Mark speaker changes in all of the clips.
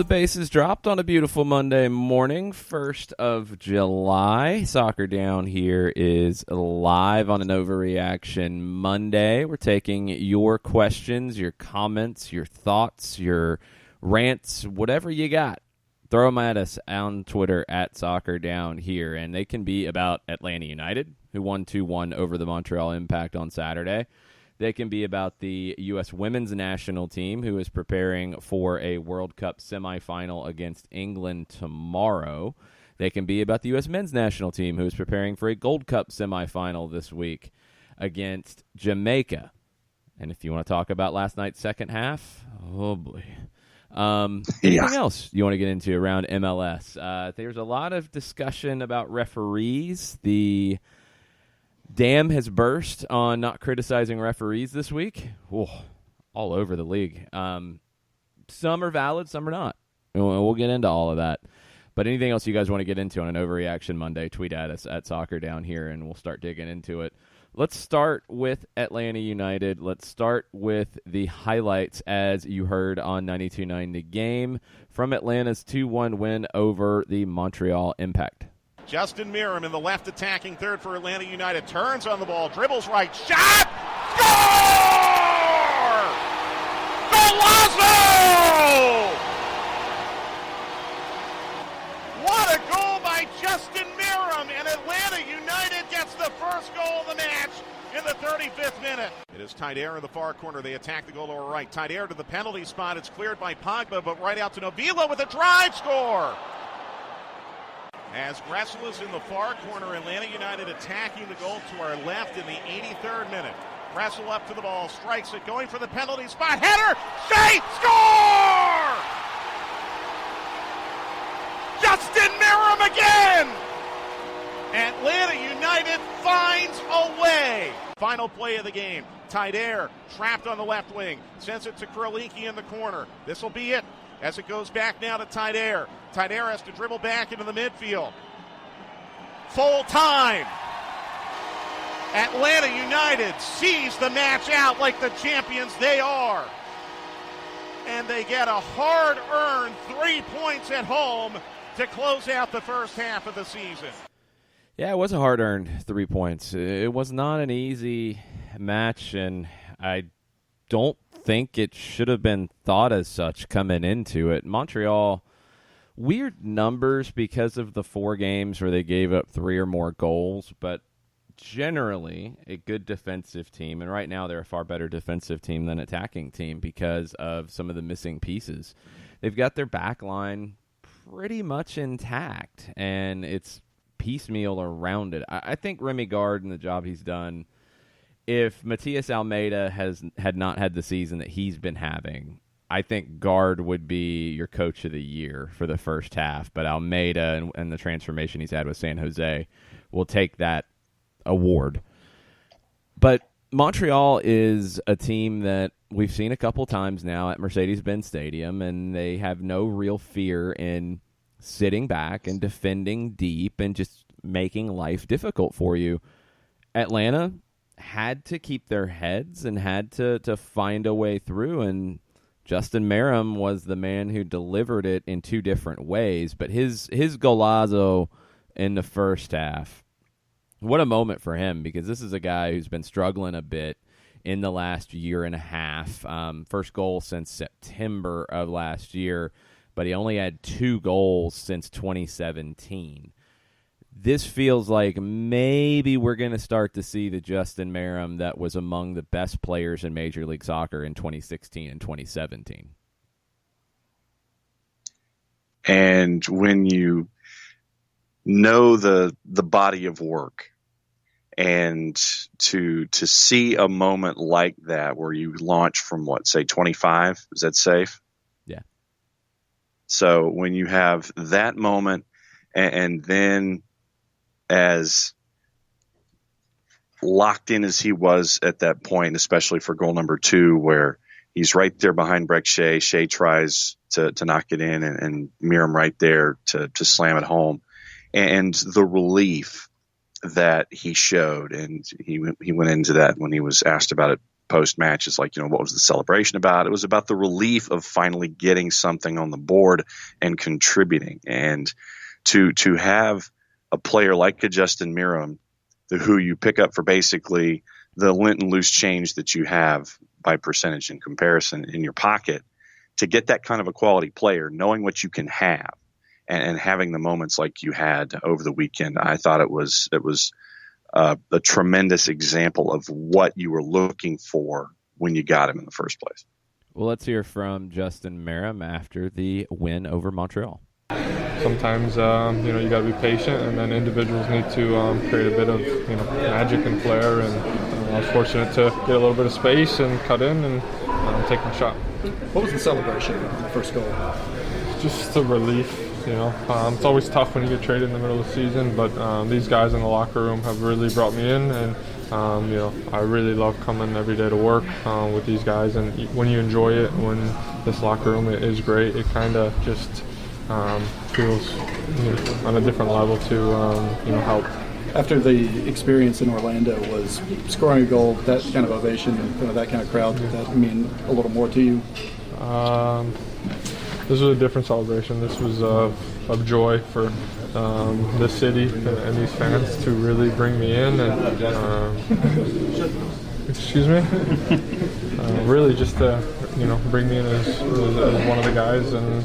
Speaker 1: the bases dropped on a beautiful Monday morning, 1st of July. Soccer Down here is live on an Overreaction Monday. We're taking your questions, your comments, your thoughts, your rants, whatever you got. Throw them at us on Twitter at Soccer Down here, and they can be about Atlanta United, who won 2-1 over the Montreal Impact on Saturday. They can be about the U.S. women's national team, who is preparing for a World Cup semifinal against England tomorrow. They can be about the U.S. men's national team, who is preparing for a Gold Cup semifinal this week against Jamaica. And if you want to talk about last night's second half, oh boy. Anything else you want to get into around MLS? There's a lot of discussion about referees. The dam has burst on not criticizing referees this week. Whoa, all over the league. Some are valid, some are not. We'll get into all of that. But anything else you guys want to get into on an Overreaction Monday, tweet at us at Soccer Down here, and we'll start digging into it. Let's start with Atlanta United. Let's start with the highlights, as you heard on 92.9 The Game, from Atlanta's 2-1 win over the Montreal Impact.
Speaker 2: Justin Miram in the left attacking third for Atlanta United. Turns on the ball, dribbles right, shot! Score! Golazo! What a goal by Justin Miram, and Atlanta United gets the first goal of the match in the 35th minute. It is Taider in the far corner. They attack the goal lower right. Taider to the penalty spot. It's cleared by Pogba, but right out to Novila with a drive score. As Gressel is in the far corner, Atlanta United attacking the goal to our left in the 83rd minute. Gressel up to the ball, strikes it, going for the penalty spot. Header! Shea! Score! Justin Miram again! Atlanta United finds a way. Final play of the game. Taider trapped on the left wing. Sends it to Kraliki in the corner. This will be it as it goes back now to Taider. Taider has to dribble back into the midfield. Full time. Atlanta United sees the match out like the champions they are. And they get a hard-earned 3 points at home to close out the first half of the season.
Speaker 1: Yeah, it was a hard-earned 3 points. It was not an easy match, and I don't think it should have been thought as such coming into it. Montreal, weird numbers because of the 4 games where they gave up 3 or more goals, but generally a good defensive team. And right now they're a far better defensive team than attacking team because of some of the missing pieces. They've got their back line pretty much intact, and it's piecemeal around it. I think Remy Gard and the job he's done, if Matias Almeida had not had the season that he's been having, I think Gard would be your coach of the year for the first half. But Almeida and the transformation he's had with San Jose will take that award. But Montreal is a team that we've seen a couple times now at Mercedes-Benz Stadium, and they have no real fear in sitting back and defending deep and just making life difficult for you. Atlanta had to keep their heads and had to find a way through, and Justin Miram was the man who delivered it in 2 different ways. But his golazo in the first half, what a moment for him, because this is a guy who's been struggling a bit in the last year and a half. First goal since September of last year, but he only had 2 goals since 2017. This feels like maybe we're going to start to see the Justin Miram that was among the best players in Major League Soccer in 2016 and 2017.
Speaker 3: And when you know the body of work, and to see a moment like that where you launch from, what, say 25, is that safe?
Speaker 1: Yeah.
Speaker 3: So when you have that moment, and then as locked in as he was at that point, especially for goal number 2, where he's right there behind Breck Shea. Shea tries to knock it in, and Miram right there to slam it home. And the relief that he showed, and he went into that when he was asked about it post match is like, what was the celebration about? It was about the relief of finally getting something on the board and contributing. And to have a player like a Justin Miram, who you pick up for basically the lint and loose change that you have by percentage in comparison in your pocket, to get that kind of a quality player, knowing what you can have and having the moments like you had over the weekend, I thought it was a tremendous example of what you were looking for when you got him in the first place.
Speaker 1: Well, let's hear from Justin Miram after the win over Montreal.
Speaker 4: Sometimes, you got to be patient, and then individuals need to create a bit of, magic and flair. And I was fortunate to get a little bit of space and cut in and take my shot.
Speaker 5: What was the celebration of the first goal?
Speaker 4: Just a relief. It's always tough when you get traded in the middle of the season, but these guys in the locker room have really brought me in, and I really love coming every day to work with these guys. And when you enjoy it, when this locker room is great, it kind of just feels on a different level to help.
Speaker 5: After the experience in Orlando, was scoring a goal, that kind of ovation, that kind of crowd, did that mean a little more to you?
Speaker 4: This was a different celebration. This was of joy for the city and these fans to really bring me in and excuse me, really just to bring me in as one of the guys and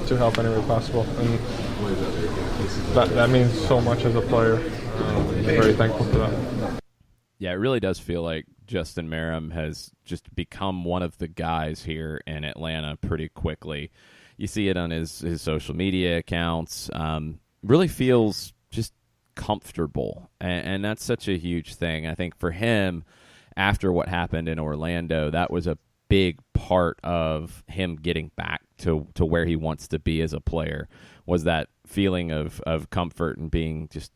Speaker 4: to help any way possible. And that means so much as a player. I'm very thankful for that.
Speaker 1: Yeah, it really does feel like Justin Miram has just become one of the guys here in Atlanta pretty quickly. You see it on his social media accounts. Really feels just comfortable, and that's such a huge thing. I think for him, after what happened in Orlando, that was a big part of him getting back to where he wants to be as a player, was that feeling of comfort and being just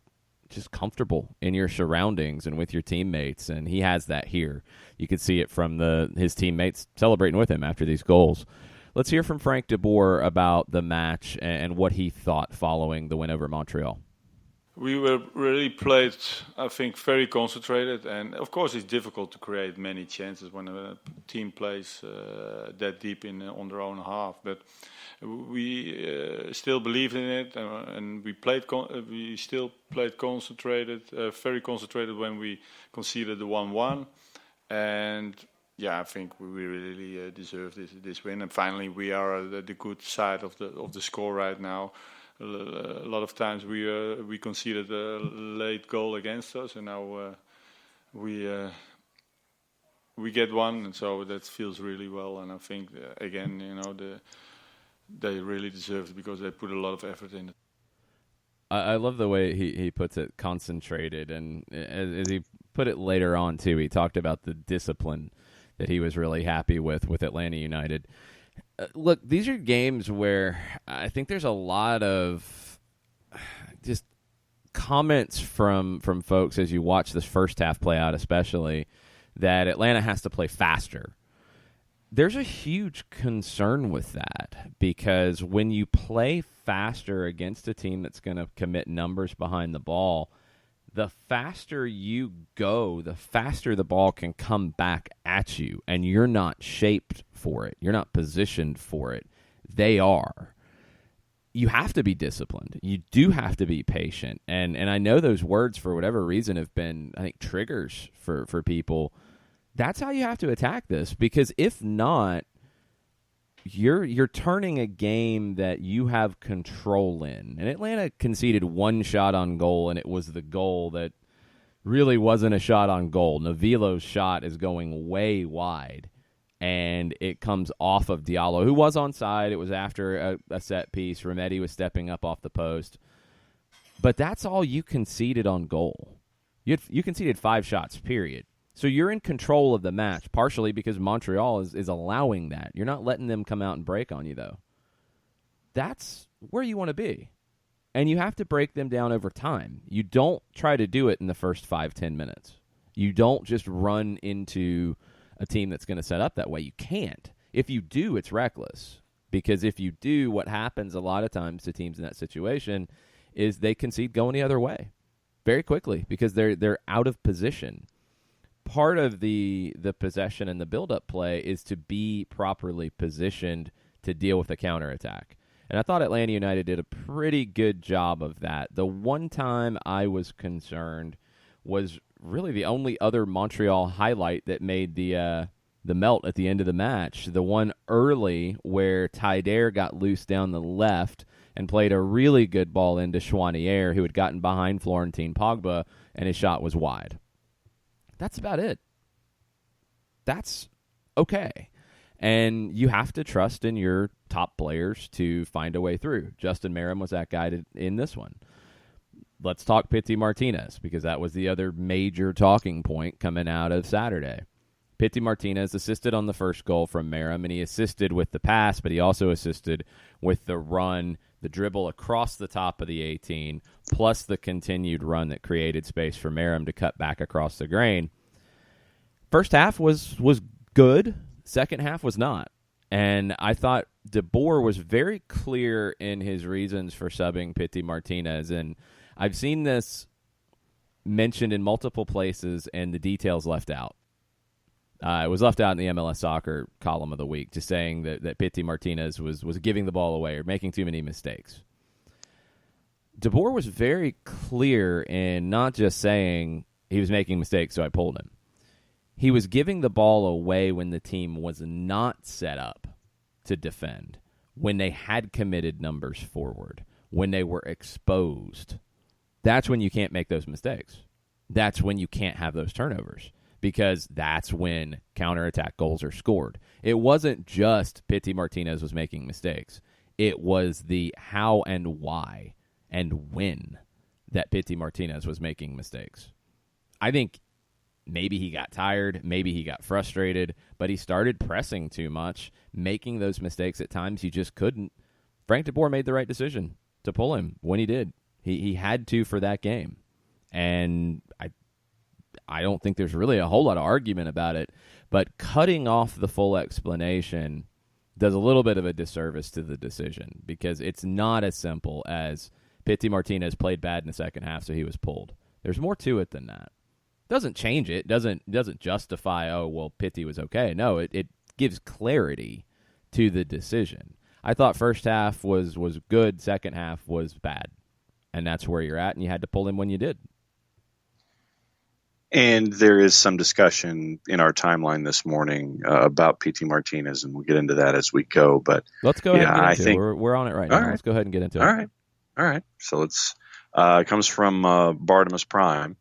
Speaker 1: comfortable in your surroundings and with your teammates, and he has that here. You could see it from his teammates celebrating with him after these goals. Let's hear from Frank DeBoer about the match and what he thought following the win over Montreal.
Speaker 6: We were really played, I think, very concentrated, and of course it's difficult to create many chances when a team plays that deep on their own half. But we still believed in it, and we still played concentrated, very concentrated when we conceded the 1-1. And yeah, I think we really deserve this win. And finally, we are the good side of the score right now. A lot of times we conceded a late goal against us, and now we get one, and so that feels really well. And I think again, they really deserve it because they put a lot of effort in it.
Speaker 1: I love the way he puts it, concentrated, and as he put it later on too, he talked about the discipline that he was really happy with Atlanta United. Look, these are games where I think there's a lot of just comments from folks as you watch this first half play out, especially, that Atlanta has to play faster. There's a huge concern with that, because when you play faster against a team that's going to commit numbers behind the ball, the faster you go, the faster the ball can come back at you, and you're not shaped for it. You're not positioned for it. They are. You have to be disciplined. You do have to be patient. And I know those words, for whatever reason, have been, I think, triggers for people. That's how you have to attack this, because if not, you're turning a game that you have control in. And Atlanta conceded one shot on goal, and it was the goal that really wasn't a shot on goal. Navilo's shot is going way wide, and it comes off of Diallo, who was onside. It was after a set piece. Remedi was stepping up off the post. But that's all you conceded on goal. You conceded 5 shots, period. So you're in control of the match, partially because Montreal is allowing that. You're not letting them come out and break on you, though. That's where you want to be. And you have to break them down over time. You don't try to do it in the first 5-10 minutes. You don't just run into a team that's going to set up that way. You can't. If you do, it's reckless. Because if you do, what happens a lot of times to teams in that situation is they concede going the other way very quickly because they're out of position. part of the possession and the build-up play is to be properly positioned to deal with a counterattack. And I thought Atlanta United did a pretty good job of that. The one time I was concerned was really the only other Montreal highlight that made the melt at the end of the match. The one early where Taider got loose down the left and played a really good ball into Chouanier, who had gotten behind Florentine Pogba, and his shot was wide. That's about it. That's okay. And you have to trust in your top players to find a way through. Justin Merrim was that guy in this one. Let's talk Pity Martinez, because that was the other major talking point coming out of Saturday. Pity Martinez assisted on the first goal from Merrim, and he assisted with the pass, but he also assisted with the run, the dribble across the top of the 18, plus the continued run that created space for Merrim to cut back across the grain. First half was good. Second half was not. And I thought De Boer was very clear in his reasons for subbing Pity Martinez. And I've seen this mentioned in multiple places and the details left out. It was left out in the MLS Soccer column of the week, just saying that Pity Martinez was giving the ball away or making too many mistakes. De Boer was very clear in not just saying he was making mistakes, so I pulled him. He was giving the ball away when the team was not set up to defend, when they had committed numbers forward, when they were exposed. That's when you can't make those mistakes. That's when you can't have those turnovers, because that's when counterattack goals are scored. It wasn't just Pity Martinez was making mistakes. It was the how and why and when that Pity Martinez was making mistakes. I think maybe he got tired, maybe he got frustrated, but he started pressing too much, making those mistakes at times he just couldn't. Frank de Boer made the right decision to pull him when he did. He had to for that game. And I don't think there's really a whole lot of argument about it, but cutting off the full explanation does a little bit of a disservice to the decision, because it's not as simple as Pity Martinez played bad in the second half, so he was pulled. There's more to it than that. Doesn't change it. Doesn't justify, oh, well, Pity was okay. No, it gives clarity to the decision. I thought first half was good, second half was bad. And that's where you're at, and you had to pull him when you did.
Speaker 3: And there is some discussion in our timeline this morning about Pity Martinez, and we'll get into that as we go. But
Speaker 1: let's go ahead and get into it. We're on it right now.
Speaker 3: Right.
Speaker 1: Let's go ahead and get into
Speaker 3: it. All right. So it comes from Bartimus Prime,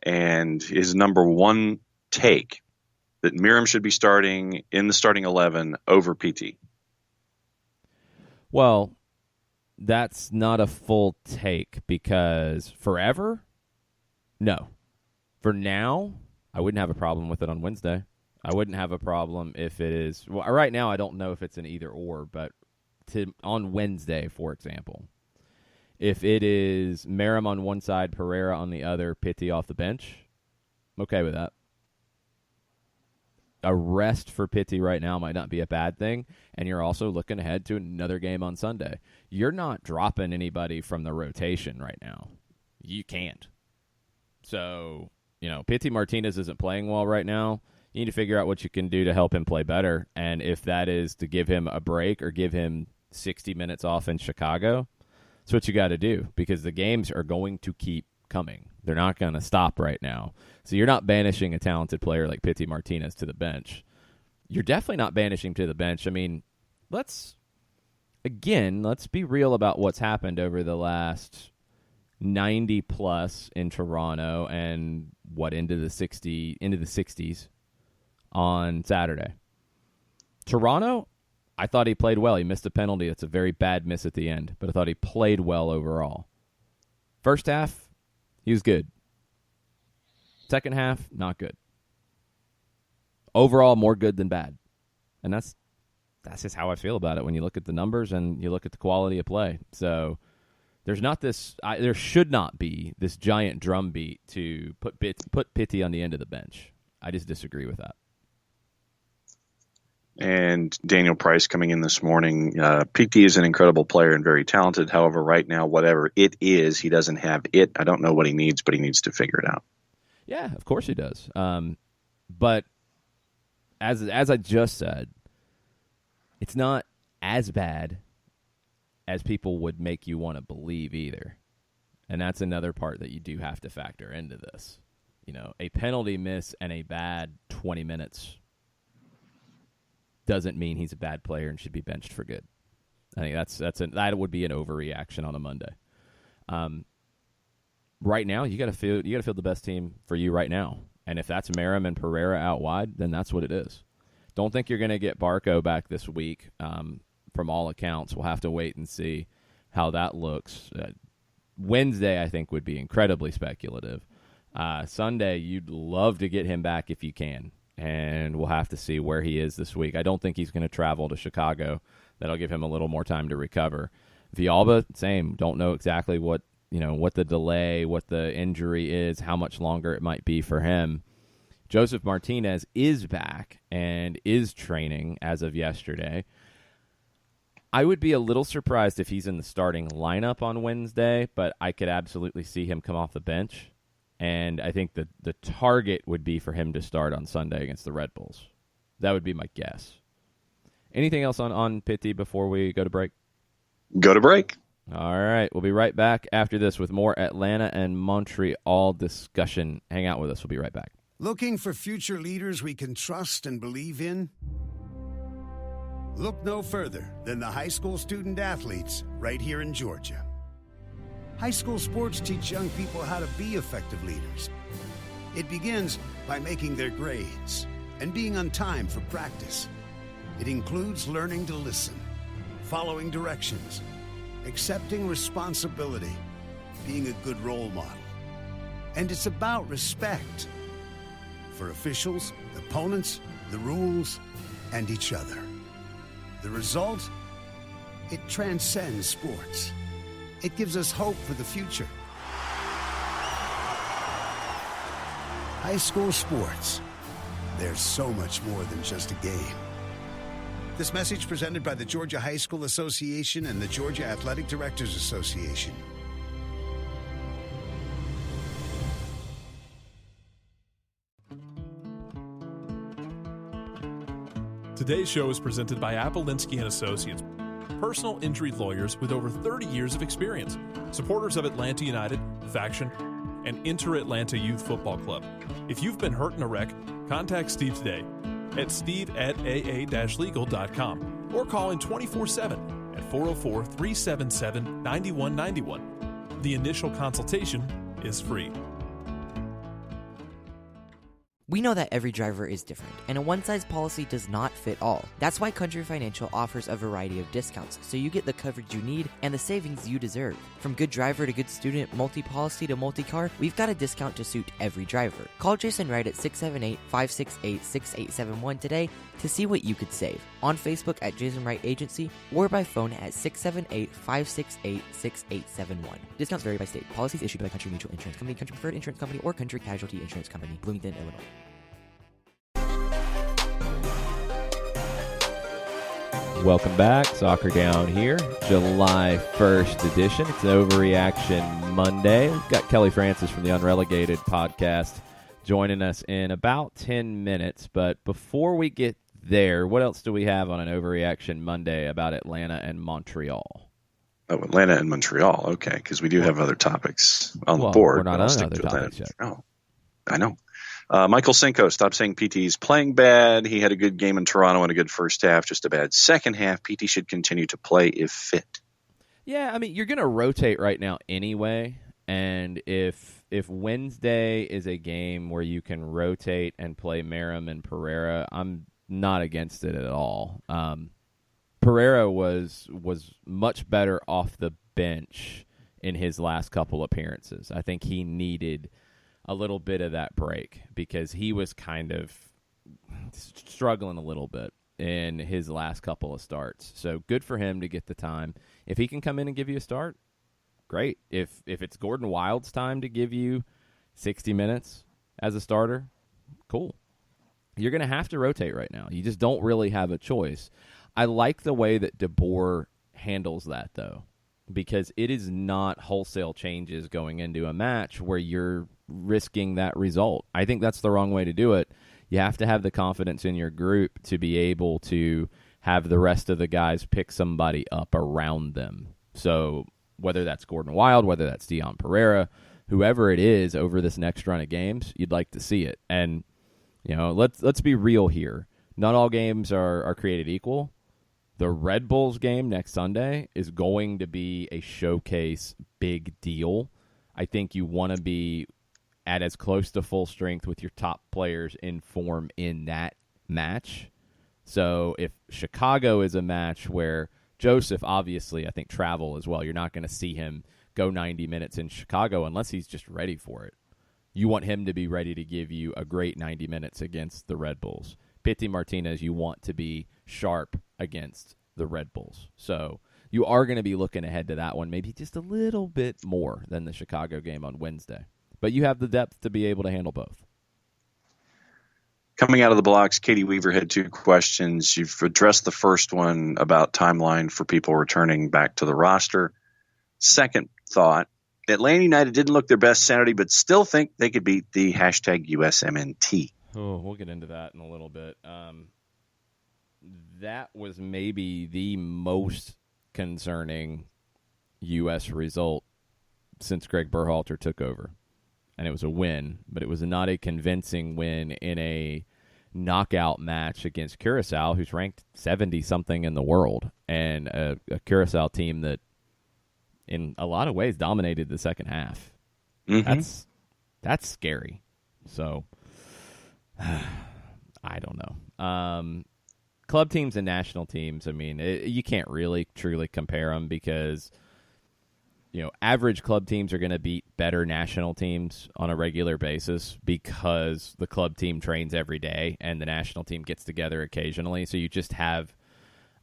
Speaker 3: and his number one take that Merrim should be starting in the starting 11 over PT.
Speaker 1: Well, that's not a full take, because forever, no. For now, I wouldn't have a problem with it on Wednesday. I wouldn't have a problem if it is. Well, right now, I don't know if it's an either or, but on Wednesday, for example, if it is Merrim on one side, Pereira on the other, Pity off the bench, I'm okay with that. A rest for Pity right now might not be a bad thing, and you're also looking ahead to another game on Sunday. You're not dropping anybody from the rotation right now. You can't. So, Pity Martinez isn't playing well right now. You need to figure out what you can do to help him play better, and if that is to give him a break or give him 60 minutes off in Chicago, that's what you got to do, because the games are going to keep coming. They're not going to stop right now. So you're not banishing a talented player like Pity Martinez to the bench. You're definitely not banishing him to the bench. I mean, let's be real about what's happened over the last 90 plus in Toronto and into the 60s on Saturday. Toronto, I thought he played well. He missed a penalty. That's a very bad miss at the end, but I thought he played well overall. First half, he was good. Second half, not good. Overall, more good than bad. And that's just how I feel about it when you look at the numbers and you look at the quality of play. So there should not be this giant drumbeat to put Pity on the end of the bench. I just disagree with that.
Speaker 3: And Daniel Price coming in this morning. Pity is an incredible player and very talented. However, right now, whatever it is, he doesn't have it. I don't know what he needs, but he needs to figure it out.
Speaker 1: Yeah, of course he does. But as I just said, it's not as bad as people would make you want to believe either. And that's another part that you do have to factor into this. A penalty miss and a bad 20 minutes doesn't mean he's a bad player and should be benched for good. I think that would be an overreaction on a Monday. Right now, you got to feel the best team for you right now. And if that's Merrim and Pereira out wide, then that's what it is. Don't think you're going to get Barco back this week. From all accounts, we'll have to wait and see how that looks. Wednesday, I think, would be incredibly speculative. Sunday, you'd love to get him back if you can, and we'll have to see where he is this week. I don't think he's going to travel to Chicago. That'll give him a little more time to recover. Villalba, same. Don't know exactly what the delay, what the injury is, how much longer it might be for him. Joseph Martinez is back and is training as of yesterday. I would be a little surprised if he's in the starting lineup on Wednesday, but I could absolutely see him come off the bench. And I think the target would be for him to start on Sunday against the Red Bulls. That would be my guess. Anything else on Pitti before we go to break?
Speaker 3: Go to break.
Speaker 1: All right. We'll be right back after this with more Atlanta and Montreal discussion. Hang out with us. We'll be right back.
Speaker 7: Looking for future leaders we can trust and believe in? Look no further than the high school student athletes right here in Georgia. High school sports teach young people how to be effective leaders. It begins by making their grades and being on time for practice. It includes learning to listen, following directions, accepting responsibility, being a good role model. And it's about respect for officials, opponents, the rules, and each other. The result? It transcends sports. It gives us hope for the future. High school sports. There's so much more than just a game. This message presented by the Georgia High School Association and the Georgia Athletic Directors Association.
Speaker 8: Today's show is presented by Apolinsky & Associates, personal injury lawyers with over 30 years of experience, supporters of Atlanta United, Faction, and Inter-Atlanta Youth Football Club. If you've been hurt in a wreck, contact Steve today at steve@aa-legal.com or call in 24/7 at 404-377-9191. The initial consultation is free.
Speaker 9: We know that every driver is different, and a one-size policy does not fit all. That's why Country Financial offers a variety of discounts, so you get the coverage you need and the savings you deserve. From good driver to good student, multi-policy to multi-car, we've got a discount to suit every driver. Call Jason Wright at 678-568-6871 today to see what you could save. On Facebook at Jason Wright Agency or by phone at 678-568-6871. Discounts vary by state. Policies issued by Country Mutual Insurance Company, Country Preferred Insurance Company, or Country Casualty Insurance Company, Bloomington, Illinois.
Speaker 1: Welcome back. Soccer Down here, July 1st edition. It's an Overreaction Monday. We've got Kelly Francis from the Unrelegated podcast joining us in about 10 minutes. But before we get there, what else do we have on an Overreaction Monday about Atlanta and Montreal?
Speaker 3: Oh, Atlanta and Montreal. Okay, because we do have other topics on the board.
Speaker 1: We're not on other topics yet.
Speaker 3: Oh, I know. Michael Cinco, stop saying PT's playing bad. He had a good game in Toronto and a good first half, just a bad second half. PT should continue to play if fit.
Speaker 1: Yeah, I mean, you're going to rotate right now anyway, and if Wednesday is a game where you can rotate and play Merrim and Pereira, I'm not against it at all. Pereira was much better off the bench in his last couple appearances. I think he needed a little bit of that break because he was kind of struggling a little bit in his last couple of starts. So good for him to get the time. If he can come in and give you a start, great. If it's Gordon Wild's time to give you 60 minutes as a starter, cool. You're going to have to rotate right now. You just don't really have a choice. I like the way that DeBoer handles that, though, because it is not wholesale changes going into a match where you're risking that result. I think that's the wrong way to do it. You have to have the confidence in your group to be able to have the rest of the guys pick somebody up around them. So whether that's Gordon Wild, whether that's Dion Pereira, whoever it is over this next run of games, you'd like to see it. And, let's be real here. Not all games are created equal. The Red Bulls game next Sunday is going to be a showcase big deal. I think you want to be at as close to full strength with your top players in form in that match. So if Chicago is a match where Joseph, obviously, I think travel as well. You're not going to see him go 90 minutes in Chicago unless he's just ready for it. You want him to be ready to give you a great 90 minutes against the Red Bulls. Pity Martinez, you want to be sharp against the Red Bulls. So you are going to be looking ahead to that one, maybe just a little bit more than the Chicago game on Wednesday. But you have the depth to be able to handle both.
Speaker 3: Coming out of the blocks, Katie Weaver had 2 questions. You've addressed the first one about timeline for people returning back to the roster. Second thought, Atlanta United didn't look their best Saturday, but still think they could beat the #USMNT.
Speaker 1: Oh, we'll get into that in a little bit. That was maybe the most concerning U.S. result since Greg Berhalter took over. And it was a win, but it was not a convincing win in a knockout match against Curacao, who's ranked 70-something in the world, and a Curacao team that, in a lot of ways, dominated the second half.
Speaker 3: Mm-hmm.
Speaker 1: That's scary. So, I don't know. Club teams and national teams, I mean, you can't really truly compare them because average club teams are going to beat better national teams on a regular basis because the club team trains every day and the national team gets together occasionally. So you just have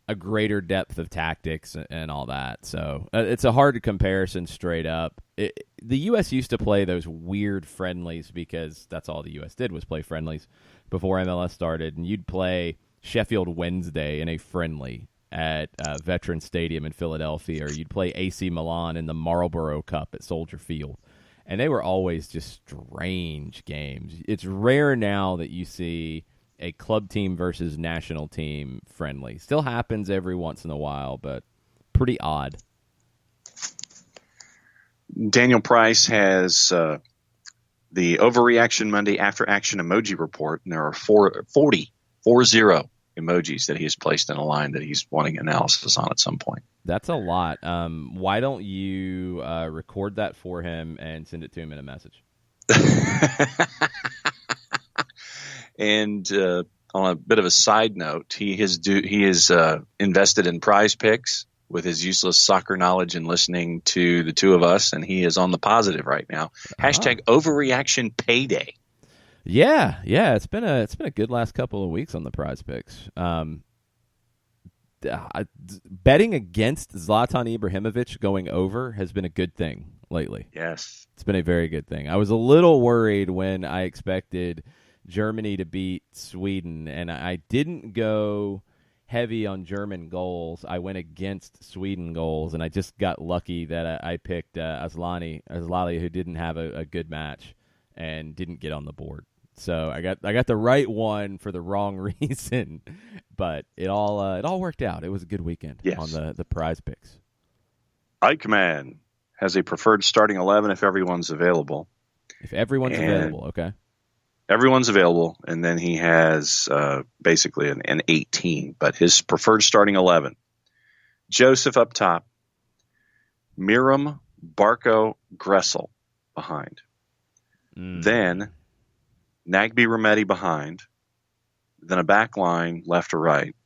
Speaker 1: a greater depth of tactics and all that. So it's a hard comparison straight up. The U.S. used to play those weird friendlies because that's all the U.S. did was play friendlies before MLS started. And you'd play Sheffield Wednesday in a friendly at Veterans Stadium in Philadelphia, or you'd play AC Milan in the Marlboro Cup at Soldier Field. And they were always just strange games. It's rare now that you see a club team versus national team friendly. Still happens every once in a while, but pretty odd.
Speaker 3: Daniel Price has the Overreaction Monday After Action emoji report, and there are 40 emojis that he has placed in a line that he's wanting analysis on at some point.
Speaker 1: That's a lot. Why don't you record that for him and send it to him in a message?
Speaker 3: And on a bit of a side note, he is invested in Prize Picks with his useless soccer knowledge and listening to the two of us, and he is on the positive right now. #Overreaction Payday.
Speaker 1: Yeah, it's been a good last couple of weeks on the Prize Picks. Betting against Zlatan Ibrahimovic going over has been a good thing lately.
Speaker 3: Yes,
Speaker 1: it's been a very good thing. I was a little worried when I expected Germany to beat Sweden, and I didn't go heavy on German goals. I went against Sweden goals, and I just got lucky that I picked Aslani, who didn't have a good match and didn't get on the board. So I got the right one for the wrong reason, but it all worked out. It was a good weekend on the Prize Picks.
Speaker 3: Eichmann has a preferred starting 11 if everyone's available.
Speaker 1: If everyone's available, okay.
Speaker 3: Everyone's available, and then he has basically an 18, but his preferred starting 11. Joseph up top, Miram, Barco, Gressel behind. Then Nagbe Remedi behind. Then a back line left to right.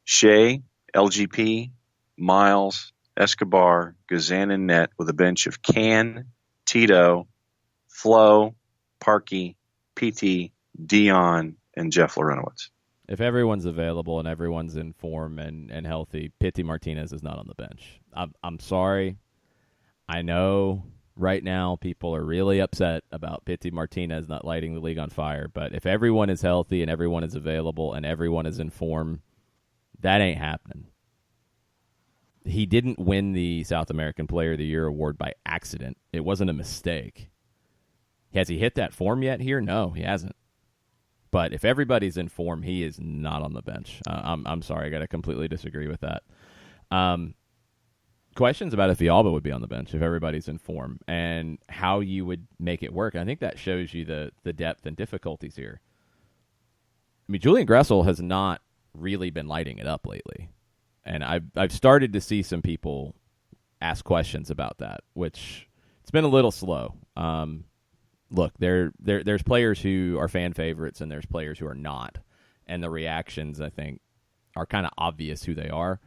Speaker 3: Shea, LGP, Miles, Escobar, Gazan in net with a bench of Can, Tito, Flo, Parkey, PT, Dion, and Jeff Lorenowitz.
Speaker 1: If everyone's available and everyone's in form and healthy, Pity Martinez is not on the bench. I'm sorry. I know right now people are really upset about Pity Martinez not lighting the league on fire, but if everyone is healthy and everyone is available and everyone is in form, that ain't happening. He didn't win the South American Player of the Year award by accident. It wasn't a mistake. Has he hit that form yet here? No, he hasn't. But if everybody's in form, he is not on the bench. I'm sorry, I got to completely disagree with that. Questions about if Villalba would be on the bench if everybody's in form and how you would make it work. And I think that shows you the depth and difficulties here. I mean, Julian Gressel has not really been lighting it up lately. And I've started to see some people ask questions about that, which it's been a little slow. Look, there's players who are fan favorites and there's players who are not. And the reactions, I think, are kind of obvious who they are.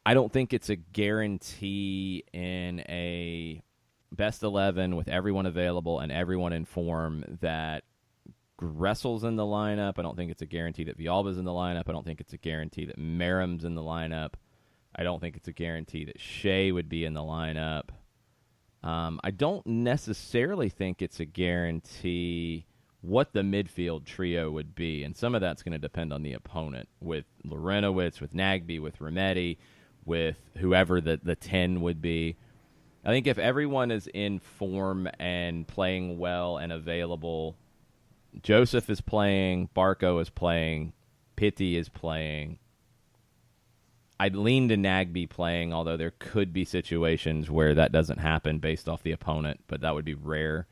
Speaker 1: I don't think it's a guarantee in a best 11 with everyone available and everyone in form that Gressel's in the lineup. I don't think it's a guarantee that Villalba's in the lineup. I don't think it's a guarantee that Merrim's in the lineup. I don't think it's a guarantee that Shea would be in the lineup. I don't necessarily think it's a guarantee what the midfield trio would be, and some of that's going to depend on the opponent, with Lorenowitz, with Nagbe, with Remedi, with whoever the 10 would be. I think if everyone is in form and playing well and available, Joseph is playing, Barco is playing, Pitti is playing. I'd lean to Nagbe playing, although there could be situations where that doesn't happen based off the opponent, but that would be rare.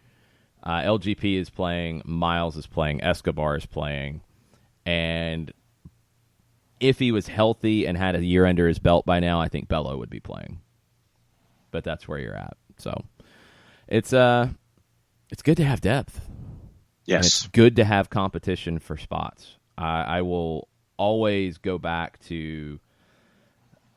Speaker 1: LGP is playing, Miles is playing, Escobar is playing, and if he was healthy and had a year under his belt by now, I think Bello would be playing. But that's where you're at. So it's good to have depth.
Speaker 3: Yes.
Speaker 1: And it's good to have competition for spots. I will always go back to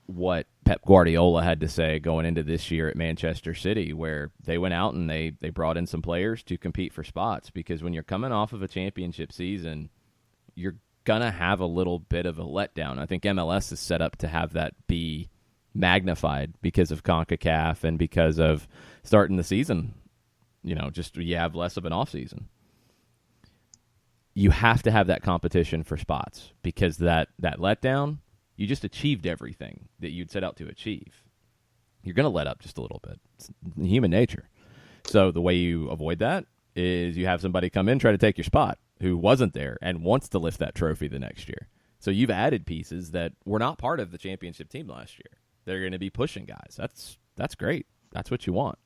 Speaker 1: what Pep Guardiola had to say going into this year at Manchester City, where they went out and they brought in some players to compete for spots, because when you're coming off of a championship season, you're going to have a little bit of a letdown. I think MLS is set up to have that be magnified because of CONCACAF and because of starting the season. Just you have less of an off season. You have to have that competition for spots, because that letdown, you just achieved everything that you'd set out to achieve. You're going to let up just a little bit. It's human nature. So the way you avoid that is you have somebody come in, try to take your spot, who wasn't there and wants to lift that trophy the next year. So you've added pieces that were not part of the championship team last year. They're going to be pushing guys. That's great. That's what you want.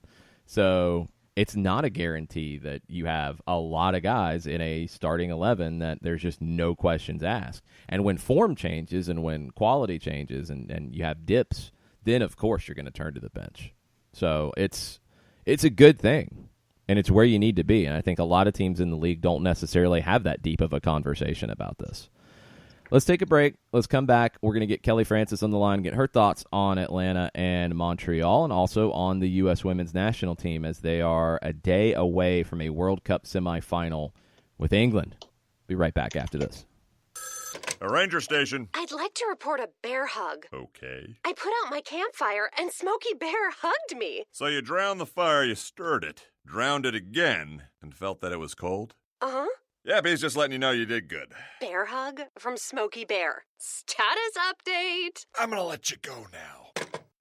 Speaker 1: So it's not a guarantee that you have a lot of guys in a starting 11 that there's just no questions asked. And when form changes and when quality changes and you have dips, then of course you're going to turn to the bench. So it's a good thing, and it's where you need to be. And I think a lot of teams in the league don't necessarily have that deep of a conversation about this. Let's take a break. Let's come back. We're going to get Kelly Francis on the line, get her thoughts on Atlanta and Montreal, and also on the U.S. women's national team, as they are a day away from a World Cup semifinal with England. Be right back after this.
Speaker 2: A ranger station.
Speaker 10: I'd like to report a bear hug.
Speaker 2: Okay.
Speaker 10: I put out my campfire and Smokey Bear hugged me.
Speaker 2: So you drowned the fire, you stirred it, drowned it again, and felt that it was cold?
Speaker 10: Uh-huh.
Speaker 2: Yeah, he's just letting you know you did good.
Speaker 10: Bear hug from Smokey Bear. Status update.
Speaker 2: I'm gonna let you go now.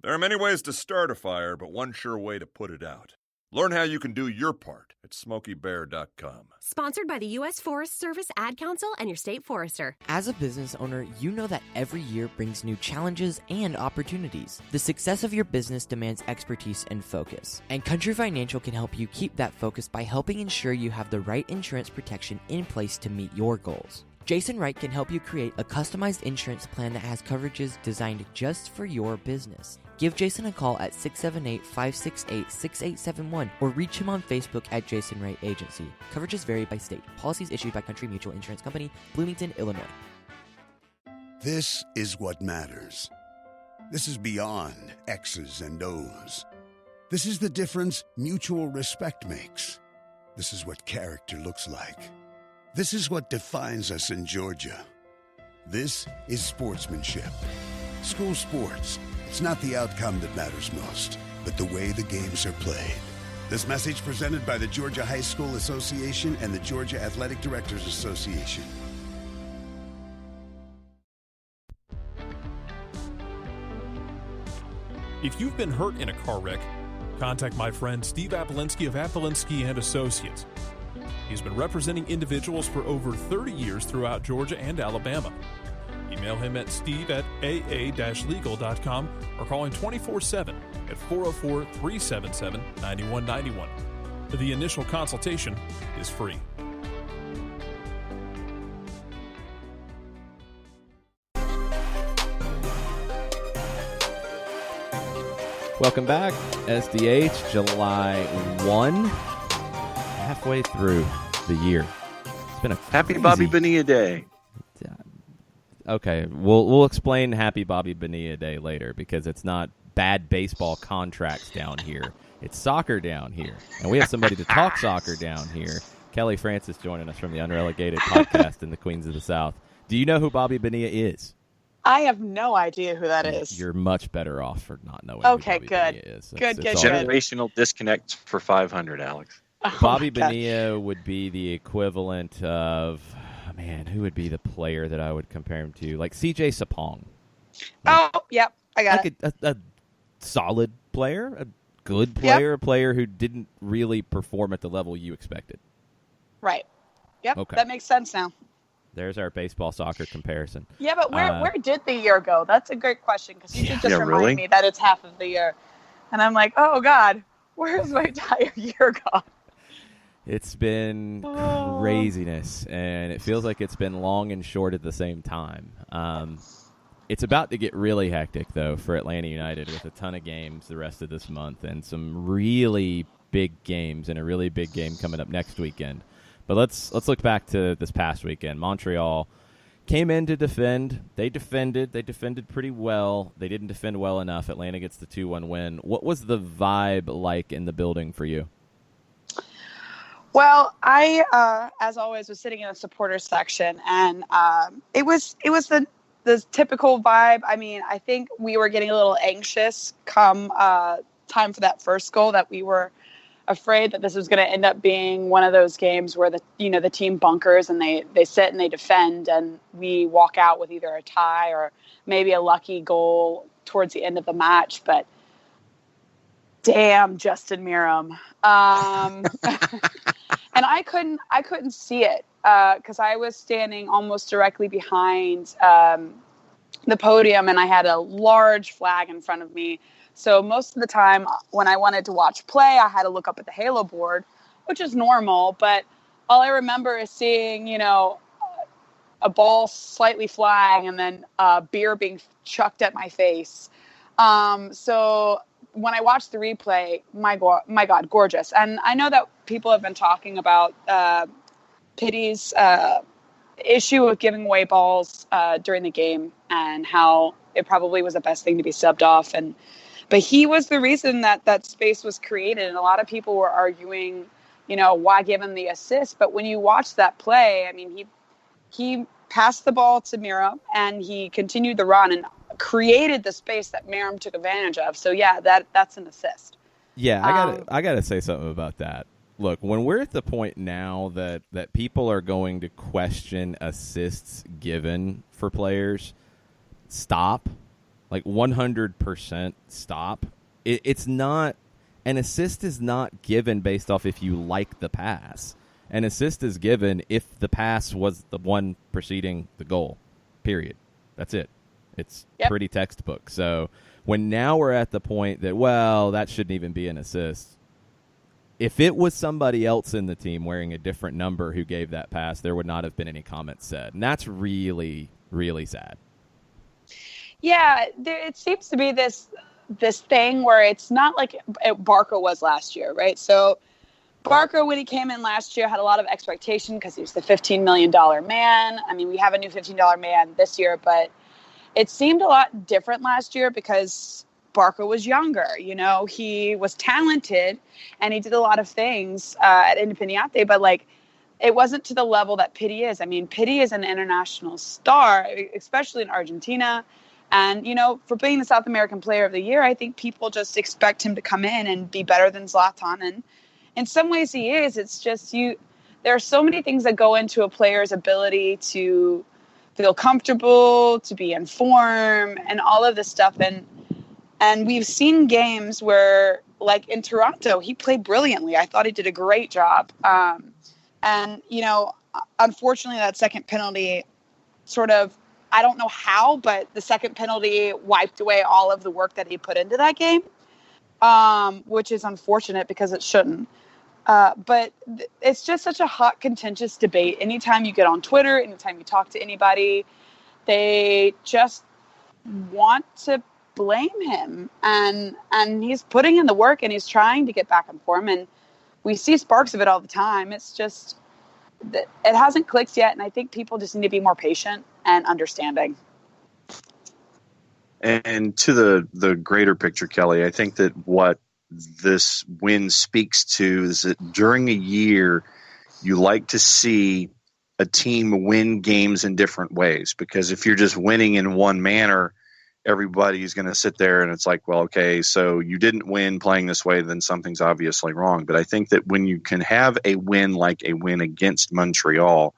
Speaker 2: There are many ways to start a fire, but one sure way to put it out. Learn how you can do your part at SmokeyBear.com.
Speaker 10: Sponsored by the U.S. Forest Service, Ad Council, and your state forester.
Speaker 9: As a business owner, you know that every year brings new challenges and opportunities. The success of your business demands expertise and focus. And Country Financial can help you keep that focus by helping ensure you have the right insurance protection in place to meet your goals. Jason Wright can help you create a customized insurance plan that has coverages designed just for your business. Give Jason a call at 678-568-6871 or reach him on Facebook at Jason Wright Agency. Coverages vary by state. Policies issued by Country Mutual Insurance Company, Bloomington, Illinois.
Speaker 7: This is what matters. This is beyond X's and O's. This is the difference mutual respect makes. This is what character looks like. This is what defines us in Georgia. This is sportsmanship. School sports. It's not the outcome that matters most, but the way the games are played. This message presented by the Georgia High School Association and the Georgia Athletic Directors Association.
Speaker 8: If you've been hurt in a car wreck, contact my friend Steve Apolinski of Apolinski & Associates. He's been representing individuals for over 30 years throughout Georgia and Alabama. Email him at steve@aa-legal.com or call him 24/7 at 404-377-9191. The initial consultation is free.
Speaker 1: Welcome back. SDH, July 1. Halfway through the year. It's been a
Speaker 3: Happy
Speaker 1: crazy...
Speaker 3: Bobby Bonilla Day.
Speaker 1: Okay, we'll explain Happy Bobby Bonilla Day later because it's not bad baseball contracts down here. It's soccer down here. And we have somebody to talk soccer down here. Kelly Francis joining us from the Unrelegated podcast in the Queens of the South. Do you know who Bobby Bonilla is?
Speaker 11: I have no idea who that is.
Speaker 1: You're much better off for not knowing
Speaker 11: okay,
Speaker 1: who Bobby
Speaker 11: good.
Speaker 1: Bonilla is.
Speaker 11: Good.
Speaker 3: Generational disconnect for 500, Alex.
Speaker 11: Oh,
Speaker 1: Bobby Bonilla would be the equivalent of, who would be the player that I would compare him to? Like CJ Sapong.
Speaker 11: Yep, I got
Speaker 1: it. A solid player, a good player, a player who didn't really perform at the level you expected.
Speaker 11: Right. Yep,
Speaker 1: okay.
Speaker 11: That makes sense now.
Speaker 1: There's our baseball-soccer comparison.
Speaker 11: Yeah, but where did the year go? That's a great question because you did just remind me that it's half of the year. And I'm like, oh, God, where's my entire year gone?
Speaker 1: It's been craziness, and it feels like it's been long and short at the same time. It's about to get really hectic, though, for Atlanta United with a ton of games the rest of this month and some really big games and a really big game coming up next weekend. But let's look back to this past weekend. Montreal came in to defend. They defended pretty well. They didn't defend well enough. Atlanta gets the 2-1 win. What was the vibe like in the building for you?
Speaker 11: Well, I, as always, was sitting in the supporters section, and it was the typical vibe. I mean, I think we were getting a little anxious come time for that first goal, that we were afraid that this was going to end up being one of those games where the team bunkers and they sit and they defend, and we walk out with either a tie or maybe a lucky goal towards the end of the match. But damn, Justin Meram. And I couldn't see it because I was standing almost directly behind the podium, and I had a large flag in front of me. So most of the time when I wanted to watch play, I had to look up at the Halo board, which is normal. But all I remember is seeing, a ball slightly flying and then beer being chucked at my face. So when I watched the replay, my God, gorgeous. And I know that people have been talking about Pity's issue with giving away balls during the game and how it probably was the best thing to be subbed off. But he was the reason that space was created. And a lot of people were arguing, why give him the assist? But when you watch that play, I mean, he passed the ball to Meram and he continued the run and created the space that Meram took advantage of. So yeah, that's an assist.
Speaker 1: Yeah, I gotta say something about that. Look, when we're at the point now that people are going to question assists given for players, stop. Like 100% stop. It's not, an assist is not given based off if you like the pass. An assist is given if the pass was the one preceding the goal, period. That's it. It's pretty textbook. So when now we're at the point that, that shouldn't even be an assist. If it was somebody else in the team wearing a different number who gave that pass, there would not have been any comments said. And that's really, really sad.
Speaker 11: Yeah, it seems to be this thing where it's not like Barco was last year, right? So Barco, when he came in last year, had a lot of expectation because he was the $15 million man. I mean, we have a new $15 man this year, but it seemed a lot different last year because Barco was younger. He was talented and he did a lot of things at Independiente, but it wasn't to the level that Pity is. I mean, Pity is an international star, especially in Argentina. And, for being the South American Player of the Year, I think people just expect him to come in and be better than Zlatan. And in some ways he is. It's just there are so many things that go into a player's ability to feel comfortable, to be in form, and all of this stuff. And we've seen games where, like in Toronto, he played brilliantly. I thought he did a great job. And, unfortunately, that second penalty sort of, I don't know how, but the second penalty wiped away all of the work that he put into that game, which is unfortunate because it shouldn't. But it's just such a hot, contentious debate. Anytime you get on Twitter, anytime you talk to anybody, they just want to blame him. And he's putting in the work and he's trying to get back in form. And we see sparks of it all the time. It's just, it hasn't clicked yet. And I think people just need to be more patient and understanding.
Speaker 3: And to the greater picture, Kelly, I think that what this win speaks to is that during a year, you like to see a team win games in different ways, because if you're just winning in one manner, everybody's going to sit there and it's like, well, okay, so you didn't win playing this way, then something's obviously wrong. But I think that when you can have a win like a win against Montreal,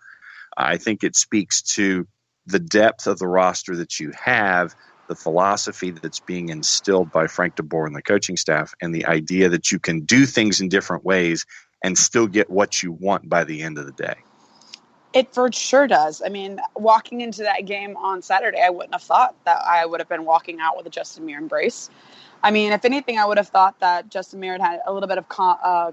Speaker 3: I think it speaks to the depth of the roster that you have, the philosophy that's being instilled by Frank DeBoer and the coaching staff, and the idea that you can do things in different ways and still get what you want by the end of the day.
Speaker 11: It for sure does. I mean, walking into that game on Saturday, I wouldn't have thought that I would have been walking out with a Justin Meir embrace. I mean, if anything, I would have thought that Justin Meir had a little bit of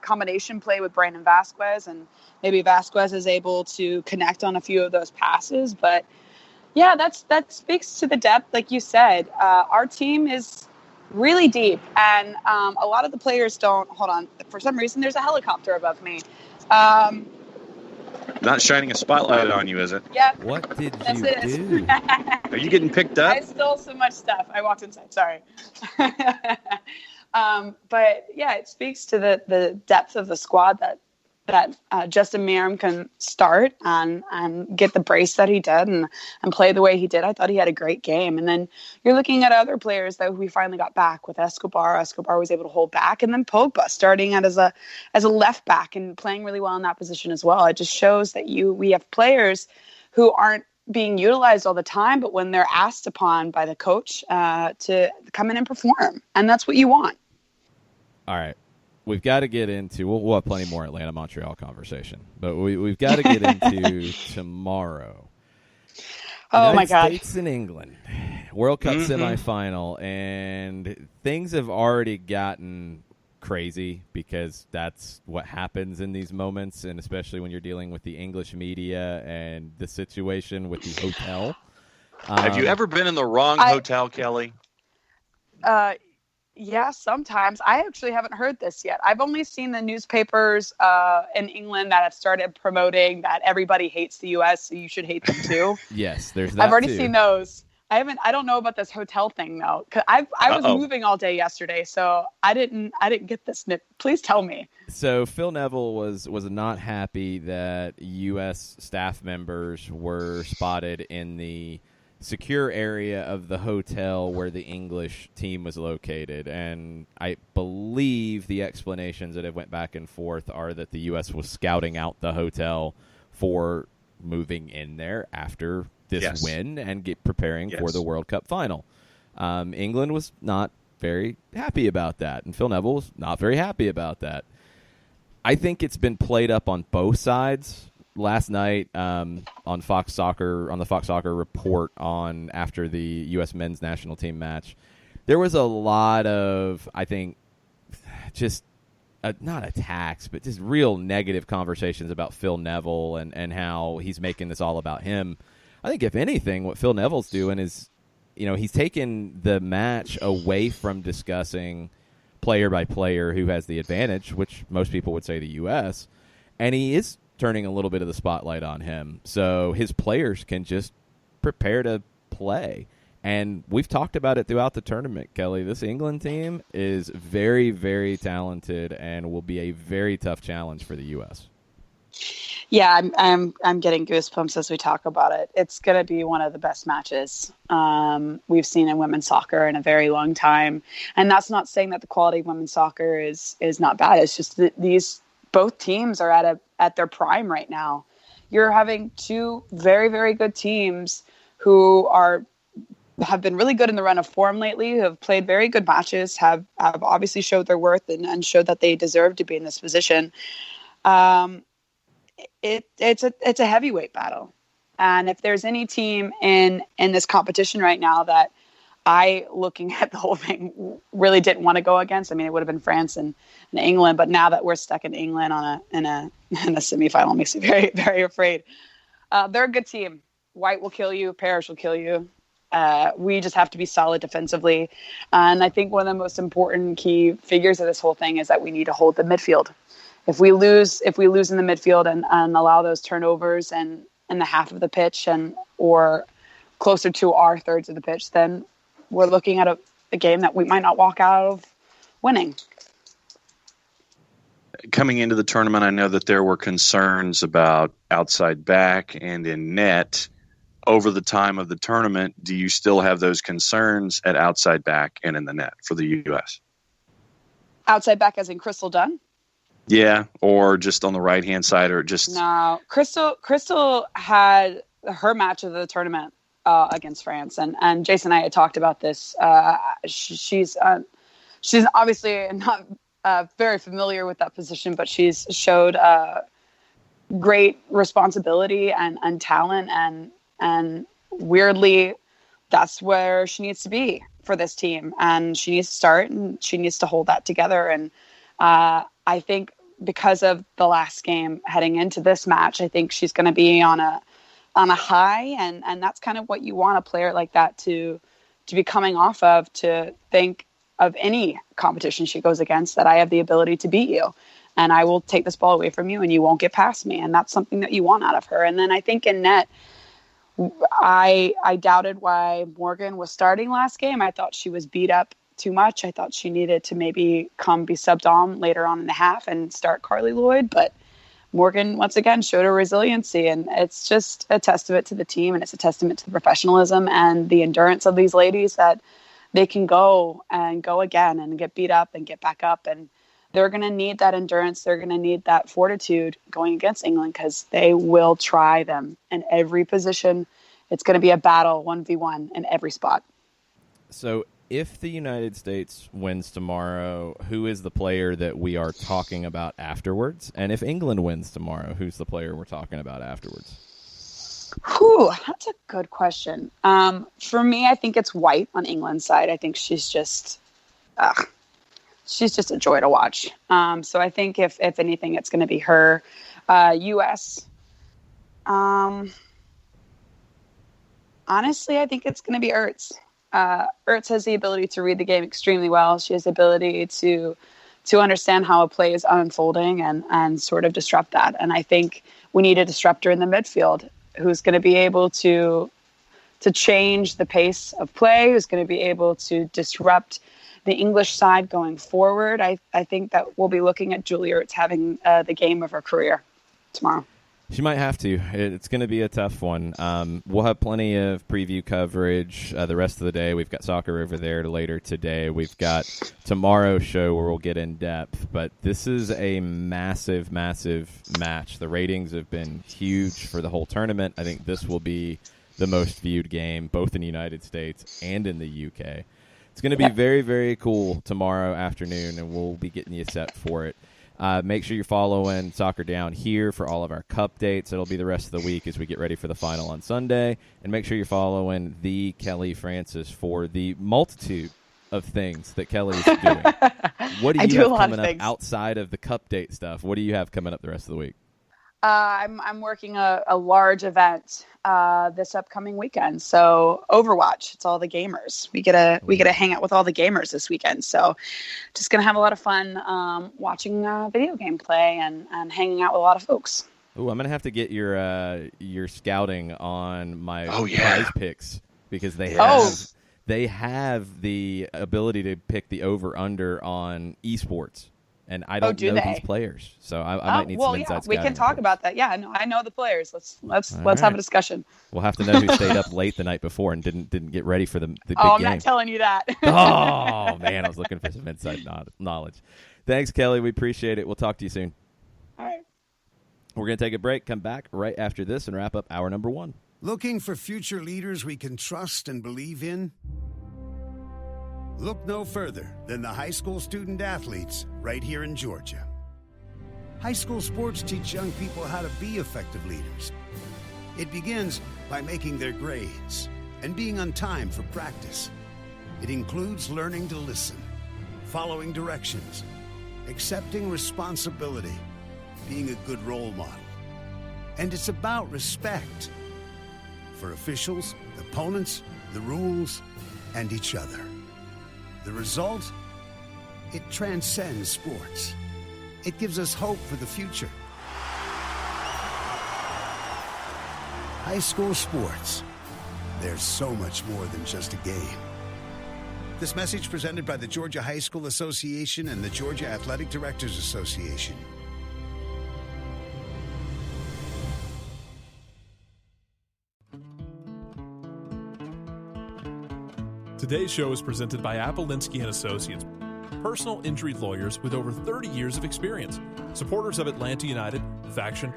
Speaker 11: combination play with Brandon Vasquez, and maybe Vasquez is able to connect on a few of those passes. But yeah, that speaks to the depth, like you said. Our team is really deep, and a lot of the players don't. Hold on, for some reason, there's a helicopter above me.
Speaker 3: Not shining a spotlight on you, is it?
Speaker 11: Yeah.
Speaker 1: What did you do?
Speaker 3: Are you getting picked up?
Speaker 11: I stole so much stuff. I walked inside. Sorry. But yeah, it speaks to the depth of the squad that Justin Meir can start and get the brace that he did and play the way he did. I thought he had a great game. And then you're looking at other players that we finally got back with Escobar. Escobar was able to hold back, and then Pogba starting out as a left back and playing really well in that position as well. It just shows that we have players who aren't being utilized all the time, but when they're asked upon by the coach to come in and perform, and that's what you want.
Speaker 1: All right. We've got to get into, we'll have plenty more Atlanta-Montreal conversation, but we've got to get into tomorrow.
Speaker 11: Oh,
Speaker 1: United
Speaker 11: my God.
Speaker 1: States and England, World Cup semifinal, and things have already gotten crazy because that's what happens in these moments, and especially when you're dealing with the English media and the situation with the hotel.
Speaker 3: Have you ever been in the wrong hotel, Kelly?
Speaker 11: Yeah, sometimes. I actually haven't heard this yet. I've only seen the newspapers in England that have started promoting that everybody hates the U.S., so you should hate them too.
Speaker 1: Yes, there's that.
Speaker 11: I've already
Speaker 1: too.
Speaker 11: seen those. I don't know about this hotel thing though. 'Cause I was moving all day yesterday, so I didn't get this. Please tell me.
Speaker 1: So Phil Neville was not happy that U.S. staff members were spotted in the secure area of the hotel where the English team was located, and I believe the explanations that have went back and forth are that the U.S. was scouting out the hotel for moving in there after this win and preparing for the World Cup final. England was not very happy about that, and Phil Neville was not very happy about that. I think it's been played up on both sides. Last night on Fox Soccer, on the Fox Soccer report on after the U.S. men's national team match, there was a lot of, I think, just not attacks, but just real negative conversations about Phil Neville and how he's making this all about him. I think, if anything, what Phil Neville's doing is, he's taken the match away from discussing player by player who has the advantage, which most people would say the U.S., and he is turning a little bit of the spotlight on him so his players can just prepare to play. And we've talked about it throughout the tournament, Kelly. This England team is very, very talented and will be a very tough challenge for the U.S.
Speaker 11: Yeah, I'm getting goosebumps as we talk about it. It's going to be one of the best matches we've seen in women's soccer in a very long time. And that's not saying that the quality of women's soccer is not bad. It's just that both teams are at their prime right now. You're having two very, very good teams who have been really good in the run of form lately, who have played very good matches, have obviously showed their worth and showed that they deserve to be in this position. it's a heavyweight battle. And if there's any team in this competition right now that I, looking at the whole thing, really didn't want to go against, I mean, it would have been France and England, but now that we're stuck in England in a semifinal, it makes me very, very afraid. They're a good team. White will kill you. Parrish will kill you. We just have to be solid defensively. And I think one of the most important key figures of this whole thing is that we need to hold the midfield. If we lose in the midfield and allow those turnovers and in the half of the pitch or closer to our thirds of the pitch, then we're looking at a game that we might not walk out of winning.
Speaker 3: Coming into the tournament, I know that there were concerns about outside back and in net. Over the time of the tournament, do you still have those concerns at outside back and in the net for the U.S.?
Speaker 11: Outside back as in Crystal Dunn?
Speaker 3: Yeah, or just on the right-hand side, or just...
Speaker 11: No, Crystal had her match of the tournament against France, and Jason and I had talked about this. She's obviously not very familiar with that position, but she's showed great responsibility and talent, and weirdly, that's where she needs to be for this team, and she needs to start, and she needs to hold that together. And I think because of the last game heading into this match, I think she's going to be on a high, and that's kind of what you want a player like that to be coming off of, to think of any competition she goes against, that I have the ability to beat you, and I will take this ball away from you and you won't get past me. And that's something that you want out of her. And then I think in net, I doubted why Morgan was starting last game. I thought she was beat up too much. I thought she needed to maybe come be subbed on later on in the half and start Carly Lloyd, but Morgan once again showed her resiliency, and it's just a testament to the team, and it's a testament to the professionalism and the endurance of these ladies, that they can go again and get beat up and get back up, and they're going to need that endurance. They're going to need that fortitude going against England, because they will try them in every position. It's going to be a battle 1v1 in every spot.
Speaker 1: So if the United States wins tomorrow, who is the player that we are talking about afterwards? And if England wins tomorrow, who's the player we're talking about afterwards?
Speaker 11: Whew, that's a good question. For me, I think it's White on England's side. I think she's just a joy to watch. So I think if anything, it's going to be her. U.S. Honestly, I think it's going to be Ertz. Ertz has the ability to read the game extremely well. She has the ability to understand how a play is unfolding and sort of disrupt that. And I think we need a disruptor in the midfield who's going to be able to change the pace of play, who's going to be able to disrupt the English side going forward. I think that we'll be looking at Julie Ertz having the game of her career tomorrow.
Speaker 1: She might have to. It's going to be a tough one. We'll have plenty of preview coverage the rest of the day. We've got soccer over there later today. We've got tomorrow's show where we'll get in depth. But this is a massive, massive match. The ratings have been huge for the whole tournament. I think this will be the most viewed game, both in the United States and in the UK. It's going to be very, very cool tomorrow afternoon, and we'll be getting you set for it. Make sure you're following Soccer Down here for all of our cup dates. It'll be the rest of the week as we get ready for the final on Sunday. And make sure you're following the Kelly Francis for the multitude of things that Kelly is doing. What do you have coming up outside of the cup date stuff? What do you have coming up the rest of the week?
Speaker 11: I'm working a large event this upcoming weekend. So Overwatch, it's all the gamers. We get to hang out with all the gamers this weekend. So just gonna have a lot of fun watching video game play and hanging out with a lot of folks.
Speaker 1: Ooh, I'm gonna have to get your scouting on my prize picks, because they have the ability to pick the over under on esports. And I don't know these players, so I might need some inside scouting.
Speaker 11: We can talk about that. Yeah, I know the players. Let's have a discussion.
Speaker 1: We'll have to know who stayed up late the night before and didn't get ready for the big game.
Speaker 11: I'm not telling you that.
Speaker 1: Oh man, I was looking for some inside knowledge. Thanks, Kelly. We appreciate it. We'll talk to you soon.
Speaker 11: All right.
Speaker 1: We're gonna take a break. Come back right after this and wrap up hour number 1.
Speaker 7: Looking for future leaders we can trust and believe in? Look no further than the high school student athletes right here in Georgia. High school sports teach young people how to be effective leaders. It begins by making their grades and being on time for practice. It includes learning to listen, following directions, accepting responsibility, being a good role model. And it's about respect for officials, opponents, the rules, and each other. The result? It transcends sports. It gives us hope for the future. High school sports. There's so much more than just a game. This message presented by the Georgia High School Association and the Georgia Athletic Directors Association.
Speaker 8: Today's show is presented by Atlutd and Associates, personal injury lawyers with over 30 years of experience, supporters of Atlanta United, Faction,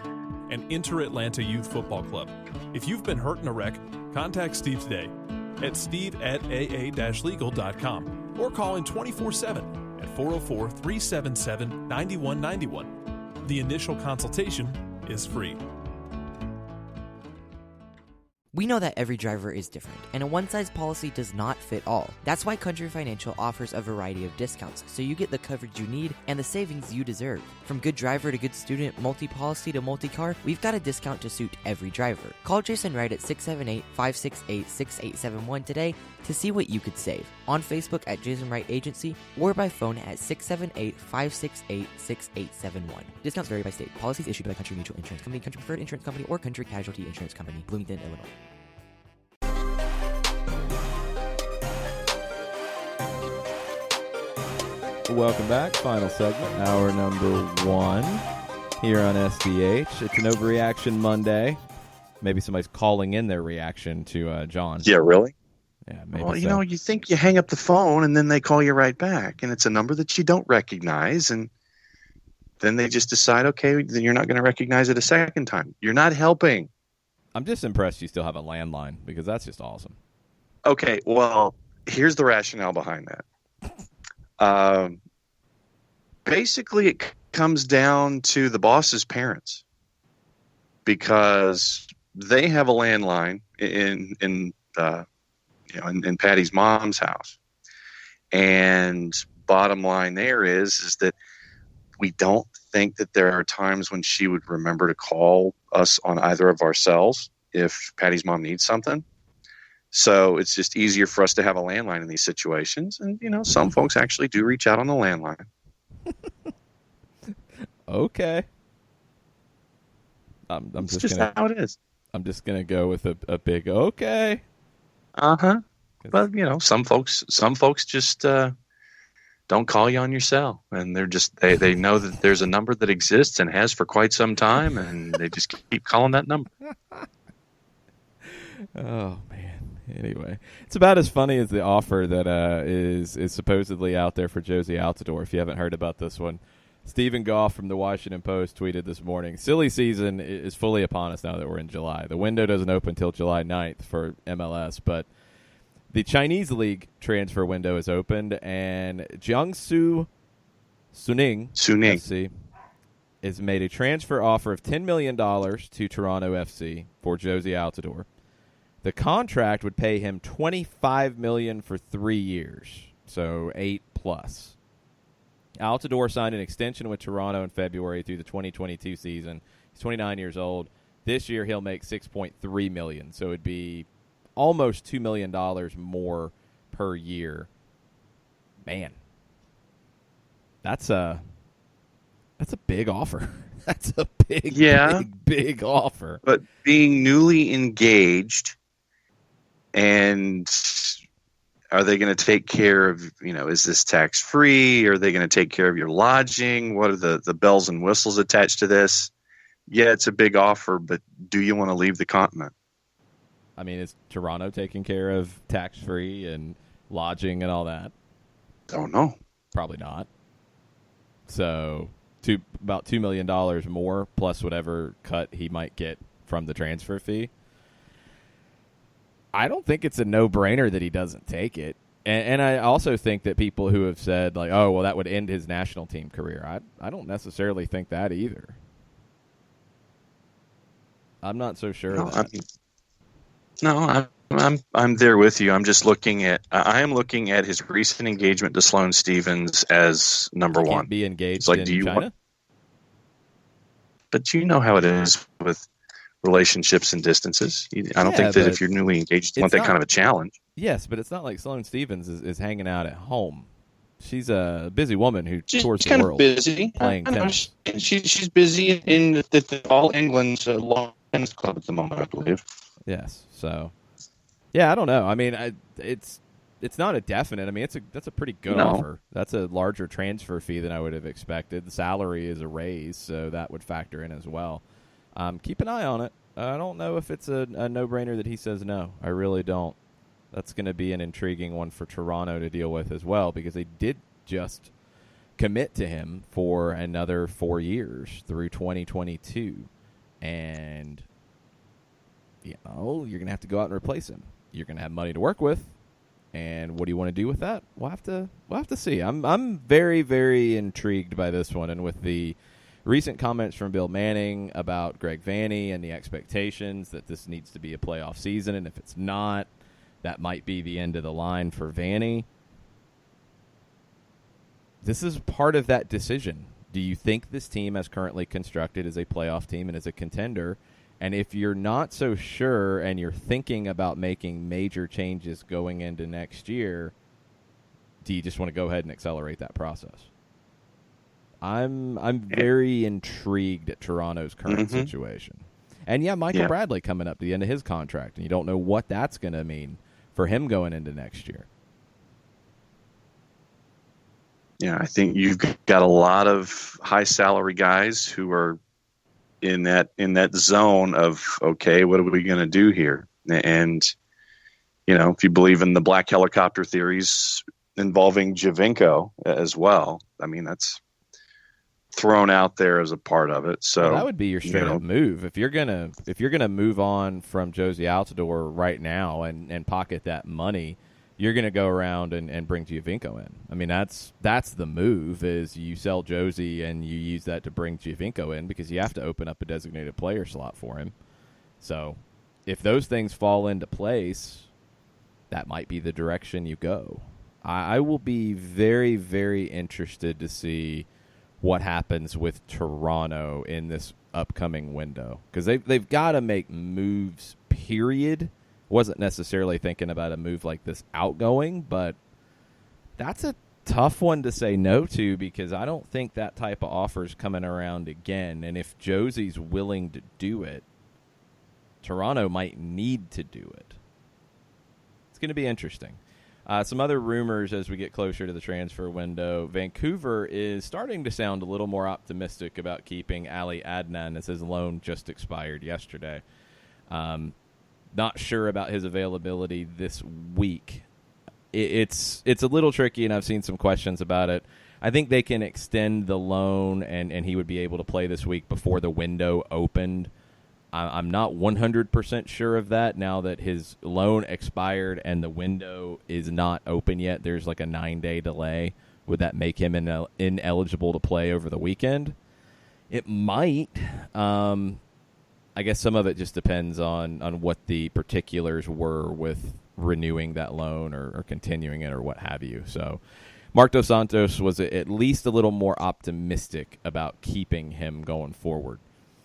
Speaker 8: and Inter-Atlanta Youth Football Club. If you've been hurt in a wreck, contact Steve today at steve@aa-legal.com or call in 24/7 at 404-377-9191. The initial consultation is free.
Speaker 9: We know that every driver is different, and a one-size policy does not fit all. That's why Country Financial offers a variety of discounts, so you get the coverage you need and the savings you deserve. From good driver to good student, multi-policy to multi-car, we've got a discount to suit every driver. Call Jason Wright at 678-568-6871 today to see what you could save. On Facebook at Jason Wright Agency or by phone at 678-568-6871. Discounts vary by state. Policies issued by Country Mutual Insurance Company, Country Preferred Insurance Company, or Country Casualty Insurance Company, Bloomington, Illinois.
Speaker 1: Welcome back. Final segment, hour number 1 here on SDH. It's an Overreaction Monday. Maybe somebody's calling in their reaction to John.
Speaker 3: Yeah, really?
Speaker 1: Yeah, maybe
Speaker 3: well,
Speaker 1: so.
Speaker 3: You think you hang up the phone and then they call you right back, and it's a number that you don't recognize, and then they just decide, okay, then you're not going to recognize it a second time. You're not helping.
Speaker 1: I'm just impressed you still have a landline because that's just awesome.
Speaker 3: Okay, well, here's the rationale behind that. Basically, it comes down to the boss's parents because they have a landline in Patty's mom's house, and bottom line there is that we don't think that there are times when she would remember to call us on either of our cells if Patty's mom needs something. So it's just easier for us to have a landline in these situations. And, some folks actually do reach out on the landline.
Speaker 1: Okay. I'm
Speaker 3: just how it is.
Speaker 1: I'm just going to go with a big okay.
Speaker 3: Uh-huh. Well, some folks just don't call you on your cell. And they're just, they know that there's a number that exists and has for quite some time. And they just keep calling that number.
Speaker 1: Oh, man. Anyway, it's about as funny as the offer that is supposedly out there for Josie Altidore. If you haven't heard about this one, Stephen Goff from the Washington Post tweeted this morning, silly season is fully upon us now that we're in July. The window doesn't open until July 9th for MLS, but the Chinese League transfer window is opened, and Jiangsu Suning FC has made a transfer offer of $10 million to Toronto FC for Josie Altidore. The contract would pay him $25 million for 3 years, so 8+. Altidore signed an extension with Toronto in February through the 2022 season. He's 29 years old. This year he'll make $6.3 million, so it'd be almost $2 million more per year. Man, that's a big offer. That's a big offer.
Speaker 3: But being newly engaged, and are they going to take care of, is this tax free? Are they going to take care of your lodging? What are the bells and whistles attached to this? Yeah, it's a big offer, but do you want to leave the continent?
Speaker 1: I mean, is Toronto taking care of tax free and lodging and all that?
Speaker 3: Don't know.
Speaker 1: Probably not. So about $2 million more plus whatever cut he might get from the transfer fee. I don't think it's a no-brainer that he doesn't take it. And I also think that people who have said, like, oh, well, that would end his national team career, I don't necessarily think that either. I'm not so sure of that.
Speaker 3: I'm there with you. I'm just looking at his recent engagement to Sloane Stephens as number
Speaker 1: He
Speaker 3: one.
Speaker 1: can't be engaged
Speaker 3: it's like,
Speaker 1: in
Speaker 3: do you
Speaker 1: China?
Speaker 3: But you know how it is with relationships and distances. I don't think that if you're newly engaged, you want that kind of a challenge.
Speaker 1: Yes, but it's not like Sloane Stephens is hanging out at home. She's a busy woman who tours the
Speaker 3: kind
Speaker 1: world.
Speaker 3: Of busy.
Speaker 1: Playing tennis.
Speaker 3: She's busy in the All England's lawn tennis club at the moment, I believe.
Speaker 1: Yes. So, yeah, I don't know. I mean, it's not a definite. I mean, that's a pretty good offer. That's a larger transfer fee than I would have expected. The salary is a raise, so that would factor in as well. Keep an eye on it. I don't know if it's a no-brainer that he says no. I really don't. That's going to be an intriguing one for Toronto to deal with as well, because they did just commit to him for another 4 years through 2022. And, you're going to have to go out and replace him. You're going to have money to work with. And what do you want to do with that? We'll have to see. I'm very, very intrigued by this one, and with the recent comments from Bill Manning about Greg Vanney and the expectations that this needs to be a playoff season, and if it's not, that might be the end of the line for Vanney. This is part of that decision. Do you think this team, as currently constructed, is a playoff team and is a contender? And if you're not so sure and you're thinking about making major changes going into next year, do you just want to go ahead and accelerate that process? I'm very intrigued at Toronto's current situation. And, Michael Bradley coming up to the end of his contract, and you don't know what that's going to mean for him going into next year.
Speaker 3: Yeah, I think you've got a lot of high salary guys who are in that zone of, okay, what are we going to do here? And, if you believe in the black helicopter theories involving Giovinco as well, I mean, that's thrown out there as a part of it. So
Speaker 1: that would be your straight up move. If you're gonna move on from Josie Altidore right now and pocket that money, you're gonna go around and bring Giovinco in. I mean, that's the move, is you sell Josie and you use that to bring Giovinco in, because you have to open up a designated player slot for him. So if those things fall into place, that might be the direction you go. I will be very, very interested to see what happens with Toronto in this upcoming window, because they've got to make moves, period. Wasn't necessarily thinking about a move like this outgoing, but that's a tough one to say no to, because I don't think that type of offer is coming around again. And if Josie's willing to do it, Toronto might need to do it. It's going to be interesting. Some other rumors as we get closer to the transfer window. Vancouver is starting to sound a little more optimistic about keeping Ali Adnan, as his loan just expired yesterday. Not sure about his availability this week. It's a little tricky, and I've seen some questions about it. I think they can extend the loan, and he would be able to play this week before the window opened. I'm not 100% sure of that now that his loan expired and the window is not open yet. There's like a 9-day delay. Would that make him ineligible to play over the weekend? It might. I guess some of it just depends on what the particulars were with renewing that loan or continuing it or what have you. So Marc Dos Santos was at least a little more optimistic about keeping him going forward.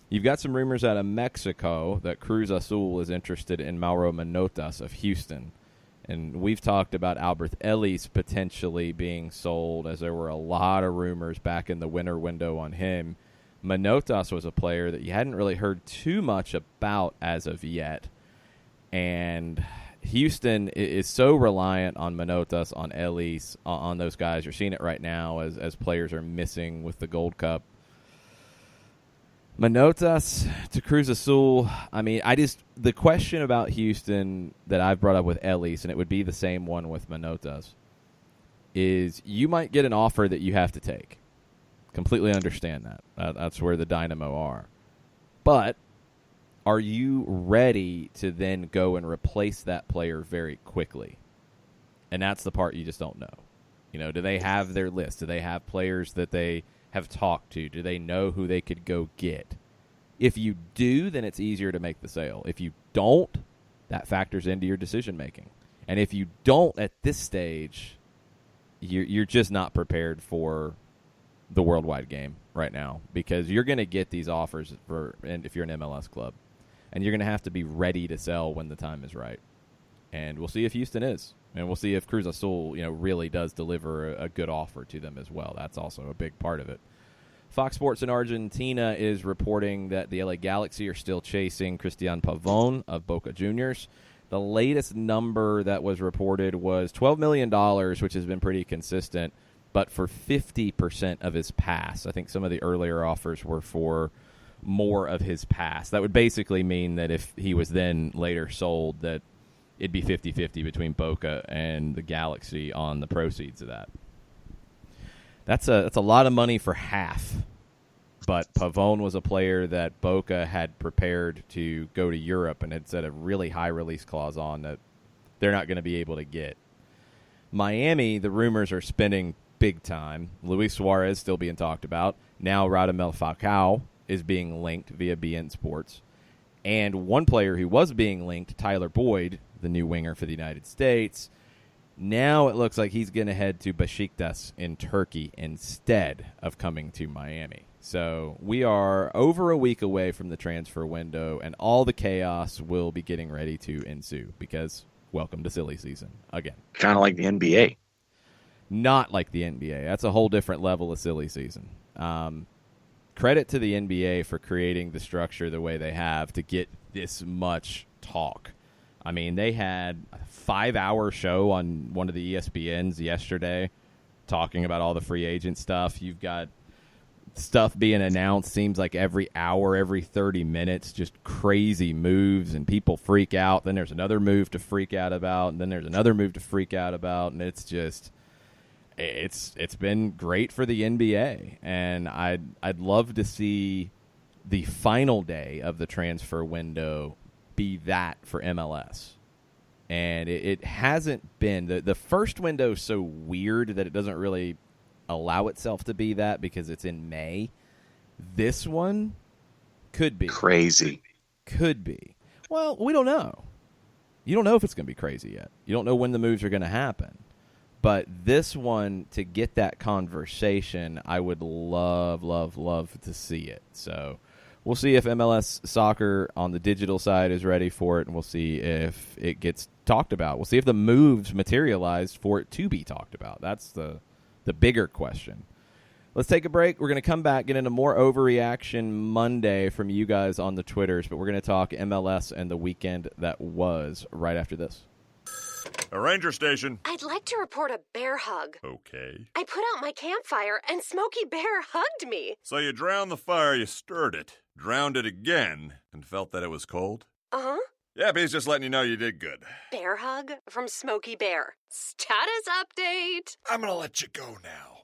Speaker 1: You've got some rumors out of Mexico that Cruz Azul is interested in Mauro Manotas of Houston. And we've talked about Albert Ellis potentially being sold, as there were a lot of rumors back in the winter window on him. Manotas was a player that you hadn't really heard too much about as of yet. And Houston is so reliant on Manotas, on Ellis, on those guys. You're seeing it right now as players are missing with the Gold Cup. Manotas to Cruz Azul, I mean, the question about Houston that I've brought up with Ellis, and it would be the same one with Manotas, is you might get an offer that you have to take. Completely understand that. That's where the Dynamo are. But are you ready to then go and replace that player very quickly? And that's the part you just don't know. You know, do they have their list? Do they have players that they have talked to? Do they know who they could go get? If you do, then it's easier to make the sale. If you don't, that factors into your decision making. And if you don't at this stage, you're just not prepared for the worldwide game right now, because you're going to get these offers and if you're an MLS club, and you're going to have to be ready to sell when the time is right. And we'll see if Houston is, and we'll see if Cruz Azul, really does deliver a good offer to them as well. That's also a big part of it. Fox Sports in Argentina is reporting that the LA Galaxy are still chasing Cristian Pavón of Boca Juniors. The latest number that was reported was $12 million, which has been pretty consistent, but for 50% of his pass. I think some of the earlier offers were for more of his pass. That would basically mean that if he was then later sold, that it'd be 50-50 between Boca and the Galaxy on the proceeds of that. That's a lot of money for half. But Pavón was a player that Boca had prepared to go to Europe and had set a really high release clause on that they're not going to be able to get. Miami, the rumors are spinning big time. Luis Suarez still being talked about. Now Radamel Falcao is being linked via BN Sports. And one player who was being linked, Tyler Boyd, the new winger for the United States, now it looks like he's going to head to Besiktas in Turkey instead of coming to Miami. So we are over a week away from the transfer window, and all the chaos will be getting ready to ensue because welcome to silly season again.
Speaker 3: Kind of like the NBA.
Speaker 1: Not like the NBA. That's a whole different level of silly season. Credit to the NBA for creating the structure the way they have to get this much talk. I mean, they had a 5-hour show on one of the ESPNs yesterday talking about all the free agent stuff. You've got stuff being announced, seems like every hour, every 30 minutes, just crazy moves, and people freak out. Then there's another move to freak out about, and then there's another move to freak out about, and it's just it's been great for the NBA. And I'd love to see the final day of the transfer window be that for MLS. And it hasn't been. The first window is so weird that it doesn't really allow itself to be that because it's in May. This one could be.
Speaker 3: Crazy.
Speaker 1: Could be. Well, we don't know. You don't know if it's going to be crazy yet. You don't know when the moves are going to happen. But this one, to get that conversation, I would love, love, love to see it. So we'll see if MLS Soccer on the digital side is ready for it, and we'll see if it gets talked about. We'll see if the moves materialize for it to be talked about. That's the bigger question. Let's take a break. We're going to come back, get into more Overreaction Monday from you guys on the Twitters, but we're going to talk MLS and the weekend that was right after this.
Speaker 12: A ranger station.
Speaker 10: I'd like to report a bear hug.
Speaker 12: Okay.
Speaker 10: I put out my campfire and Smokey Bear hugged me.
Speaker 12: So you drowned the fire, you stirred it, drowned it again, and felt that it was cold?
Speaker 10: Uh-huh.
Speaker 12: Yep, he's just letting you know you did good.
Speaker 10: Bear hug from Smokey Bear. Status update.
Speaker 12: I'm gonna let you go now.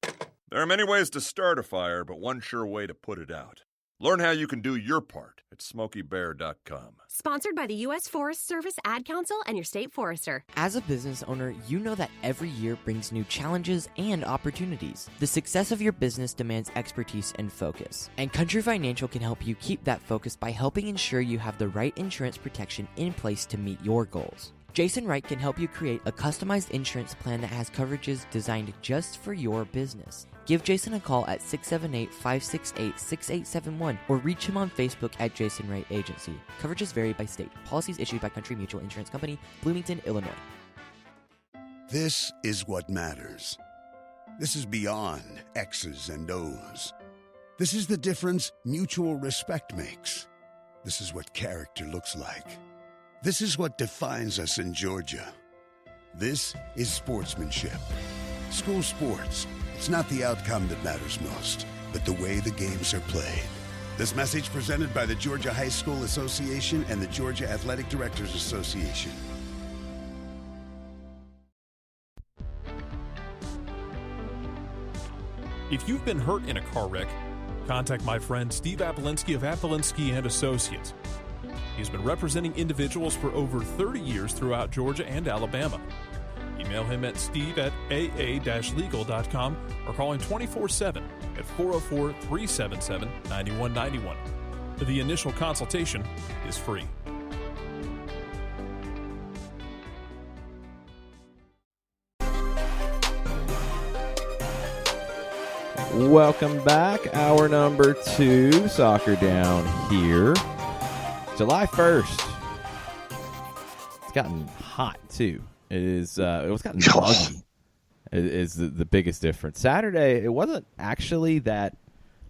Speaker 12: There are many ways to start a fire, but one sure way to put it out. Learn how you can do your part at SmokeyBear.com.
Speaker 13: Sponsored by the U.S. Forest Service Ad Council and your state forester.
Speaker 9: As a business owner, you know that every year brings new challenges and opportunities. The success of your business demands expertise and focus. And Country Financial can help you keep that focus by helping ensure you have the right insurance protection in place to meet your goals. Jason Wright can help you create a customized insurance plan that has coverages designed just for your business. Give Jason a call at 678-568-6871 or reach him on Facebook at Jason Wright Agency. Coverages vary by state. Policies issued by Country Mutual Insurance Company, Bloomington, Illinois.
Speaker 7: This is what matters. This is beyond X's and O's. This is the difference mutual respect makes. This is what character looks like. This is what defines us in Georgia. This is sportsmanship. School sports. It's not the outcome that matters most, but the way the games are played. This message presented by the Georgia High School Association and the Georgia Athletic Directors Association.
Speaker 8: If you've been hurt in a car wreck, contact my friend Steve Apolinsky of Apolinsky & Associates. He's been representing individuals for over 30 years throughout Georgia and Alabama. Email him at steve@aa-legal.com or call him 24/7 at 404-377-9191. The initial consultation is free.
Speaker 1: Welcome back. Hour number 2, Soccer Down here. July 1st. It's gotten hot, too. It was gotten muggy. Is the biggest difference. Saturday, it wasn't actually that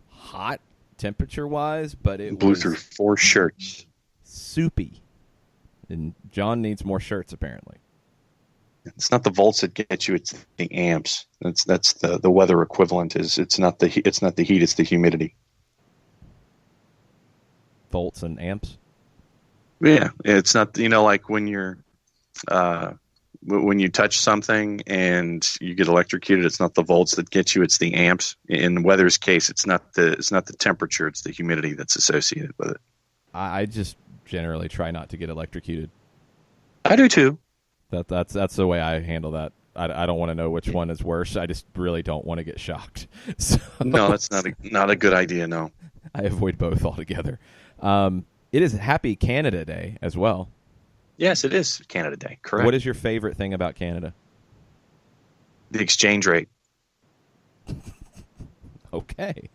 Speaker 1: hot temperature-wise, but it
Speaker 3: blew
Speaker 1: was
Speaker 3: through 4 shirts.
Speaker 1: Soupy. And John needs more shirts, apparently.
Speaker 3: It's not the volts that get you; it's the amps. That's the weather equivalent. It's not the heat; it's the humidity.
Speaker 1: Volts and amps.
Speaker 3: Yeah, it's not. Like when you're when you touch something and you get electrocuted, it's not the volts that get you; it's the amps. In the weather's case, it's not the temperature; it's the humidity that's associated with it.
Speaker 1: I just generally try not to get electrocuted.
Speaker 3: I do too.
Speaker 1: That's the way I handle that. I don't want to know which one is worse. I just really don't want to get shocked. So,
Speaker 3: no, that's not a good idea. No,
Speaker 1: I avoid both altogether. It is Happy Canada Day as well.
Speaker 3: Yes, it is Canada Day. Correct.
Speaker 1: What is your favorite thing about Canada?
Speaker 3: The exchange rate.
Speaker 1: Okay.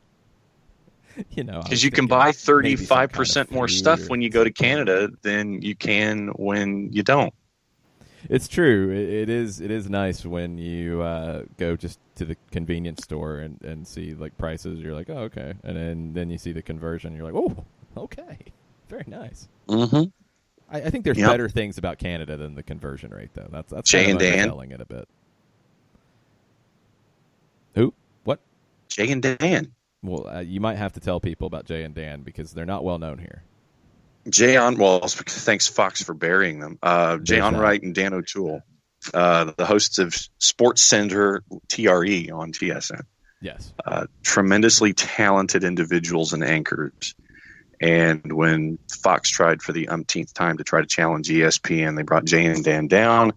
Speaker 3: Because you can buy 35% more stuff when you go to Canada than you can when you don't.
Speaker 1: It's true. It is nice when you go just to the convenience store and see like prices. You're like, oh, okay, and then you see the conversion. You're like, oh, okay, very nice.
Speaker 3: Mm-hmm.
Speaker 1: I think there's better things about Canada than the conversion rate, though. That's
Speaker 3: Jay
Speaker 1: kind of
Speaker 3: and Dan
Speaker 1: underselling it a bit. Who? What?
Speaker 3: Jay and Dan.
Speaker 1: Well, you might have to tell people about Jay and Dan because they're not well known here.
Speaker 3: Jay thanks Fox for burying them. Jay Onright and Dan O'Toole, the hosts of Sports Center TRE on TSN.
Speaker 1: Yes.
Speaker 3: Tremendously talented individuals and anchors. And when Fox tried for the umpteenth time to try to challenge ESPN, they brought Jay and Dan down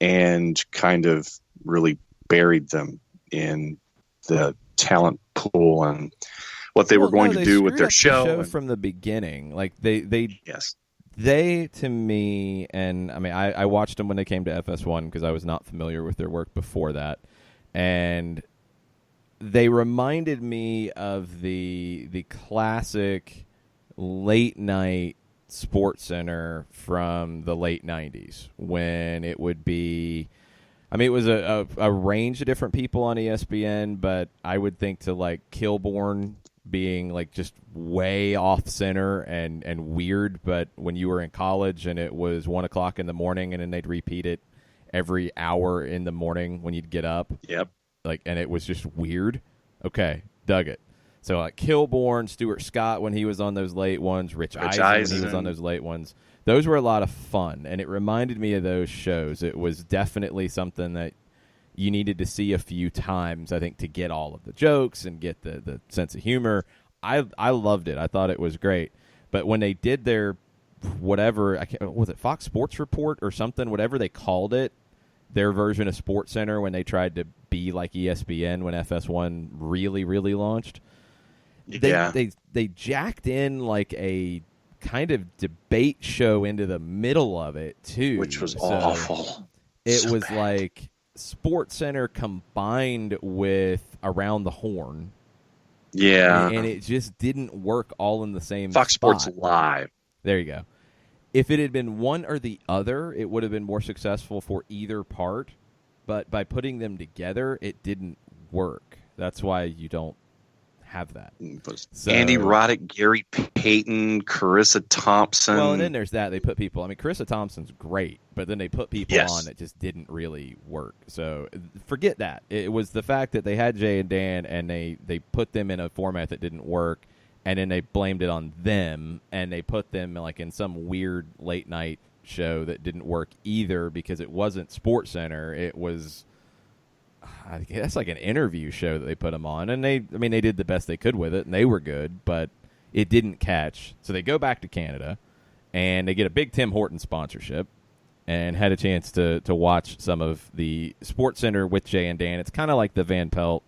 Speaker 3: and kind of really buried them in the talent pool and what they were going to do with their show.
Speaker 1: From the beginning. Like they
Speaker 3: yes.
Speaker 1: They, to me, and I mean, I watched them when they came to FS1 because I was not familiar with their work before that. And they reminded me of the classic late night Sports Center from the late 90s when it would be, I mean, it was a range of different people on ESPN, but I would think to like Kilborn being like just way off center and weird, but when you were in college and it was 1 o'clock in the morning and then they'd repeat it every hour in the morning when you'd get up.
Speaker 3: Yep.
Speaker 1: Like, and it was just weird. Okay. Dug it. So like Kilborn, Stuart Scott when he was on those late ones, Rich Eisen when he was on those late ones. Those were a lot of fun, and it reminded me of those shows. It was definitely something that you needed to see a few times, I think, to get all of the jokes and get the sense of humor. I loved it. I thought it was great. But when they did their whatever, was it Fox Sports Report or something, whatever they called it, their version of Sports Center when they tried to be like ESPN when FS1 really, really launched, they jacked in like a kind of debate show into the middle of it, too.
Speaker 3: Which was awful.
Speaker 1: It was bad. Like Sports Center combined with Around the Horn.
Speaker 3: Yeah.
Speaker 1: And it just didn't work all in the same
Speaker 3: Fox
Speaker 1: spot.
Speaker 3: Sports Live.
Speaker 1: There you go. If it had been one or the other, it would have been more successful for either part. But by putting them together, it didn't work. That's why you don't have that. So,
Speaker 3: Andy Roddick, Gary Payton, Carissa Thompson.
Speaker 1: Well, and then there's that. They put people, I mean, Carissa Thompson's great, but then they put people on that just didn't really work. So forget that. It was the fact that they had Jay and Dan, and they put them in a format that didn't work, and then they blamed it on them, and they put them like in some weird late night show that didn't work either because it wasn't Sports Center. It was, I guess, like an interview show that they put them on, and they did the best they could with it, and they were good, but it didn't catch. So they go back to Canada, and they get a big Tim Horton sponsorship, and had a chance to watch some of the Sports Center with Jay and Dan. It's kind of like the Van Pelt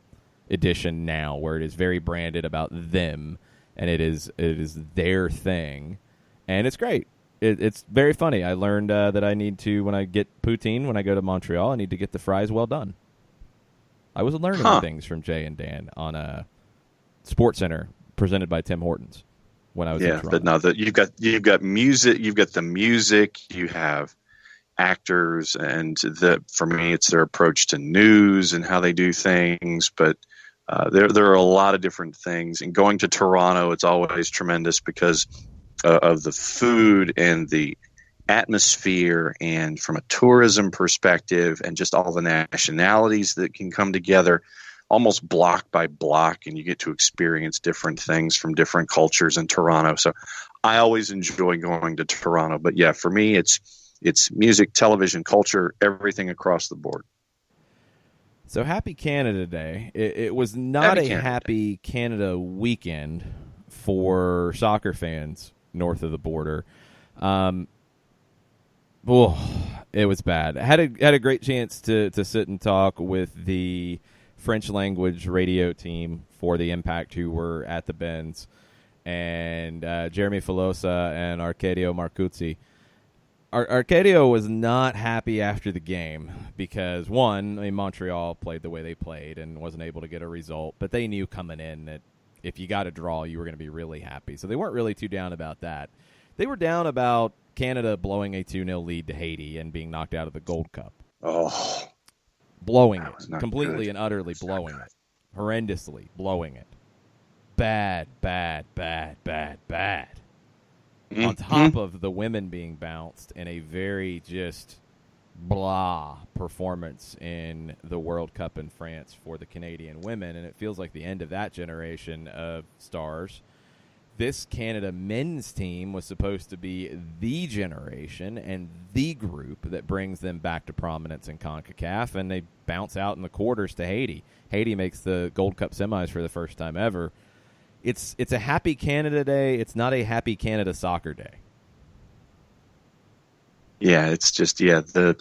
Speaker 1: edition now, where it is very branded about them, and it is their thing, and it's great. It's very funny. I learned that I need to, when I get poutine, when I go to Montreal, I need to get the fries well done. I was learning things from Jay and Dan on a Sports Center presented by Tim Hortons when I was in Toronto.
Speaker 3: But no, you've got music, you've got the music, you have actors, and for me, it's their approach to news and how they do things. But there are a lot of different things. And going to Toronto, it's always tremendous because of the food and the atmosphere, and from a tourism perspective, and just all the nationalities that can come together almost block by block, and you get to experience different things from different cultures in Toronto. So I always enjoy going to Toronto. But yeah, for me, it's music, television, culture, everything across the board.
Speaker 1: So happy Canada Day. It was not happy Canada weekend for soccer fans north of the border. It was bad. I had a great chance to sit and talk with the French language radio team for the Impact, who were at the Benz, and Jeremy Filosa and Arcadio Marcuzzi. Arcadio was not happy after the game because, one, Montreal played the way they played and wasn't able to get a result, but they knew coming in that if you got a draw, you were going to be really happy. So they weren't really too down about that. They were down about Canada blowing a 2-0 lead to Haiti and being knocked out of the Gold Cup.
Speaker 3: Oh.
Speaker 1: Blowing it. Completely and utterly blowing it. Horrendously blowing it. Bad. Mm-hmm. On top of the women being bounced in a very just blah performance in the World Cup in France for the Canadian women, and it feels like the end of that generation of stars. This Canada men's team was supposed to be the generation and the group that brings them back to prominence in CONCACAF, and they bounce out in the quarters to Haiti. Haiti makes the Gold Cup semis for the first time ever. It's a happy Canada Day. It's not a happy Canada soccer day.
Speaker 3: Yeah, it's just the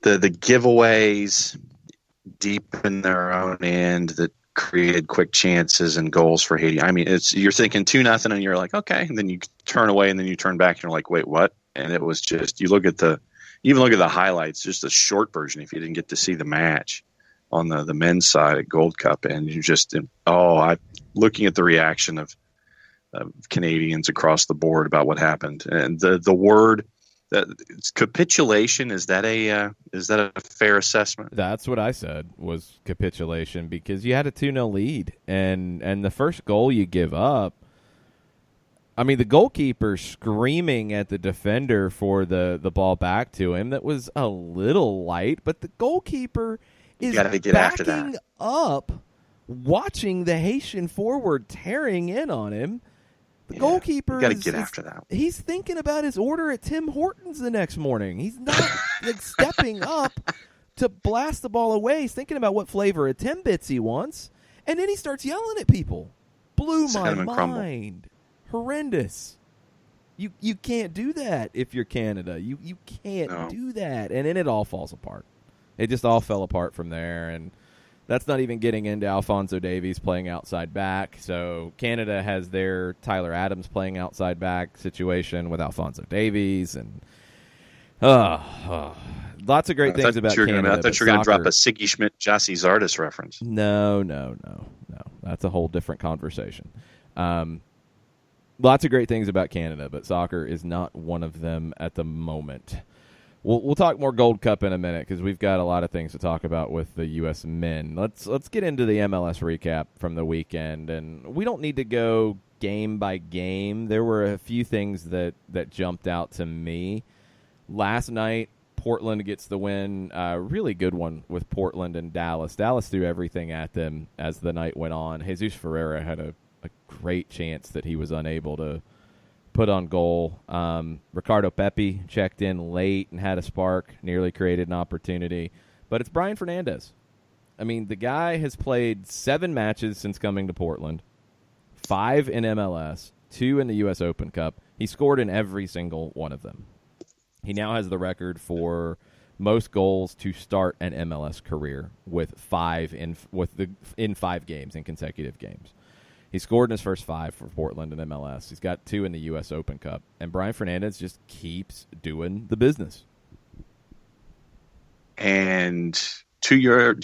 Speaker 3: giveaways deep in their own end that created quick chances and goals for Haiti. I mean, you're thinking 2-0 and you're like, okay, and then you turn away and then you turn back and you're like, wait, what? And it was just, you look at the highlights, just the short version if you didn't get to see the match on the men's side at Gold Cup, and you just looking at the reaction of Canadians across the board about what happened, and the word that capitulation, is that a fair assessment?
Speaker 1: That's what I said, was capitulation, because you had a 2-0 lead, and the first goal you give up, I mean, the goalkeeper screaming at the defender for the ball back to him, that was a little light, but the goalkeeper is backing up, watching the Haitian forward tearing in on him. The goalkeeper
Speaker 3: got to get after that.
Speaker 1: He's thinking about his order at Tim Hortons the next morning. He's not stepping up to blast the ball away. He's thinking about what flavor of Timbits he wants, and then he starts yelling at people. Blew my mind. Horrendous. You can't do that if you're Canada. You can't do that, and then it all falls apart. It just all fell apart from there, and that's not even getting into Alphonso Davies playing outside back. So Canada has their Tyler Adams playing outside back situation with Alphonso Davies, and lots of great things about Canada.
Speaker 3: I thought you were going to drop a Siggy Schmidt, Jossie Zardes reference.
Speaker 1: No. That's a whole different conversation. Lots of great things about Canada, but soccer is not one of them at the moment. We'll talk more Gold Cup in a minute because we've got a lot of things to talk about with the U.S. men. Let's get into the MLS recap from the weekend, and we don't need to go game by game. There were a few things that jumped out to me. Last night, Portland gets the win, a really good one with Portland and Dallas. Dallas threw everything at them as the night went on. Jesus Ferreira had a great chance that he was unable to put on goal. Ricardo Pepi checked in late and had a spark, nearly created an opportunity. But it's Brian Fernandez. I mean, the guy has played 7 matches since coming to Portland, 5 in MLS, 2 in the U.S. Open Cup. He scored in every single one of them. He now has the record for most goals to start an MLS career with 5 in 5 games, in consecutive games. He scored in his first 5 for Portland and MLS. He's got 2 in the U.S. Open Cup. And Brian Fernandez just keeps doing the business.
Speaker 3: And to your,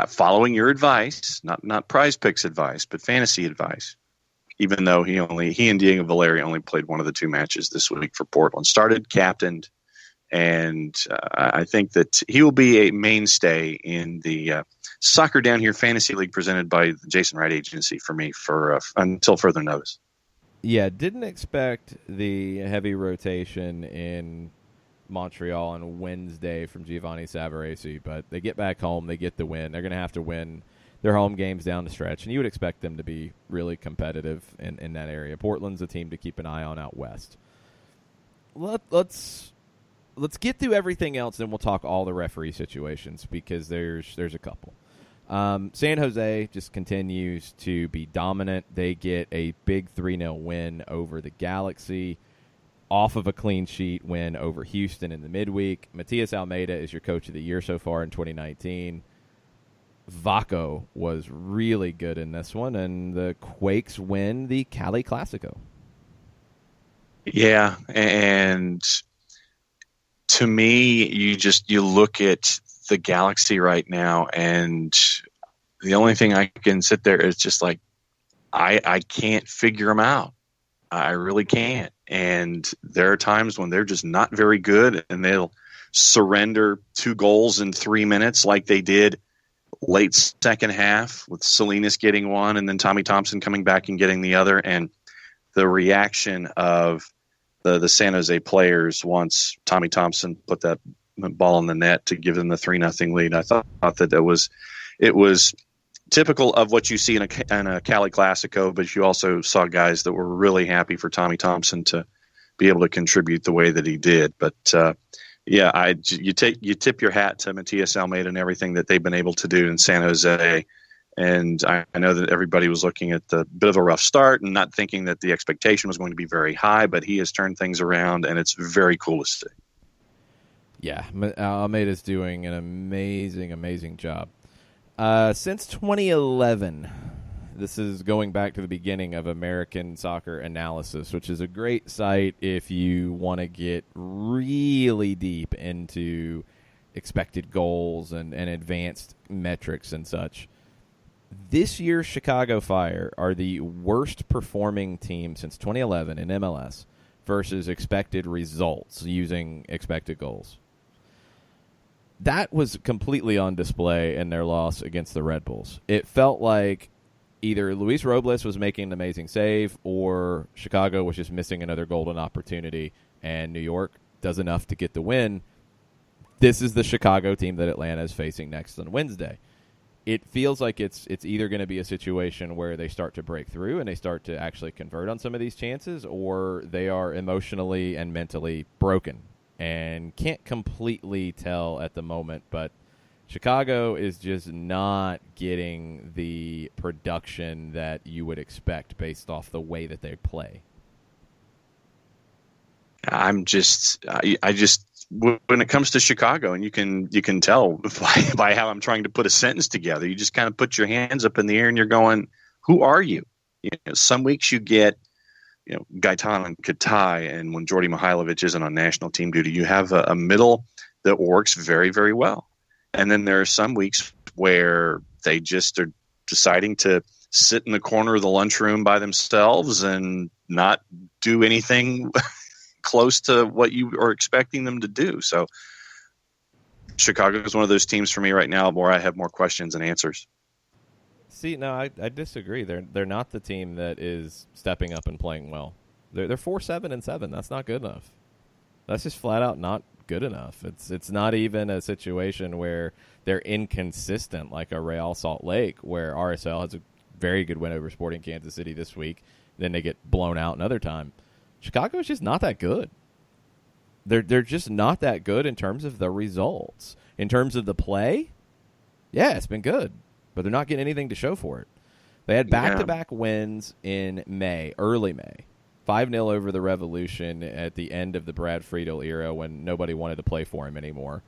Speaker 3: following your advice, not Prize Picks advice, but fantasy advice, even though he and Diego Valeri only played one of the 2 matches this week for Portland. Started, captained, and I think that he will be a mainstay in the Soccer Down Here Fantasy League presented by the Jason Wright Agency for me until further notice.
Speaker 1: Yeah, didn't expect the heavy rotation in Montreal on Wednesday from Giovanni Savarese, but they get back home, they get the win. They're going to have to win their home games down the stretch, and you would expect them to be really competitive in that area. Portland's a team to keep an eye on out west. Let's get through everything else, then we'll talk all the referee situations because there's a couple. San Jose just continues to be dominant. They get a big 3-0 win over the Galaxy off of a clean sheet win over Houston in the midweek. Matias Almeida is your coach of the year so far in 2019. Vaco was really good in this one, and the Quakes win the Cali Classico.
Speaker 3: Yeah, and to me, you look at the Galaxy right now, and the only thing I can sit there is just like, I can't figure them out. I really can't. And there are times when they're just not very good, and they'll surrender 2 goals in 3 minutes like they did late second half with Salinas getting one and then Tommy Thompson coming back and getting the other. And the reaction of the San Jose players once Tommy Thompson put that ball in the net to give them the 3-0 lead, I thought that it was typical of what you see in a Cali Classico, but you also saw guys that were really happy for Tommy Thompson to be able to contribute the way that he did. But you tip your hat to Matias Almeida and everything that they've been able to do in San Jose. And I know that everybody was looking at the bit of a rough start and not thinking that the expectation was going to be very high, but he has turned things around, and it's very cool to see.
Speaker 1: Yeah, Almeida's doing an amazing, amazing job. Since 2011, this is going back to the beginning of American Soccer Analysis, which is a great site if you want to get really deep into expected goals and advanced metrics and such. This year's Chicago Fire are the worst performing team since 2011 in MLS versus expected results using expected goals. That was completely on display in their loss against the Red Bulls. It felt like either Luis Robles was making an amazing save or Chicago was just missing another golden opportunity, and New York does enough to get the win. This is the Chicago team that Atlanta is facing next on Wednesday. It feels like it's either going to be a situation where they start to break through and they start to actually convert on some of these chances, or they are emotionally and mentally broken and can't completely tell at the moment. But Chicago is just not getting the production that you would expect based off the way that they play.
Speaker 3: I just when it comes to Chicago, and you can tell by how I'm trying to put a sentence together, you just kind of put your hands up in the air and you're going, who are you? Some weeks you get, Gaetan and Katai, and when Jordi Mihailovic isn't on national team duty, you have a middle that works very, very well. And then there are some weeks where they just are deciding to sit in the corner of the lunchroom by themselves and not do anything close to what you are expecting them to do. So Chicago is one of those teams for me right now where I have more questions than answers.
Speaker 1: See, no, I disagree. They're not the team that is stepping up and playing well. They're 4-7-7. That's not good enough. That's just flat out not good enough. It's not even a situation where they're inconsistent like a Real Salt Lake, where RSL has a very good win over Sporting Kansas City this week. Then they get blown out another time. Chicago is just not that good. They're just not that good in terms of the results. In terms of the play, yeah, it's been good, but they're not getting anything to show for it. They had back-to-back wins in May, early May. 5-0 over the Revolution at the end of the Brad Friedel era when nobody wanted to play for him anymore,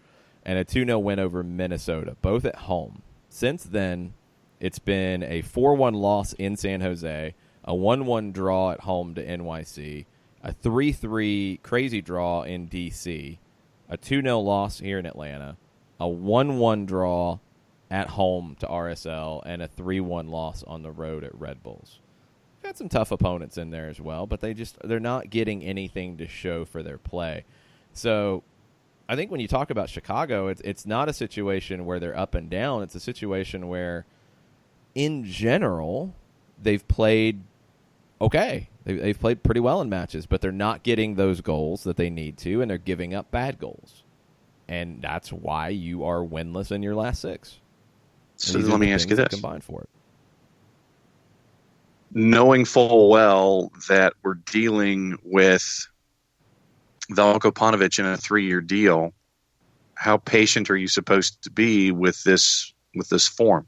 Speaker 1: and a 2-0 win over Minnesota, both at home. Since then, it's been a 4-1 loss in San Jose, a 1-1 draw at home to NYC, a 3-3 crazy draw in D.C., a 2-0 loss here in Atlanta, a 1-1 draw at home to RSL, and a 3-1 loss on the road at Red Bulls. We've had some tough opponents in there as well, but they're not getting anything to show for their play. So I think when you talk about Chicago, it's not a situation where they're up and down. It's a situation where, in general, they've played okay. They've played pretty well in matches, but they're not getting those goals that they need to, and they're giving up bad goals. And that's why you are winless in your last 6.
Speaker 3: So let me ask you this.
Speaker 1: Combined for it.
Speaker 3: Knowing full well that we're dealing with Veljko Paunovic in a 3-year deal, how patient are you supposed to be with this form?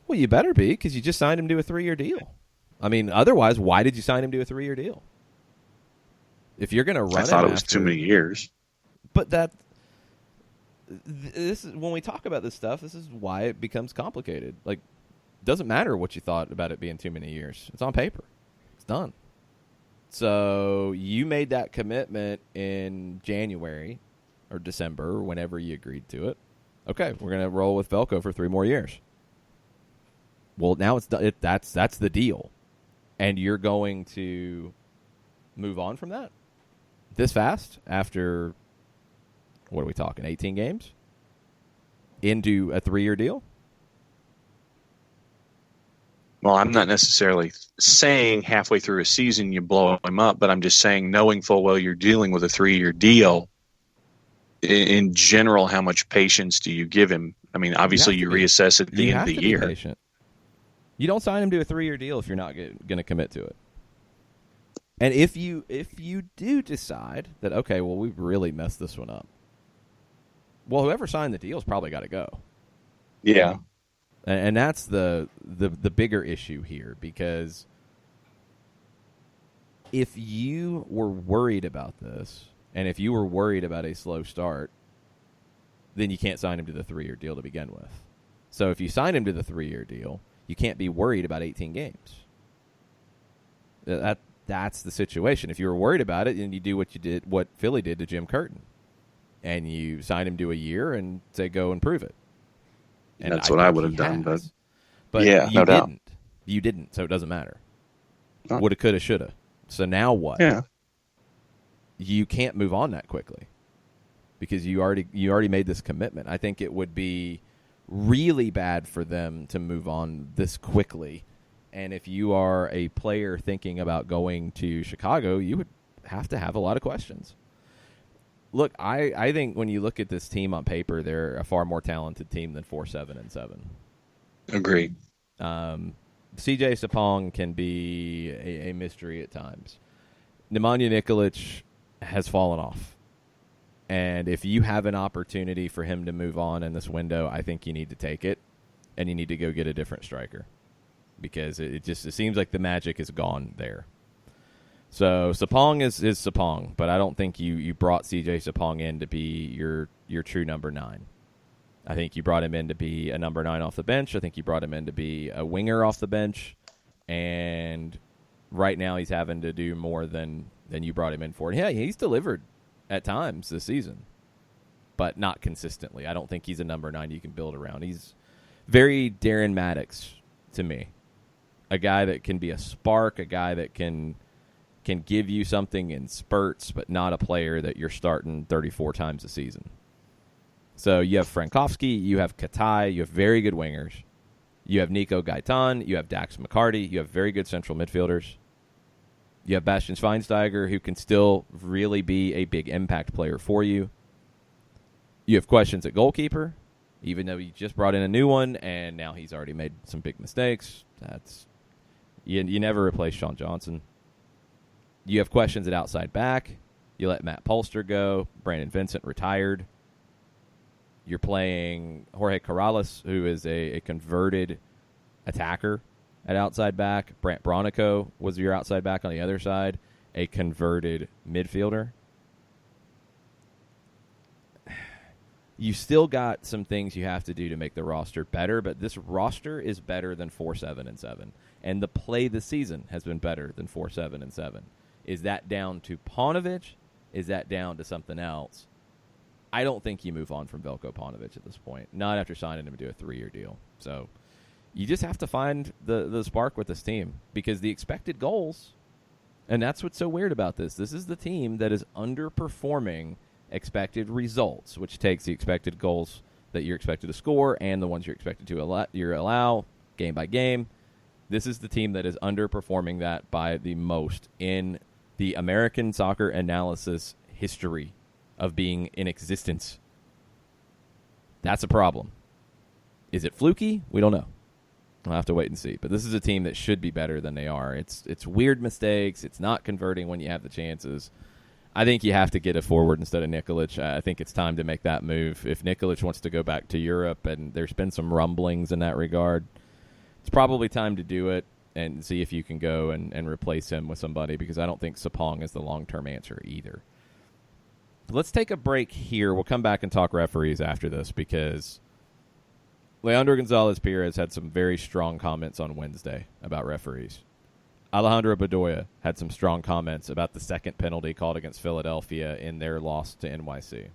Speaker 1: Well, you better be, because you just signed him to a 3-year deal. I mean, otherwise, why did you sign him to a 3-year deal? If you're going to run,
Speaker 3: I thought it was too many years.
Speaker 1: But this is when we talk about this stuff. This is why it becomes complicated. Like, it doesn't matter what you thought about it being too many years. It's on paper. It's done. So you made that commitment in January or December, or whenever you agreed to it. Okay, we're going to roll with Veljko for 3 more years. Well, now that's the deal. And you're going to move on from that this fast after, what are we talking, 18 games? Into a 3-year deal?
Speaker 3: Well, I'm not necessarily saying halfway through a season you blow him up, but I'm just saying, knowing full well you're dealing with a 3-year deal, in general, how much patience do you give him? I mean, obviously you reassess at the end of the year.
Speaker 1: Patient. You don't sign him to a 3-year deal if you're not going to commit to it. And if you do decide that, okay, well, we've really messed this one up, well, whoever signed the deal's probably got to go.
Speaker 3: Yeah.
Speaker 1: And that's the bigger issue here, because if you were worried about this, and if you were worried about a slow start, then you can't sign him to the 3-year deal to begin with. So if you sign him to the 3-year deal, you can't be worried about 18 games. That's the situation. If you were worried about it, then you do what Philly did to Jim Curtin, and you sign him to a year and say, go and prove it. And
Speaker 3: that's what I would have done,
Speaker 1: but
Speaker 3: yeah,
Speaker 1: you
Speaker 3: no doubt.
Speaker 1: didn't. You didn't, so it doesn't matter.
Speaker 3: No.
Speaker 1: Woulda, coulda, shoulda. So now what?
Speaker 3: Yeah.
Speaker 1: You can't move on that quickly because you already made this commitment. I think it would be really bad for them to move on this quickly. And if you are a player thinking about going to Chicago, you would have to have a lot of questions. Look, I think when you look at this team on paper, they're a far more talented team than 4-7-7.
Speaker 3: Agreed.
Speaker 1: CJ Sapong can be a mystery at times. Nemanja Nikolic has fallen off. And if you have an opportunity for him to move on in this window, I think you need to take it, and you need to go get a different striker, because it seems like the magic is gone there. So Sapong is Sapong, but I don't think you brought CJ Sapong in to be your true number 9. I think you brought him in to be a number 9 off the bench. I think you brought him in to be a winger off the bench, and right now he's having to do more than you brought him in for. And yeah, he's delivered at times this season, but not consistently. I don't think he's a number 9 you can build around. He's very Darren Maddox to me. A guy that can be a spark, a guy that can give you something in spurts, but not a player that you're starting 34 times a season. So you have Frankowski, you have Katai, you have very good wingers. You have Nico Gaitan, you have Dax McCarty, you have very good central midfielders. You have Bastian Schweinsteiger, who can still really be a big impact player for you. You have questions at goalkeeper, even though you just brought in a new one, and now he's already made some big mistakes. You never replace Sean Johnson. You have questions at outside back. You let Matt Polster go. Brandon Vincent retired. You're playing Jorge Corrales, who is a converted attacker, at outside back. Brant Bronico was your outside back on the other side, a converted midfielder. You still got some things you have to do to make the roster better, but this roster is better than 4-7-7. And the play this season has been better than 4-7-7. Is that down to Paunovic? Is that down to something else? I don't think you move on from Veljko Paunovic at this point, not after signing him to a 3-year deal. So you just have to find the spark with this team, because the expected goals, and that's what's so weird about this. This is the team that is underperforming expected results, which takes the expected goals that you're expected to score and the ones you're expected to allow game by game. This is the team that is underperforming that by the most in the American soccer analysis history of being in existence. That's a problem. Is it fluky? We don't know. We'll have to wait and see. But this is a team that should be better than they are. It's weird mistakes. It's not converting when you have the chances. I think you have to get a forward instead of Nikolic. I think it's time to make that move. If Nikolic wants to go back to Europe, and there's been some rumblings in that regard, it's probably time to do it and see if you can go and replace him with somebody, because I don't think Sapong is the long-term answer either. Let's take a break here. We'll come back and talk referees after this, because Leandro Gonzalez-Perez had some very strong comments on Wednesday about referees. Alejandro Bedoya had some strong comments about the second penalty called against Philadelphia in their loss to NYC.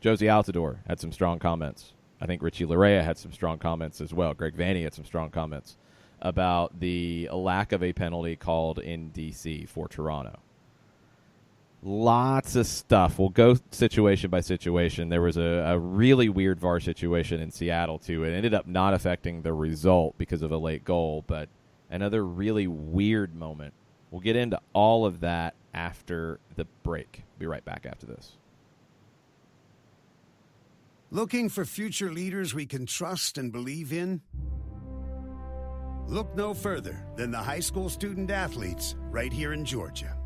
Speaker 1: Josie Altidore had some strong comments. I think Richie Larea had some strong comments as well. Greg Vanny had some strong comments about the lack of a penalty called in D.C. for Toronto. Lots of stuff. We'll go situation by situation. There was a really weird VAR situation in Seattle, too. It ended up not affecting the result because of a late goal, but another really weird moment. We'll get into all of that after the break. Be right back after this.
Speaker 7: Looking for future leaders we can trust and believe in? Look no further than the high school student athletes right here in Georgia.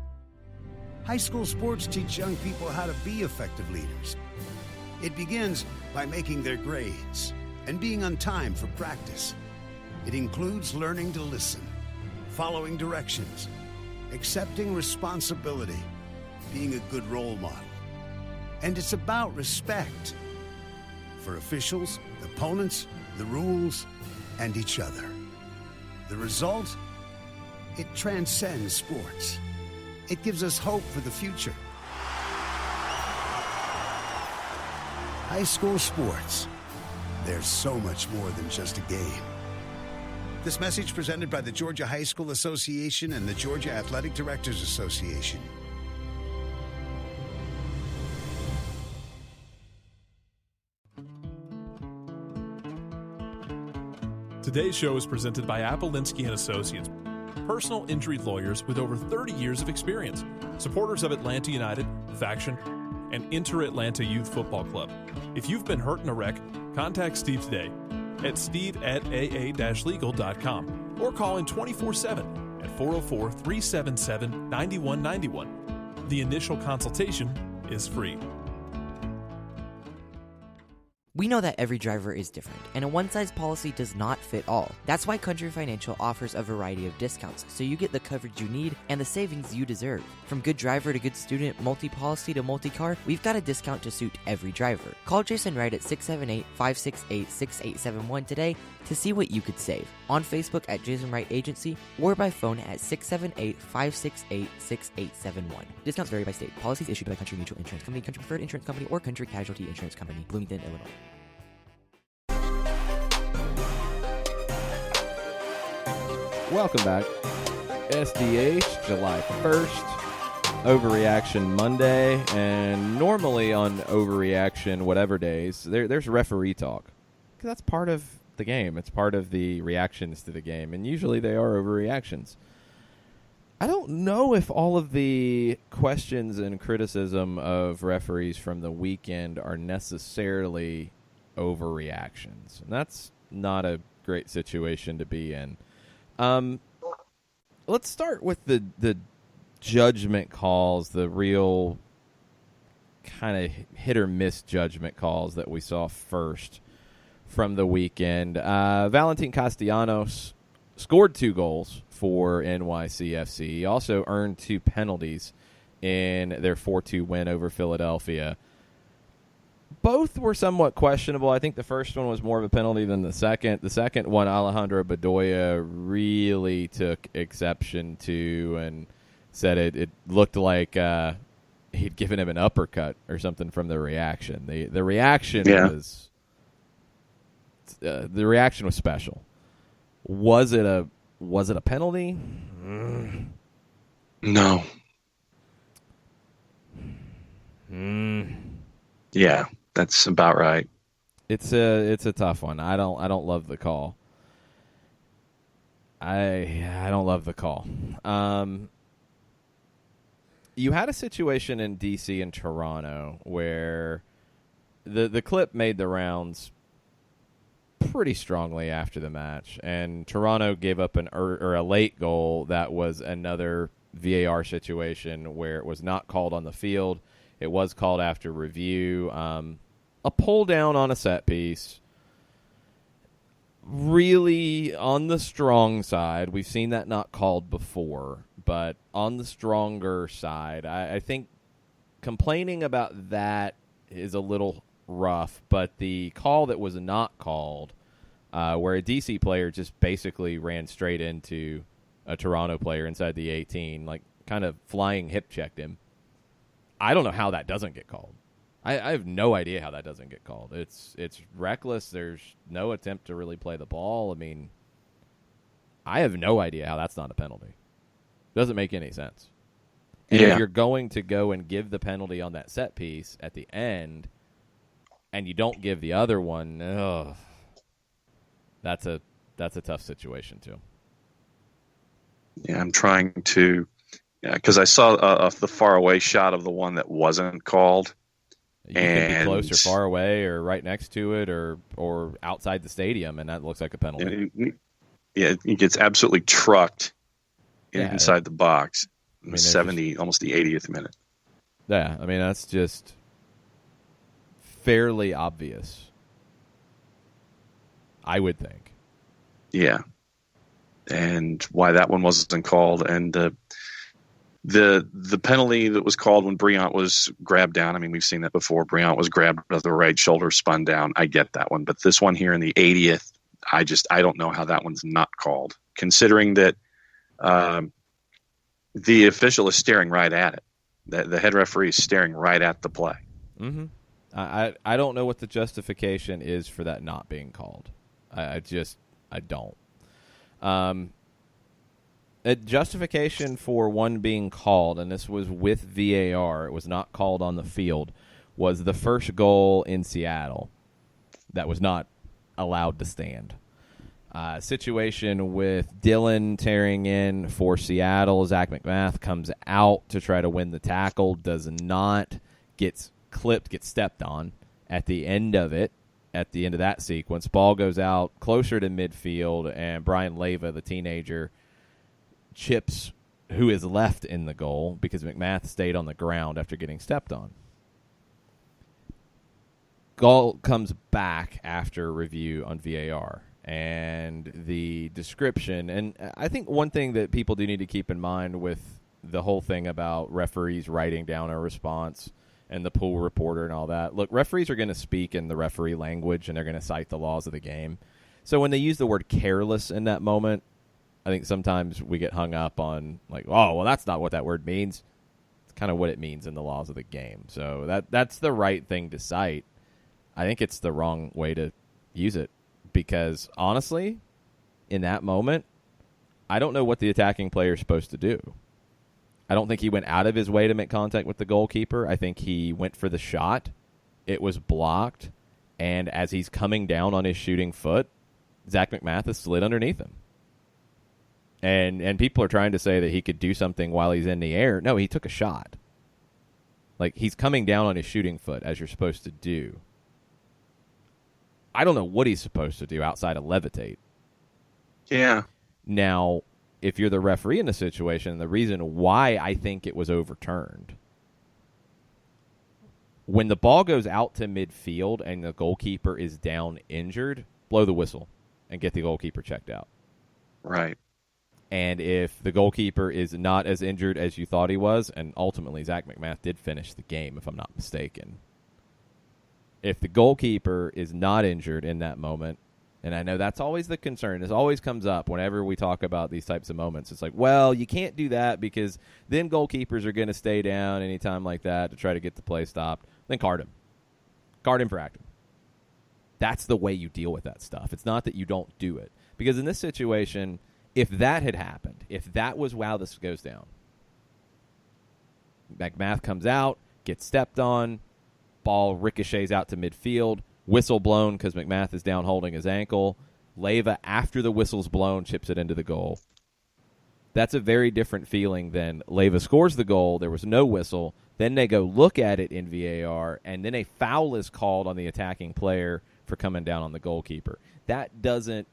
Speaker 7: High school sports teach young people how to be effective leaders. It begins by making their grades and being on time for practice. It includes learning to listen, following directions, accepting responsibility, being a good role model. And it's about respect for officials, opponents, the rules, and each other. The result? It transcends sports. It gives us hope for the future. High school sports. There's so much more than just a game. This message presented by the Georgia High School Association and the Georgia Athletic Directors Association.
Speaker 8: Today's show is presented by Atlutd Associates, personal injury lawyers with over 30 years of experience, supporters of Atlanta United, Faction, and Inter-Atlanta Youth Football Club. If you've been hurt in a wreck, contact Steve today at steve@aa-legal.com or call in 24/7 at 404-377-9191. The initial consultation is free.
Speaker 9: We know that every driver is different, and a one-size policy does not fit all. That's why Country Financial offers a variety of discounts, so you get the coverage you need and the savings you deserve. From good driver to good student, multi-policy to multi-car, we've got a discount to suit every driver. Call Jason Wright at 678-568-6871 today to see what you could save. On Facebook at Jason Wright Agency or by phone at 678-568-6871. Discounts vary by state. Policies issued by Country Mutual Insurance Company, Country Preferred Insurance Company, or Country Casualty Insurance Company, Bloomington, Illinois.
Speaker 1: Welcome back. SDH, July 1st. Overreaction Monday. And normally on Overreaction whatever days, there's referee talk. Because that's part of the game. It's part of the reactions to the game. And usually they are overreactions. I don't know if all of the questions and criticism of referees from the weekend are necessarily overreactions. And that's not a great situation to be in. Let's start with the judgment calls, the real kind of hit or miss judgment calls that we saw first from the weekend. Valentin Castellanos scored 2 goals for NYCFC. He also earned 2 penalties in their 4-2 win over Philadelphia. Both were somewhat questionable. I think the first one was more of a penalty than the second. The second one, Alejandro Bedoya really took exception to and said it looked like he'd given him an uppercut or something from the reaction. The reaction was special. Was it a penalty?
Speaker 3: No. Yeah, that's about right.
Speaker 1: It's a tough one. I don't love the call. I don't love the call. You had a situation in DC and Toronto where the clip made the rounds pretty strongly after the match, and Toronto gave up a late goal that was another VAR situation where it was not called on the field. It was called after review. A pull down on a set piece. Really on the strong side. We've seen that not called before, but on the stronger side. I think complaining about that is a little rough, but the call that was not called, where a DC player just basically ran straight into a Toronto player inside the 18, like kind of flying hip checked him. I don't know how that doesn't get called. I have no idea how that doesn't get called. It's reckless. There's no attempt to really play the ball. I mean, I have no idea how that's not a penalty. Doesn't make any sense. And if you're going to go and give the penalty on that set piece at the end, and you don't give the other one, that's a tough situation too.
Speaker 3: Yeah, I'm trying to, because I saw the far away shot of the one that wasn't called.
Speaker 1: You can be close or far away or right next to it or outside the stadium, and that looks like a penalty.
Speaker 3: Yeah, it gets absolutely trucked inside the box in the 70, almost the 80th minute.
Speaker 1: Yeah, I mean, that's just fairly obvious, I would think.
Speaker 3: Yeah. And why that one wasn't called, and the penalty that was called when Briant was grabbed down. I mean, we've seen that before. Briant was grabbed by the right shoulder, spun down. I get that one, but this one here in the 80th, I don't know how that one's not called, considering that the official is staring right at it. The head referee is staring right at the play.
Speaker 1: Mm-hmm. I don't know what the justification is for that not being called. I don't. A justification for one being called, and this was with VAR, it was not called on the field, was the first goal in Seattle that was not allowed to stand. Situation with Dillon tearing in for Seattle. Zach McMath comes out to try to win the tackle, does not, gets clipped, gets stepped on at the end of it. At the end of that sequence, ball goes out closer to midfield, and Brian Leyva, the teenager, chips who is left in the goal because McMath stayed on the ground after getting stepped on. Goal comes back after review on VAR, and the description, and I think one thing that people do need to keep in mind with the whole thing about referees writing down a response and the pool reporter and all that. Look, referees are going to speak in the referee language, and they're going to cite the laws of the game. So when they use the word careless in that moment, I think sometimes we get hung up on, like, oh, well, that's not what that word means. It's kind of what it means in the laws of the game. So that's the right thing to cite. I think it's the wrong way to use it because, honestly, in that moment, I don't know what the attacking player is supposed to do. I don't think he went out of his way to make contact with the goalkeeper. I think he went for the shot. It was blocked. And as he's coming down on his shooting foot, Zach McMath has slid underneath him. And people are trying to say that he could do something while he's in the air. No, he took a shot. Like, he's coming down on his shooting foot, as you're supposed to do. I don't know what he's supposed to do outside of levitate.
Speaker 3: Yeah.
Speaker 1: Now, if you're the referee in the situation, the reason why I think it was overturned, when the ball goes out to midfield and the goalkeeper is down injured, blow the whistle and get the goalkeeper checked out.
Speaker 3: Right.
Speaker 1: And if the goalkeeper is not as injured as you thought he was, and ultimately Zach McMath did finish the game, if I'm not mistaken. If the goalkeeper is not injured in that moment, and I know that's always the concern. This always comes up whenever we talk about these types of moments. It's like, well, you can't do that because then goalkeepers are going to stay down anytime like that to try to get the play stopped. Then card him. Card him for acting. That's the way you deal with that stuff. It's not that you don't do it. Because in this situation, if that had happened, if that was how this goes down, McMath comes out, gets stepped on, ball ricochets out to midfield, whistle blown because McMath is down holding his ankle. Leyva, after the whistle's blown, chips it into the goal. That's a very different feeling than Leyva scores the goal, there was no whistle, then they go look at it in VAR, and then a foul is called on the attacking player for coming down on the goalkeeper. That doesn't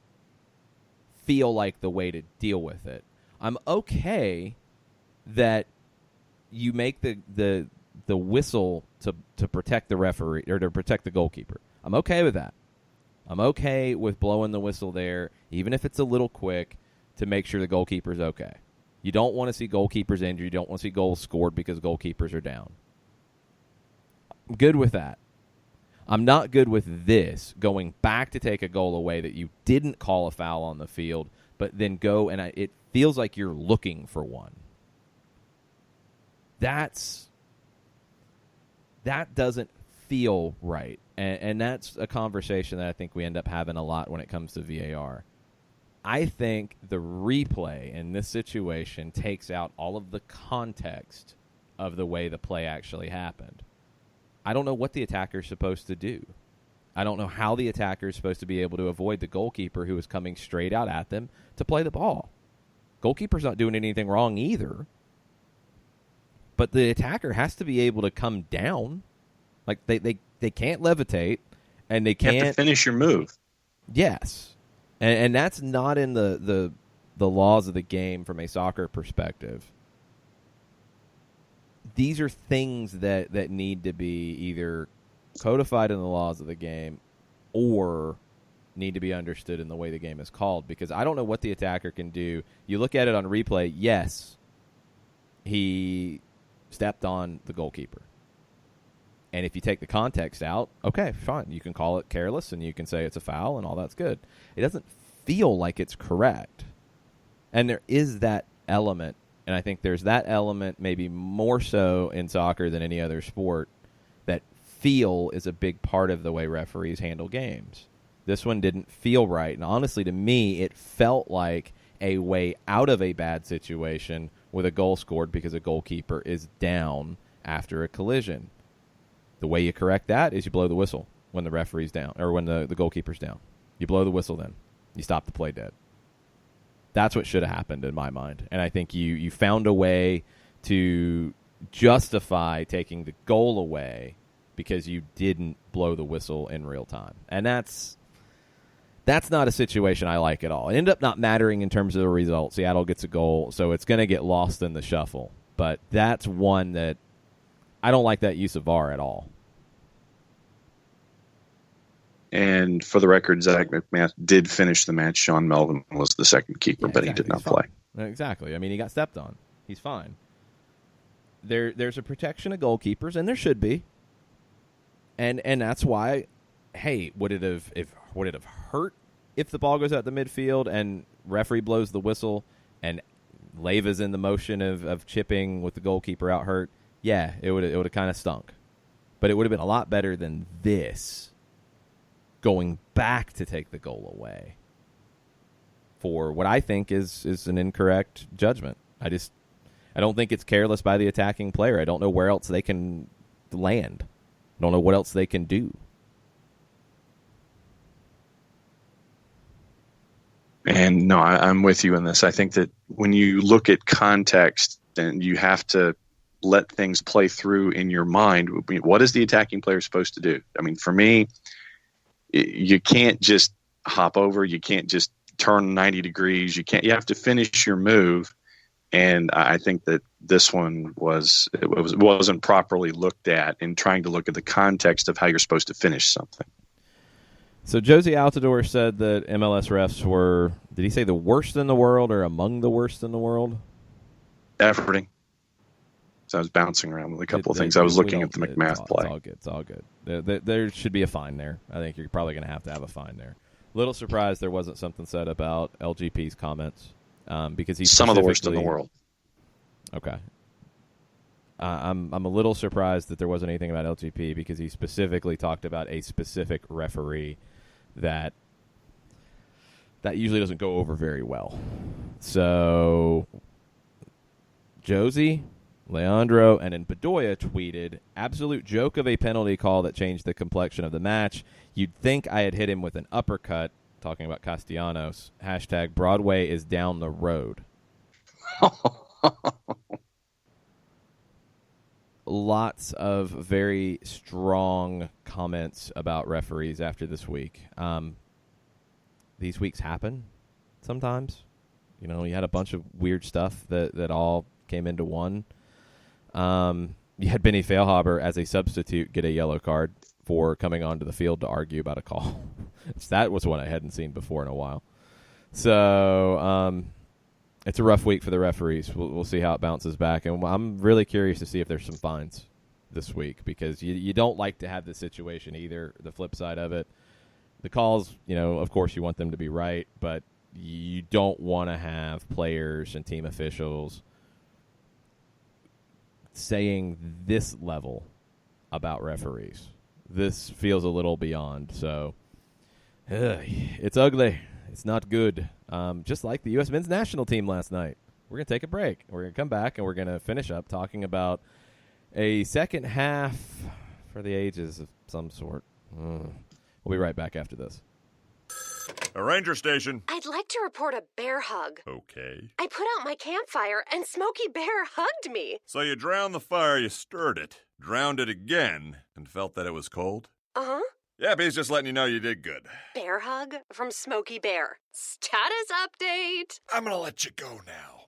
Speaker 1: feel like the way to deal with it. I'm okay that you make the whistle to protect the referee or to protect the goalkeeper. I'm okay with that. I'm okay with blowing the whistle there, even if it's a little quick, to make sure the goalkeeper's okay. You don't want to see goalkeepers injured. You don't want to see goals scored because goalkeepers are down. I'm good with that. I'm not good with this, going back to take a goal away that you didn't call a foul on the field, but then go and it feels like you're looking for one. That doesn't feel right. And that's a conversation that I think we end up having a lot when it comes to VAR. I think the replay in this situation takes out all of the context of the way the play actually happened. I don't know what the attacker is supposed to do. I don't know how the attacker is supposed to be able to avoid the goalkeeper who is coming straight out at them to play the ball. Goalkeeper's not doing anything wrong either. But the attacker has to be able to come down. Like, they can't levitate, and they can't...
Speaker 3: You have to finish your move.
Speaker 1: Yes. And that's not in the laws of the game from a soccer perspective. These are things that need to be either codified in the laws of the game or need to be understood in the way the game is called, because I don't know what the attacker can do. You look at it on replay, yes, he stepped on the goalkeeper. And if you take the context out, okay, fine. You can call it careless and you can say it's a foul and all that's good. It doesn't feel like it's correct. And there is that element, and I think there's that element maybe more so in soccer than any other sport, that feel is a big part of the way referees handle games. This one didn't feel right. And honestly, to me, it felt like a way out of a bad situation with a goal scored because a goalkeeper is down after a collision. The way you correct that is you blow the whistle when the referee's down, or when the goalkeeper's down. You blow the whistle then. You stop the play dead. That's what should have happened in my mind. And I think you found a way to justify taking the goal away because you didn't blow the whistle in real time. And that's not a situation I like at all. It ended up not mattering in terms of the result. Seattle gets a goal, so it's going to get lost in the shuffle. But that's one that I don't like, that use of VAR at all.
Speaker 3: And for the record, Zach McMath did finish the match. Sean Melvin was the second keeper, but he did not play.
Speaker 1: Exactly. I mean, he got stepped on. He's fine. There's a protection of goalkeepers, and there should be. And that's why, hey, would it have hurt if the ball goes out the midfield and referee blows the whistle and Leyva's in the motion of chipping with the goalkeeper out hurt? Yeah, it would have kind of stunk. But it would have been a lot better than this, going back to take the goal away for what I think is an incorrect judgment. I don't think it's careless by the attacking player. I don't know where else they can land. I don't know what else they can do.
Speaker 3: And no, I'm with you in this. I think that when you look at context, and you have to let things play through in your mind, what is the attacking player supposed to do? I mean, for me, you can't just hop over. You can't just turn 90 degrees. You have to finish your move. And I think that this one wasn't properly looked at in trying to look at the context of how you're supposed to finish something.
Speaker 1: So Josie Altidore said that MLS refs were Did he say the worst in the world or among the worst in the world?
Speaker 3: Efforting. So I was bouncing around with a couple of things. I was looking at the McMath play.
Speaker 1: It's all good. There should be a fine there. I think you're probably going to have a fine there. Little surprised there wasn't something said about LGP's comments because he's
Speaker 3: some of the worst in the world.
Speaker 1: Okay. I'm a little surprised that there wasn't anything about LGP because he specifically talked about a specific referee that usually doesn't go over very well. So Josie, Leandro, and then Bedoya tweeted, absolute joke of a penalty call that changed the complexion of the match. You'd think I had hit him with an uppercut, talking about Castellanos. Hashtag Broadway is down the road. Lots of very strong comments about referees after this week. These weeks happen sometimes. You know, you had a bunch of weird stuff that all came into one. You had Benny Feilhaber as a substitute get a yellow card for coming onto the field to argue about a call. That was one I hadn't seen before in a while. So it's a rough week for the referees. We'll see how it bounces back. And I'm really curious to see if there's some fines this week because you don't like to have this situation either, the flip side of it. The calls, you know, of course you want them to be right, but you don't want to have players and team officials saying this level about referees. This feels a little beyond. So it's ugly. It's not good. Just like the U.S. men's national team last night. We're going to take a break. We're going to come back, and we're going to finish up talking about a second half for the ages of some sort. We'll be right back after this.
Speaker 12: A ranger station.
Speaker 10: I'd like to report a bear hug.
Speaker 12: Okay.
Speaker 10: I put out my campfire and Smokey Bear hugged me.
Speaker 12: So you drowned the fire, you stirred it, drowned it again, and felt that it was cold?
Speaker 10: Uh-huh.
Speaker 12: Yep, he's just letting you know you did good.
Speaker 10: Bear hug from Smokey Bear. Status update.
Speaker 12: I'm gonna let you go now.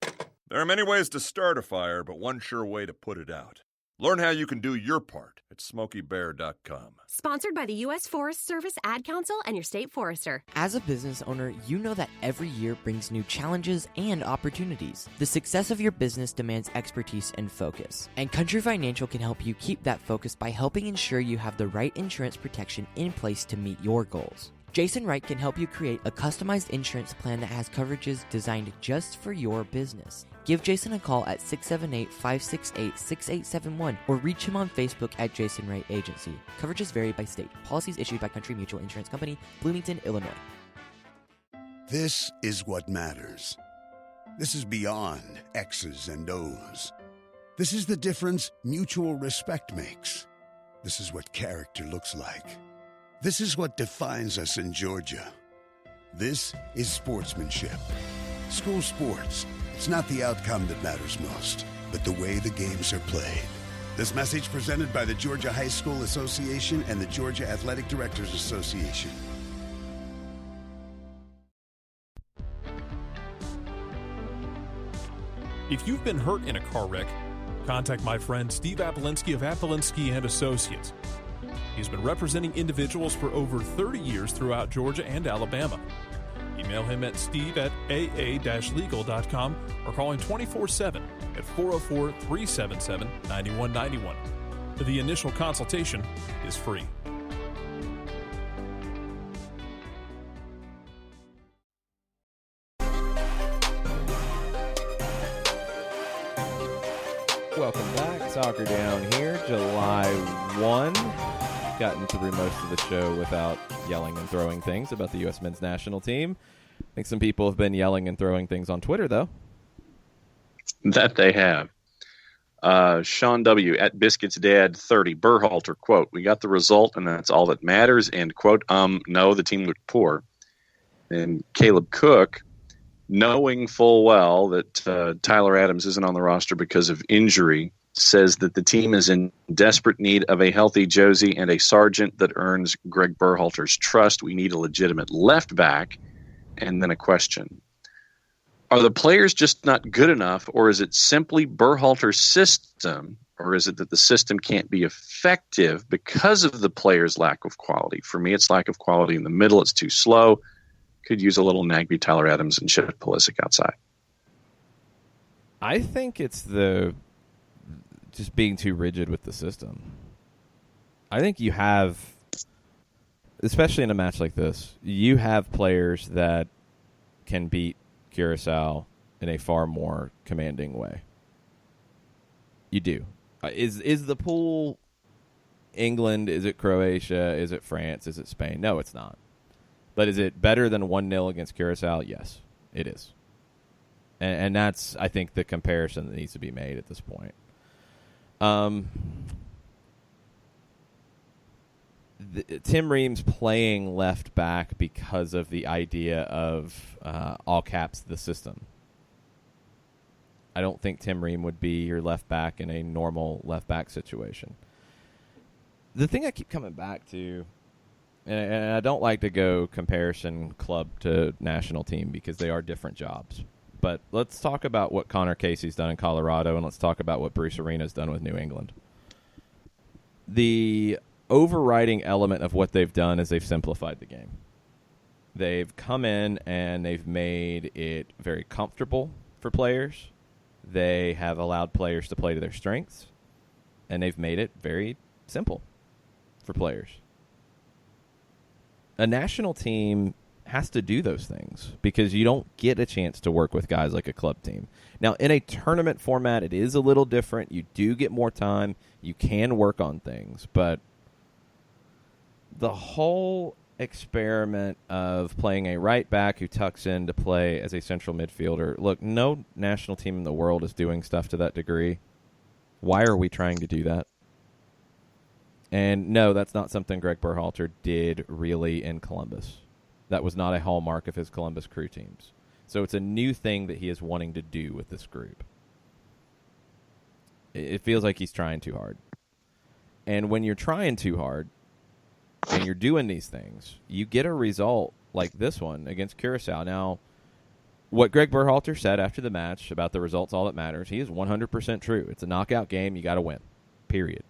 Speaker 12: There are many ways to start a fire, but one sure way to put it out. Learn how you can do your part at SmokeyBear.com.
Speaker 13: Sponsored by the U.S. Forest Service, Ad Council, and your state forester.
Speaker 9: As a business owner, you know that every year brings new challenges and opportunities. The success of your business demands expertise and focus. And Country Financial can help you keep that focus by helping ensure you have the right insurance protection in place to meet your goals. Jason Wright can help you create a customized insurance plan that has coverages designed just for your business. Give Jason a call at 678-568-6871 or reach him on Facebook at Jason Wright Agency. Coverages vary by state. Policies issued by Country Mutual Insurance Company, Bloomington, Illinois.
Speaker 7: This is what matters. This is beyond X's and O's. This is the difference mutual respect makes. This is what character looks like. This is what defines us in Georgia. This is sportsmanship. School sports. It's not the outcome that matters most, but the way the games are played. This message presented by the Georgia High School Association and the Georgia Athletic Directors Association.
Speaker 8: If you've been hurt in a car wreck, contact my friend Steve Apolinsky of Apolinsky and Associates. He's been representing individuals for over 30 years throughout Georgia and Alabama. Email him at steve@aa-legal.com or call him 24/7 at 404-377-9191. The initial consultation is free.
Speaker 1: Welcome back. Soccer Down here, July 1. Gotten through most of the show without yelling and throwing things about the U.S. men's national team. I think some people have been yelling and throwing things on Twitter, though.
Speaker 3: That they have. Sean W. at Biscuits Dad 30. Berhalter, quote, "We got the result, and that's all that matters," end quote. No, the team looked poor. And Caleb Cook, knowing full well that Tyler Adams isn't on the roster because of injury, says that the team is in desperate need of a healthy Josie and a sergeant that earns Greg Berhalter's trust. We need a legitimate left back. And then a question. Are the players just not good enough, or is it simply Berhalter's system, or is it that the system can't be effective because of the players' lack of quality? For me, it's lack of quality in the middle. It's too slow. could use a little Nagby, Tyler Adams, and Chip Pulisic outside.
Speaker 1: I think it's just being too rigid with the system. I think you have, especially in a match like this, you have players that can beat Curacao in a far more commanding way. You do. Is the pool England? Is it Croatia? Is it France? Is it Spain? No, it's not. But is it better than 1-0 against Curacao? Yes, it is. And that's, I think, the comparison that needs to be made at this point. Tim Ream's playing left back because of the idea of all caps the system. I don't think Tim Ream would be your left back in a normal left back situation. The thing I keep coming back to, and I don't like to go comparison club to national team because they are different jobs. But let's talk about what Connor Casey's done in Colorado, and let's talk about what Bruce Arena's done with New England. The overriding element of what they've done is they've simplified the game. They've come in and they've made it very comfortable for players. They have allowed players to play to their strengths, and they've made it very simple for players. A national team has to do those things because you don't get a chance to work with guys like a club team. Now, in a tournament format, it is a little different. You do get more time. You can work on things, but the whole experiment of playing a right back who tucks in to play as a central midfielder, look, no national team in the world is doing stuff to that degree. Why are we trying to do that? And no, that's not something Greg Berhalter did really in Columbus. That was not a hallmark of his Columbus Crew teams. So it's a new thing that he is wanting to do with this group. It feels like he's trying too hard. And when you're trying too hard and you're doing these things, you get a result like this one against Curacao. Now, what Greg Berhalter said after the match about the results all that matters, he is 100% true. It's a knockout game. You got to win. Period.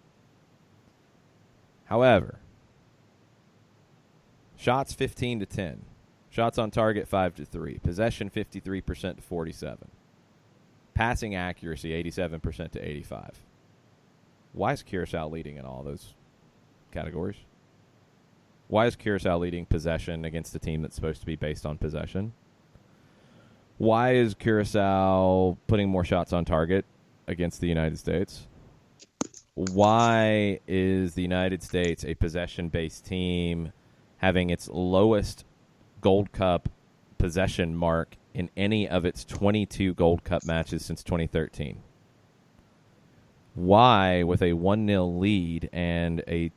Speaker 1: However, shots 15-10. Shots on target 5-3. Possession 53% to 47. Passing accuracy 87% to 85. Why is Curacao leading in all those categories? Why is Curacao leading possession against a team that's supposed to be based on possession? Why is Curacao putting more shots on target against the United States? Why is the United States a possession-based team having its lowest Gold Cup possession mark in any of its 22 Gold Cup matches since 2013? Why, with a 1-0 lead and a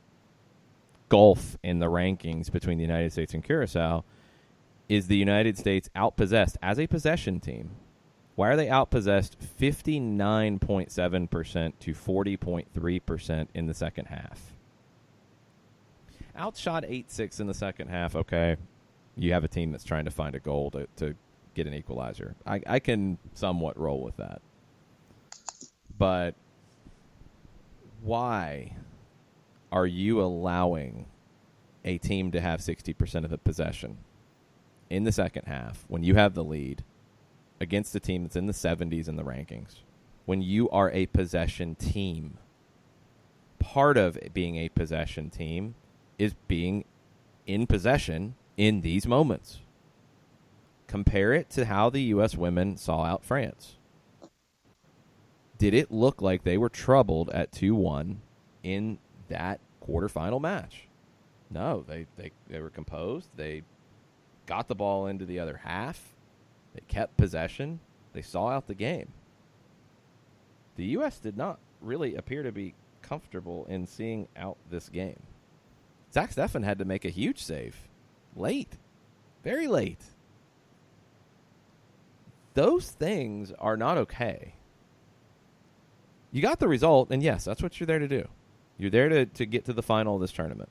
Speaker 1: gulf in the rankings between the United States and Curacao, is the United States outpossessed as a possession team? Why are they outpossessed 59.7% to 40.3% in the second half? Outshot 8-6 in the second half. Okay, you have a team that's trying to find a goal to get an equalizer. I can somewhat roll with that. But why are you allowing a team to have 60% of the possession in the second half when you have the lead against a team that's in the 70s in the rankings, when you are a possession team? Part of being a possession team is being in possession in these moments. Compare it to how the U.S. women saw out France. Did it look like they were troubled at 2-1 in that quarterfinal match? No, they were composed. They got the ball into the other half. They kept possession. They saw out the game. The U.S. did not really appear to be comfortable in seeing out this game. Zach Steffen had to make a huge save. Late. Very late. Those things are not okay. You got the result, and yes, that's what you're there to do. You're there to get to the final of this tournament.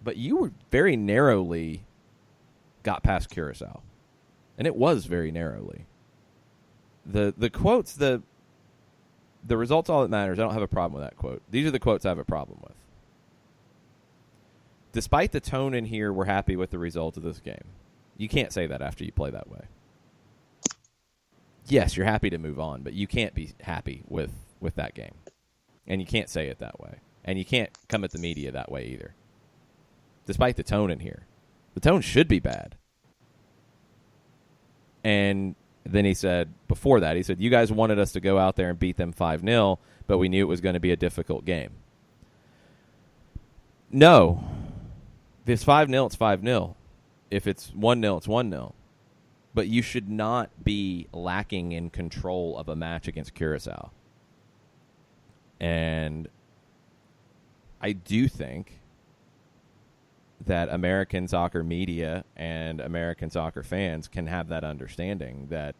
Speaker 1: But you were very narrowly got past Curacao. And it was very narrowly. The quotes, the results all that matters, I don't have a problem with that quote. These are the quotes I have a problem with. despite the tone in here, we're happy with the result of this game. You can't say that after you play that way. Yes, you're happy to move on, but you can't be happy with that game. And you can't say it that way. And you can't come at the media that way either. Despite the tone in here. The tone should be bad. And then he said, before that, he said, you guys wanted us to go out there and beat them 5-0, but we knew it was going to be a difficult game. No. If it's 5-0, it's 5-0. If it's 1-0, it's 1-0. But you should not be lacking in control of a match against Curacao. And I do think that American soccer media and American soccer fans can have that understanding that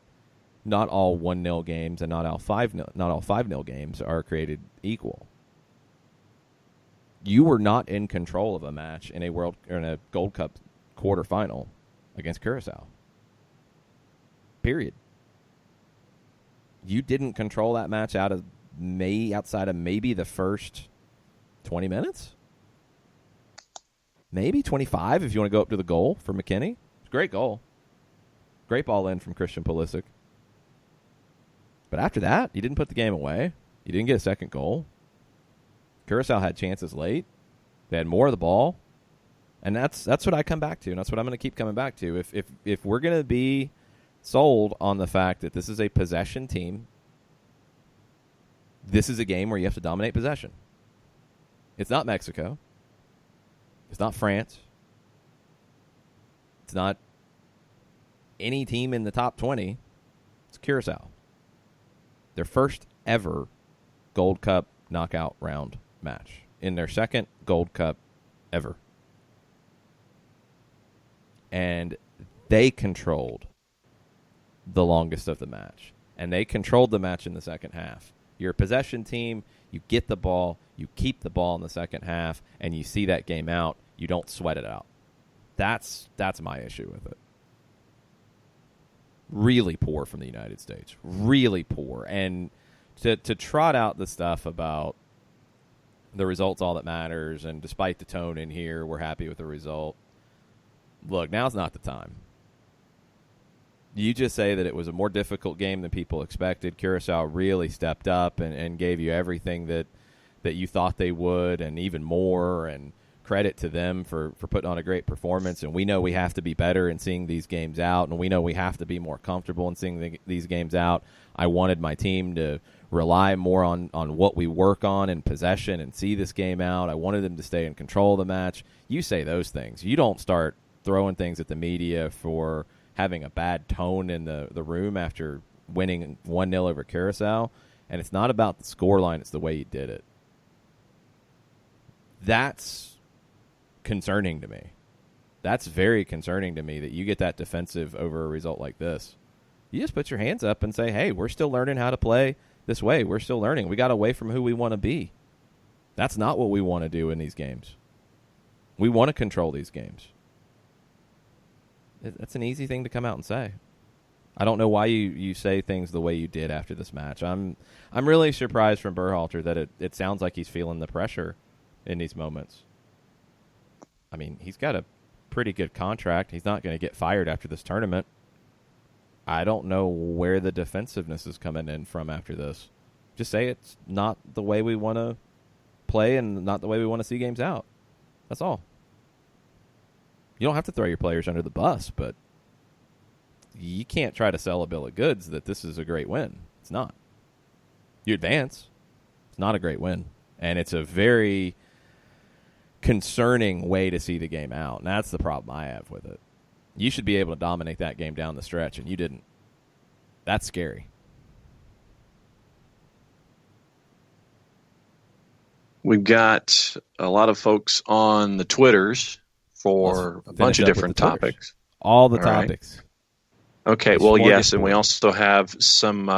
Speaker 1: not all 1-0 games and not all 5-0 games are created equal. You were not in control of a match in a Gold Cup quarterfinal against Curacao. Period. You didn't control that match outside of maybe the first 20 minutes? Maybe 25 if you want to go up to the goal for McKinney. It's a great goal. Great ball in from Christian Pulisic. But after that, you didn't put the game away. You didn't get a second goal. Curacao had chances late. They had more of the ball. And that's what I come back to, and that's what I'm going to keep coming back to. If we're going to be sold on the fact that this is a possession team, this is a game where you have to dominate possession. It's not Mexico. It's not France. It's not any team in the top 20. It's Curacao. Their first ever Gold Cup knockout round match. In their second Gold Cup ever. And they controlled the longest of the match. And they controlled the match in the second half. You're a possession team. You get the ball. You keep the ball in the second half. And you see that game out. You don't sweat it out. That's my issue with it. Really poor from the United States. Really poor. And to trot out the stuff about the result's all that matters, and despite the tone in here, we're happy with the result. Look, now's not the time. You just say that it was a more difficult game than people expected. Curacao really stepped up and gave you everything that you thought they would, and even more, and credit to them for putting on a great performance. And we know we have to be better in seeing these games out, and we know we have to be more comfortable in seeing these games out. I wanted my team to rely more on what we work on in possession and see this game out. I wanted them to stay in control of the match. You say those things. You don't start throwing things at the media for having a bad tone in the room after winning 1-0 over Curacao. And it's not about the scoreline, it's the way you did it. That's concerning to me. That's very concerning to me that you get that defensive over a result like this. You just put your hands up and say, hey, we're still learning how to play this way. We're still learning. We got away from who we want to be. That's not what we want to do in these games. We want to control these games. That's an easy thing to come out and say. I don't know why you say things the way you did after this match. I'm really surprised from Berhalter that it sounds like he's feeling the pressure in these moments. I mean, he's got a pretty good contract. He's not going to get fired after this tournament. I don't know where the defensiveness is coming in from after this. Just say it's not the way we want to play and not the way we want to see games out. That's all. You don't have to throw your players under the bus, but you can't try to sell a bill of goods that this is a great win. It's not. You advance. It's not a great win. And it's a very concerning way to see the game out. And that's the problem I have with it. You should be able to dominate that game down the stretch, and you didn't. That's scary.
Speaker 3: We've got a lot of folks on the Twitters for a bunch of different topics.
Speaker 1: All the topics.
Speaker 3: Right. Okay, well, yes, and we also have some,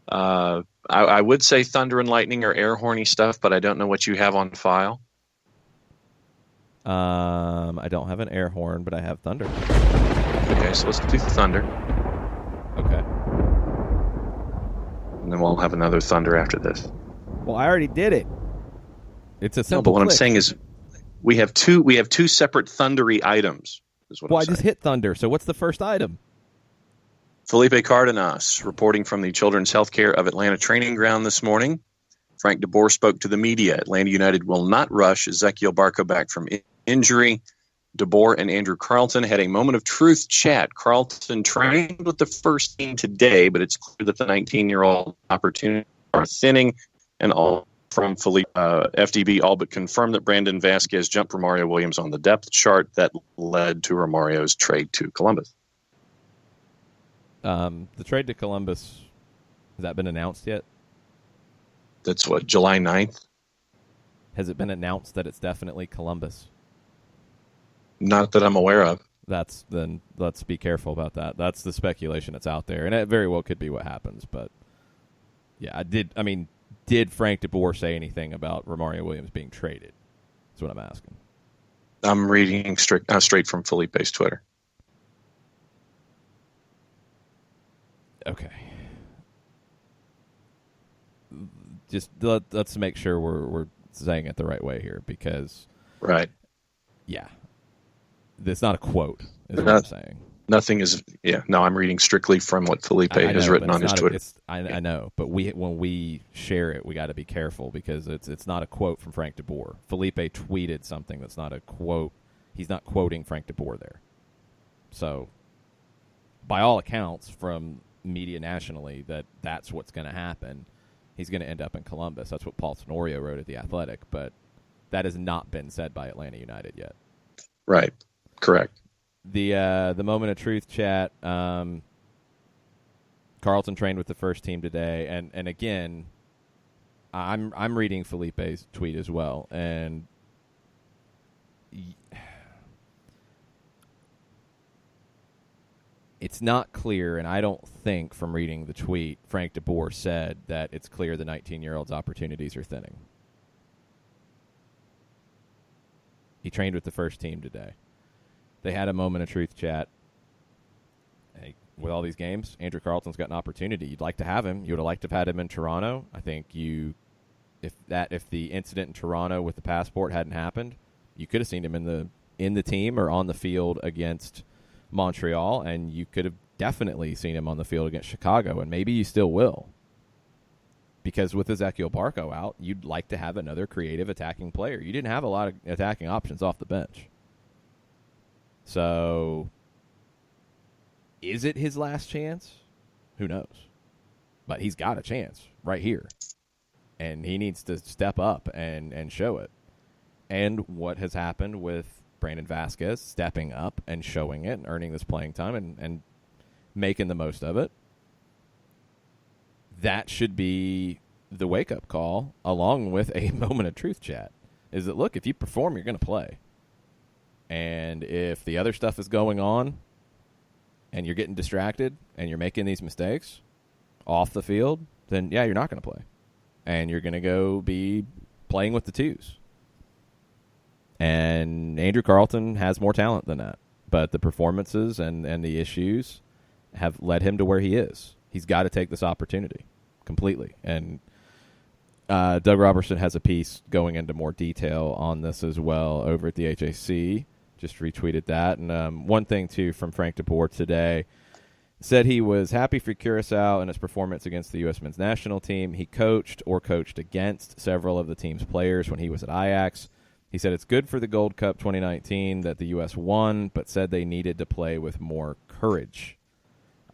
Speaker 3: I would say thunder and lightning or air horny stuff, but I don't know what you have on file.
Speaker 1: I don't have an air horn, but I have thunder.
Speaker 3: Okay, so let's do thunder.
Speaker 1: Okay.
Speaker 3: And then we'll have another thunder after this.
Speaker 1: Well, I already did it. It's a simple
Speaker 3: No, but what
Speaker 1: click.
Speaker 3: I'm saying is, We have two separate thundery items. Is what
Speaker 1: Well,
Speaker 3: I'm
Speaker 1: I just
Speaker 3: saying.
Speaker 1: hit thunder. So what's the first item?
Speaker 3: Felipe Cardenas reporting from the Children's Healthcare of Atlanta training ground this morning. Frank DeBoer spoke to the media. Atlanta United will not rush Ezequiel Barco back from injury. DeBoer and Andrew Carlton had a moment of truth chat. Carlton trained with the first team today, but it's clear that the 19-year-old opportunities are thinning, and all from Felipe FDB all but confirmed that Brandon Vasquez jumped Romario Williams on the depth chart that led to Romario's trade to Columbus.
Speaker 1: The trade to Columbus, has that been announced yet?
Speaker 3: That's what, July 9th?
Speaker 1: Has it been announced that it's definitely Columbus?
Speaker 3: Not that I'm aware of.
Speaker 1: Then let's be careful about that. That's the speculation that's out there, and it very well could be what happens. But yeah, did Frank DeBoer say anything about Romario Williams being traded? That's what I'm asking.
Speaker 3: I'm reading straight from Felipe's Twitter.
Speaker 1: Okay. Just let's make sure we're saying it the right way here, because
Speaker 3: right.
Speaker 1: Yeah. It's not a quote, is what I'm saying.
Speaker 3: Nothing is. Yeah, no, I'm reading strictly from what Felipe has written on his Twitter.
Speaker 1: I know, but when we share it, we got to be careful, because it's not a quote from Frank DeBoer. Felipe tweeted something that's not a quote. He's not quoting Frank DeBoer there. So, by all accounts, from media nationally, that's what's going to happen. He's going to end up in Columbus. That's what Paul Tenorio wrote at The Athletic, but that has not been said by Atlanta United yet.
Speaker 3: Right. Correct.
Speaker 1: The moment of truth chat. Carlton trained with the first team today, and again, I'm reading Felipe's tweet as well, and it's not clear, and I don't think from reading the tweet Frank DeBoer said that it's clear the 19-year-old's opportunities are thinning. He trained with the first team today. They had a moment of truth chat. Hey, with all these games, Andrew Carlton's got an opportunity. You'd like to have him. You would have liked to have had him in Toronto. I think if the incident in Toronto with the passport hadn't happened, you could have seen him in the team or on the field against Montreal, and you could have definitely seen him on the field against Chicago, and maybe you still will. Because with Ezequiel Barco out, you'd like to have another creative attacking player. You didn't have a lot of attacking options off the bench. So, is it his last chance? Who knows? But he's got a chance right here. And he needs to step up and show it. And what has happened with Brandon Vasquez stepping up and showing it and earning this playing time and making the most of it, that should be the wake-up call, along with a moment of truth chat. Is that, look, if you perform, you're going to play. And if the other stuff is going on and you're getting distracted and you're making these mistakes off the field, then, yeah, you're not going to play. And you're going to go be playing with the twos. And Andrew Carlton has more talent than that. But the performances and the issues have led him to where he is. He's got to take this opportunity completely. And Doug Robertson has a piece going into more detail on this as well over at the HAC. Just retweeted that. And one thing, too, from Frank DeBoer today, said he was happy for Curaçao and his performance against the U.S. men's national team. He coached or coached against several of the team's players when he was at Ajax. He said it's good for the Gold Cup 2019 that the U.S. won, but said they needed to play with more courage.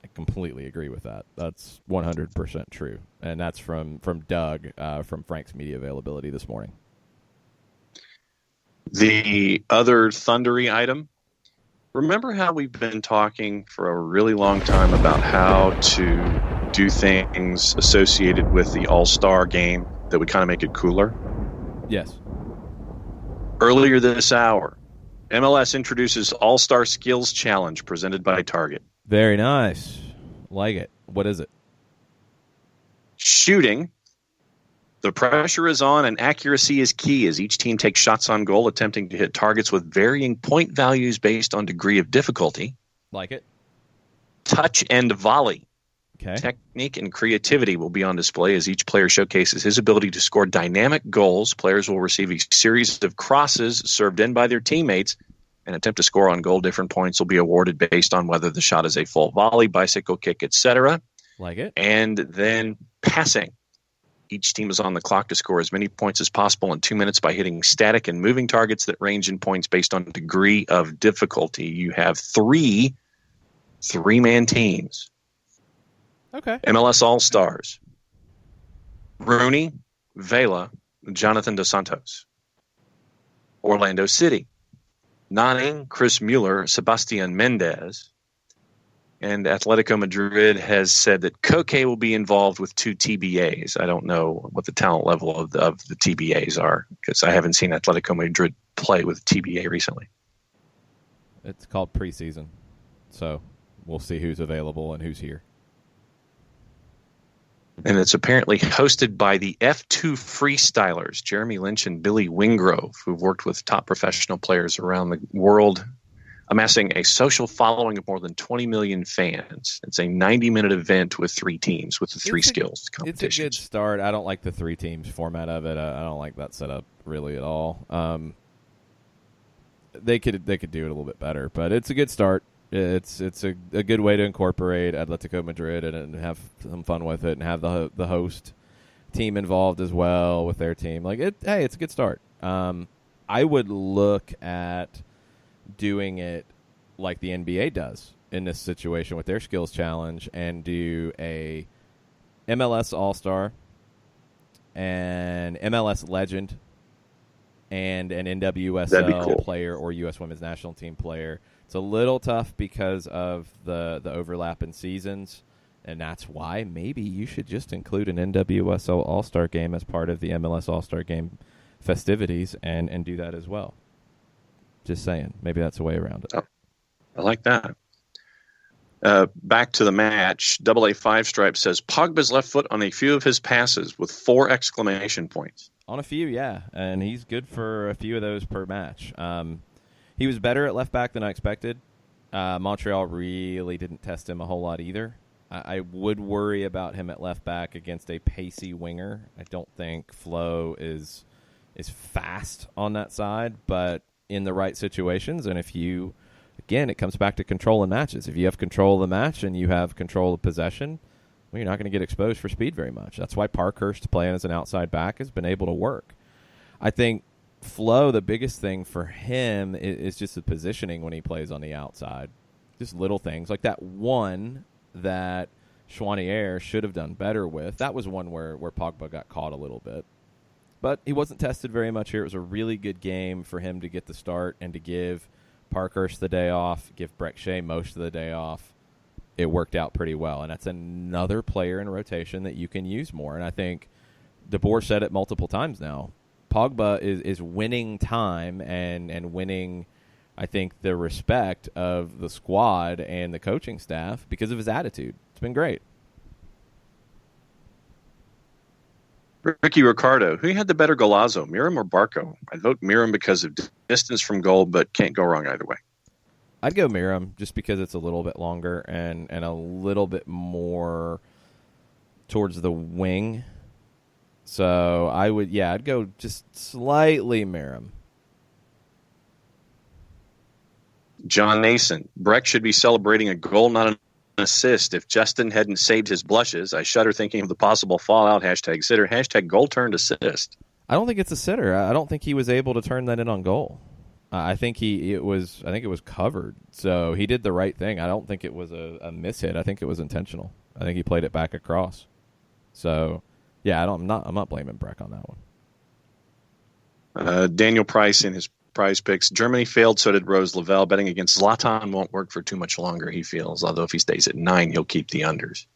Speaker 1: I completely agree with that. That's 100% true. And that's from Doug from Frank's media availability this morning.
Speaker 3: The other thundery item, remember how we've been talking for a really long time about how to do things associated with the All-Star game that would kind of make it cooler?
Speaker 1: Yes.
Speaker 3: Earlier this hour, MLS introduces All-Star Skills Challenge presented by Target.
Speaker 1: Very nice. Like it. What is it?
Speaker 3: Shooting. The pressure is on and accuracy is key as each team takes shots on goal, attempting to hit targets with varying point values based on degree of difficulty.
Speaker 1: Like it.
Speaker 3: Touch and volley.
Speaker 1: Okay.
Speaker 3: Technique and creativity will be on display as each player showcases his ability to score dynamic goals. Players will receive a series of crosses served in by their teammates and attempt to score on goal. Different points will be awarded based on whether the shot is a full volley, bicycle kick, etc.
Speaker 1: Like it.
Speaker 3: And then passing. Each team is on the clock to score as many points as possible in 2 minutes by hitting static and moving targets that range in points based on degree of difficulty. You have three-man teams.
Speaker 1: Okay.
Speaker 3: MLS All-Stars. Rooney, Vela, Jonathan Dos Santos. Orlando City. Nani, Chris Mueller, Sebastian Mendez. And Atletico Madrid has said that Koke will be involved with 2 TBAs. I don't know what the talent level of the TBAs are because I haven't seen Atletico Madrid play with TBA recently.
Speaker 1: It's called preseason. So we'll see who's available and who's here.
Speaker 3: And it's apparently hosted by the F2 freestylers, Jeremy Lynch and Billy Wingrove, who've worked with top professional players around the world, amassing a social following of more than 20 million fans. It's a 90-minute event with 3 teams with the 3 skills competitions.
Speaker 1: It's a good start. I don't like the 3 teams format of it. I don't like that setup really at all. They could do it a little bit better, but it's a good start. It's a good way to incorporate Atletico Madrid and have some fun with it and have the host team involved as well with their team. Hey, it's a good start. I would look at doing it like the NBA does in this situation with their skills challenge and do a MLS All-Star, an MLS Legend, and an NWSL player or U.S. Women's National Team player. It's a little tough because of the overlap in seasons, and that's why maybe you should just include an NWSL All-Star game as part of the MLS All-Star game festivities and do that as well. Just saying. Maybe that's a way around it.
Speaker 3: Oh, I like that. Back to the match. AA 5 Stripe says Pogba's left foot on a few of his passes with 4 exclamation points.
Speaker 1: On a few, yeah. And he's good for a few of those per match. He was better at left back than I expected. Montreal really didn't test him a whole lot either. I would worry about him at left back against a pacey winger. I don't think Flo is fast on that side, but in the right situations. And if you, again, it comes back to control in matches. If you have control of the match and you have control of possession, well, you're not going to get exposed for speed very much. That's why Parkhurst playing as an outside back has been able to work. I think Flo, the biggest thing for him is just the positioning when he plays on the outside. Just little things like that one that Chouanier should have done better with. That was one where Pogba got caught a little bit. But he wasn't tested very much here. It was a really good game for him to get the start and to give Parkhurst the day off, give Breck Shea most of the day off. It worked out pretty well. And that's another player in rotation that you can use more. And I think DeBoer said it multiple times now. Pogba is winning time and winning, I think, the respect of the squad and the coaching staff because of his attitude. It's been great.
Speaker 3: Ricky Ricardo, who had the better golazo, Miram or Barco? I'd vote Miram because of distance from goal, but can't go wrong either way.
Speaker 1: I'd go Miram just because it's a little bit longer and a little bit more towards the wing. So I'd go just slightly Miram.
Speaker 3: John Nason, Breck should be celebrating a goal, not an assist. If Justin hadn't saved his blushes, I shudder thinking of the possible fallout. # sitter, # goal turned assist.
Speaker 1: I don't think it's a sitter. I don't think he was able to turn that in on goal. I think it was covered. So he did the right thing. I don't think it was a mishit. I think it was intentional. I think he played it back across. So yeah, I'm not blaming Breck on that
Speaker 3: one. Daniel Price in his prize picks. Germany failed, so did Rose Lavelle. Betting against Zlatan won't work for too much longer, he feels. Although if he stays at 9, he'll keep the unders.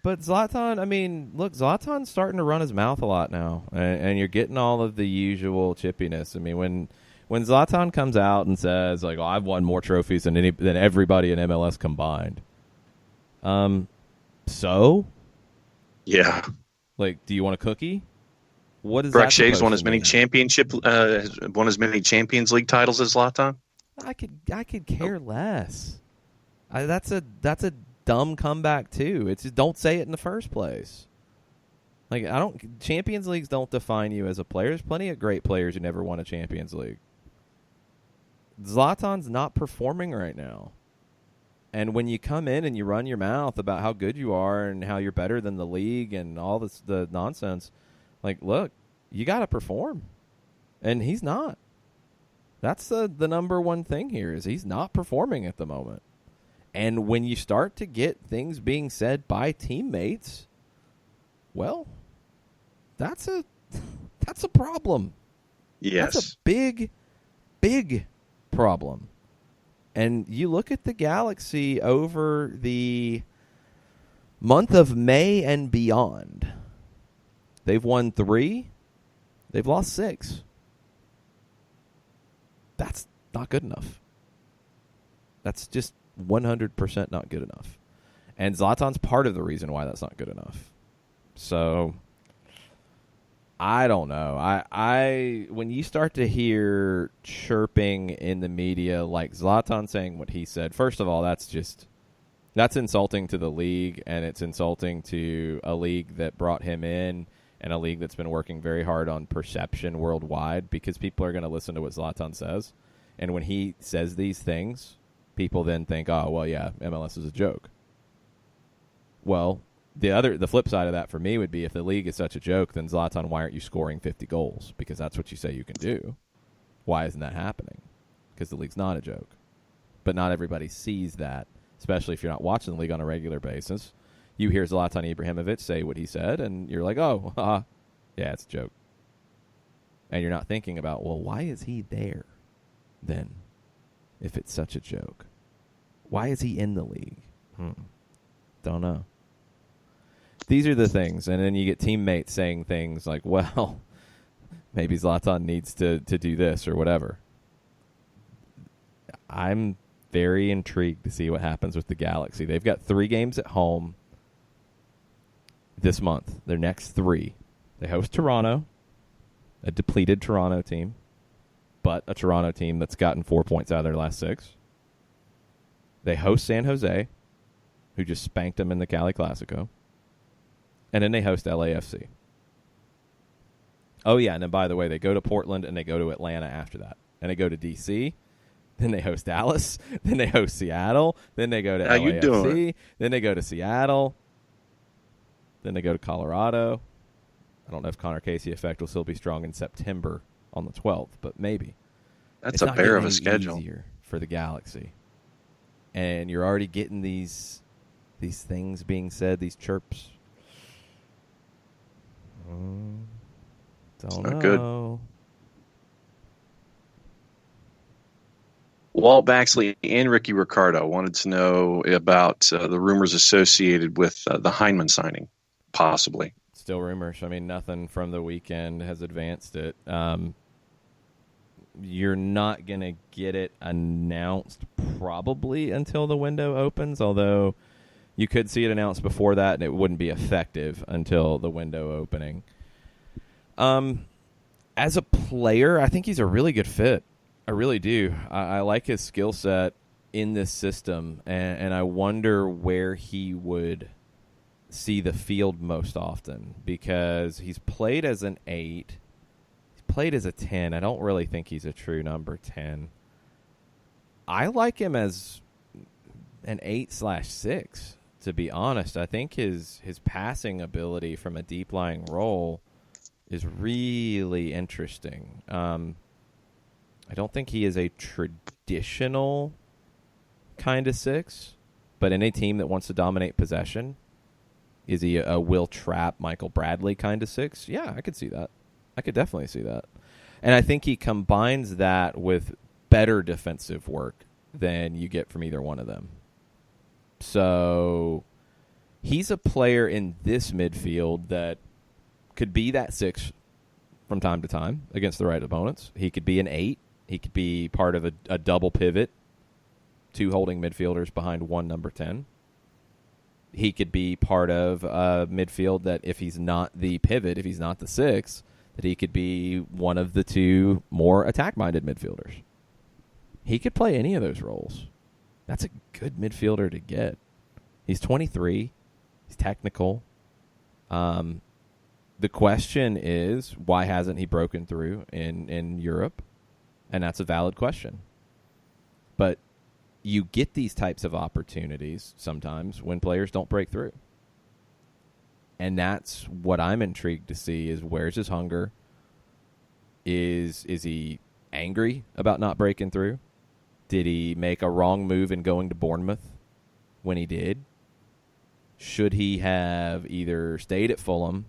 Speaker 1: But Zlatan, Zlatan's starting to run his mouth a lot now. And you're getting all of the usual chippiness. I mean, when Zlatan comes out and says, like, I've won more trophies than everybody in MLS combined. So?
Speaker 3: Yeah.
Speaker 1: Like, do you want a cookie? What is
Speaker 3: Breck
Speaker 1: that?
Speaker 3: Shea's won as many Champions League titles as Zlatan.
Speaker 1: I could care less. That's a dumb comeback too. It's just don't say it in the first place. Like, Champions Leagues don't define you as a player. There's plenty of great players who never won a Champions League. Zlatan's not performing right now. And when you come in and you run your mouth about how good you are and how you're better than the league and all the nonsense, like, look, you got to perform. And he's not. That's the number one thing here is he's not performing at the moment. And when you start to get things being said by teammates, well, that's a problem.
Speaker 3: Yes.
Speaker 1: That's a big, big problem. And you look at the Galaxy over the month of May and beyond. They've won 3. They've lost 6. That's not good enough. That's just 100% not good enough. And Zlatan's part of the reason why that's not good enough. So, I don't know. I when you start to hear chirping in the media like Zlatan saying what he said, first of all, that's insulting to the league, and it's insulting to a league that brought him in and a league that's been working very hard on perception worldwide, because people are going to listen to what Zlatan says. And when he says these things, people then think, oh, well, yeah, MLS is a joke. Well, the flip side of that for me would be if the league is such a joke, then Zlatan, why aren't you scoring 50 goals? Because that's what you say you can do. Why isn't that happening? Because the league's not a joke. But not everybody sees that, especially if you're not watching the league on a regular basis. You hear Zlatan Ibrahimovic say what he said, and you're like, oh, yeah, it's a joke. And you're not thinking about, well, why is he there then if it's such a joke? Why is he in the league? Don't know. These are the things, and then you get teammates saying things like, well, maybe Zlatan needs to do this or whatever. I'm very intrigued to see what happens with the Galaxy. They've got 3 games at home this month. Their next 3. They host Toronto, a depleted Toronto team, but a Toronto team that's gotten 4 points out of their last 6. They host San Jose, who just spanked them in the Cali Classico. And then they host LAFC. Oh, yeah, and then, by the way, they go to Portland and they go to Atlanta after that. And they go to D.C., then they host Dallas, then they host Seattle, then they go to
Speaker 3: How you
Speaker 1: LAFC,
Speaker 3: doing?
Speaker 1: then they go to Seattle, then they go to Colorado. I don't know if Connor Casey effect will still be strong in September on the 12th, but maybe.
Speaker 3: That's
Speaker 1: It's
Speaker 3: a
Speaker 1: not
Speaker 3: bear of
Speaker 1: getting
Speaker 3: a schedule.
Speaker 1: easier for the Galaxy. And you're already getting these things being said, these chirps. Don't
Speaker 3: not
Speaker 1: know.
Speaker 3: good. Walt Baxley and Ricky Ricardo wanted to know about the rumors associated with the Heinemann signing, possibly.
Speaker 1: Still rumors. I mean, nothing from the weekend has advanced it. You're not going to get it announced probably until the window opens, although you could see it announced before that, and it wouldn't be effective until the window opening. As a player, I think he's a really good fit. I really do. I like his skill set in this system, and I wonder where he would see the field most often, because he's played as an 8. He's played as a 10. I don't really think he's a true number 10. I like him as an 8/6, to be honest. I think his passing ability from a deep-lying role is really interesting. I don't think he is a traditional kind of 6, but in a team that wants to dominate possession, is he a Will Trapp, Michael Bradley kind of 6? Yeah, I could see that. I could definitely see that. And I think he combines that with better defensive work than you get from either one of them. So he's a player in this midfield that could be that 6 from time to time against the right opponents. He could be an 8. He could be part of a double pivot, 2 holding midfielders behind 1 number 10. He could be part of a midfield that if he's not the pivot, if he's not the 6, that he could be one of the 2 more attack-minded midfielders. He could play any of those roles. That's a good midfielder to get. He's 23. He's technical. The question is, why hasn't he broken through in Europe? And that's a valid question. But you get these types of opportunities sometimes when players don't break through. And that's what I'm intrigued to see is where's his hunger? Is he angry about not breaking through? Did he make a wrong move in going to Bournemouth when he did? Should he have either stayed at Fulham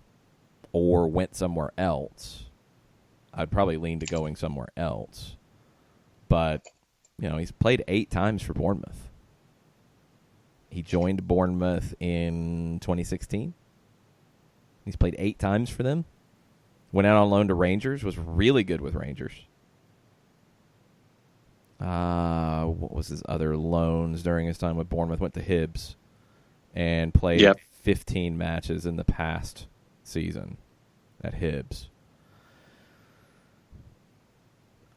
Speaker 1: or went somewhere else? I'd probably lean to going somewhere else. But, he's played 8 times for Bournemouth. He joined Bournemouth in 2016. He's played 8 times for them. Went out on loan to Rangers, was really good with Rangers. What was his other loans during his time with Bournemouth? Went to Hibs and played 15 matches in the past season at Hibs.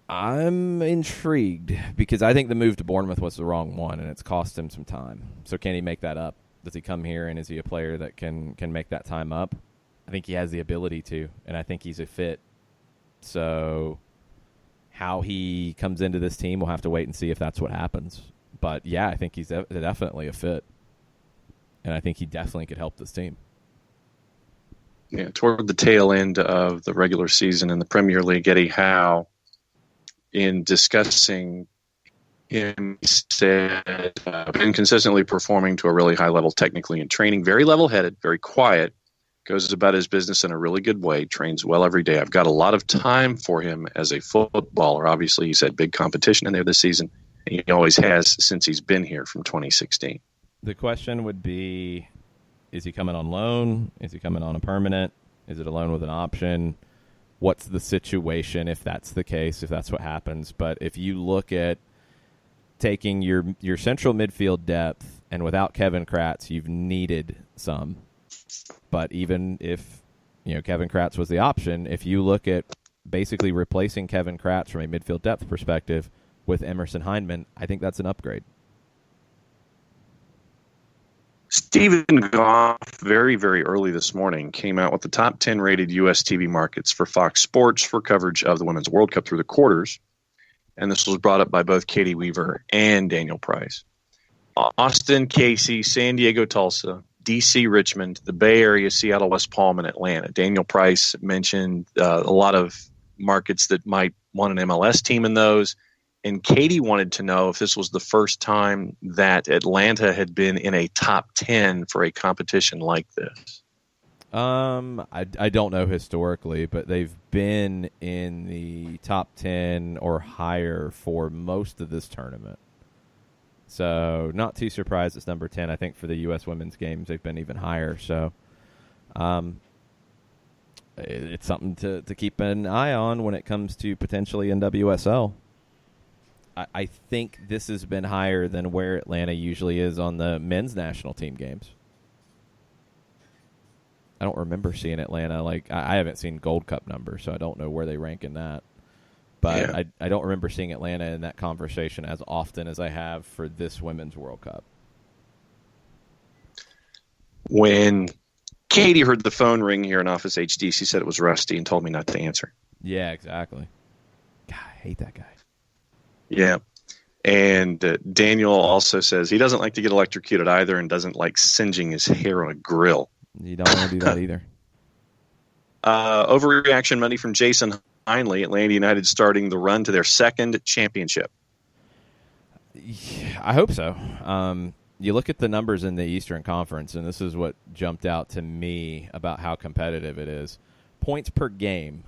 Speaker 1: I'm intrigued because I think the move to Bournemouth was the wrong one, and it's cost him some time. So can he make that up? Does he come here, and is he a player that can make that time up? I think he has the ability to, and I think he's a fit. So how he comes into this team, we'll have to wait and see if that's what happens. But, yeah, I think he's definitely a fit, and I think he definitely could help this team.
Speaker 3: Yeah, toward the tail end of the regular season in the Premier League, Eddie Howe, in discussing him, he said, been consistently performing to a really high level technically in training, very level-headed, very quiet, goes about his business in a really good way, trains well every day. I've got a lot of time for him as a footballer. Obviously, he said big competition in there this season, and he always has since he's been here from 2016.
Speaker 1: The question would be, is he coming on loan? Is he coming on a permanent? Is it a loan with an option? What's the situation if that's the case, if that's what happens? But if you look at taking your central midfield depth, and without Kevin Kratz, you've needed some. But even if Kevin Kratz was the option, if you look at basically replacing Kevin Kratz from a midfield depth perspective with Emerson Hyndman, I think that's an upgrade.
Speaker 3: Stephen Goff, very, very early this morning, came out with the top 10 rated U.S. TV markets for Fox Sports for coverage of the Women's World Cup through the quarters. And this was brought up by both Katie Weaver and Daniel Price. Austin, Casey, San Diego, Tulsa, D.C., Richmond, the Bay Area, Seattle, West Palm, and Atlanta. Daniel Price mentioned a lot of markets that might want an MLS team in those. And Katie wanted to know if this was the first time that Atlanta had been in a top 10 for a competition like this.
Speaker 1: I don't know historically, but they've been in the top 10 or higher for most of this tournament. So not too surprised it's number 10. I think for the U.S. women's games, they've been even higher. So it's something to keep an eye on when it comes to potentially NWSL. I think this has been higher than where Atlanta usually is on the men's national team games. I don't remember seeing Atlanta. I haven't seen Gold Cup numbers, so I don't know where they rank in that. But yeah. I don't remember seeing Atlanta in that conversation as often as I have for this Women's World Cup.
Speaker 3: When Katie heard the phone ring here in Office HD, she said it was Rusty and told me not to answer.
Speaker 1: Yeah, exactly. God, I hate that guy.
Speaker 3: Yeah. And Daniel also says he doesn't like to get electrocuted either and doesn't like singeing his hair on a grill.
Speaker 1: You don't want to do that either.
Speaker 3: Overreaction money from Jason Heinley. Atlanta United starting the run to their second championship.
Speaker 1: I hope so. You look at the numbers in the Eastern Conference, and this is what jumped out to me about how competitive it is. Points per game.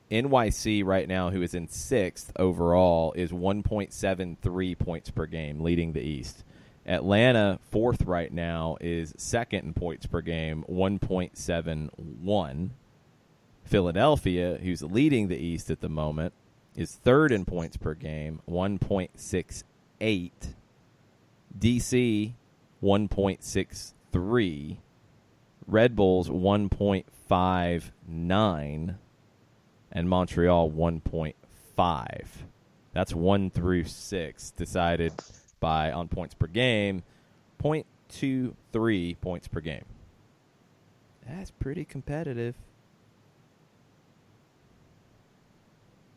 Speaker 1: NYC right now, who is in 6th overall, is 1.73 points per game, leading the East. Atlanta, 4th right now, is 2nd in points per game, 1.71. Philadelphia, who's leading the East at the moment, is 3rd in points per game, 1.68. DC, 1.63. Red Bulls, 1.59. And Montreal, 1.5. That's 1 through 6 decided on points per game. .223 points per game. That's pretty competitive.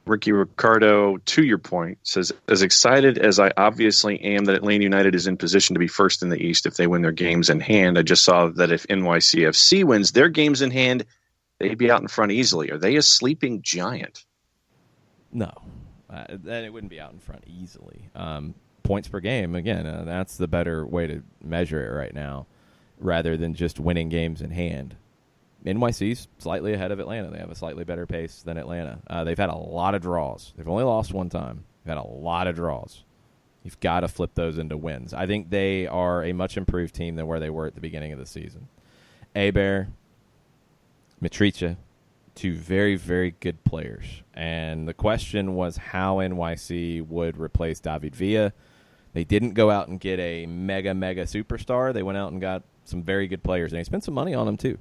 Speaker 3: Ricky Ricardo, to your point, says, as excited as I obviously am that Atlanta United is in position to be first in the East if they win their games in hand, I just saw that if NYCFC wins their games in hand, they'd be out in front easily. Are they a sleeping giant?
Speaker 1: No. Then it wouldn't be out in front easily. Points per game, again, that's the better way to measure it right now, rather than just winning games in hand. NYC's slightly ahead of Atlanta. They have a slightly better pace than Atlanta. They've had a lot of draws. They've only lost one time. They've had a lot of draws. You've got to flip those into wins. I think they are a much improved team than where they were at the beginning of the season. Abear, Mitricha, two very, very good players. And the question was how NYC would replace David Villa. They didn't go out and get a mega, mega superstar. They went out and got some very good players. And they spent some money on them, too.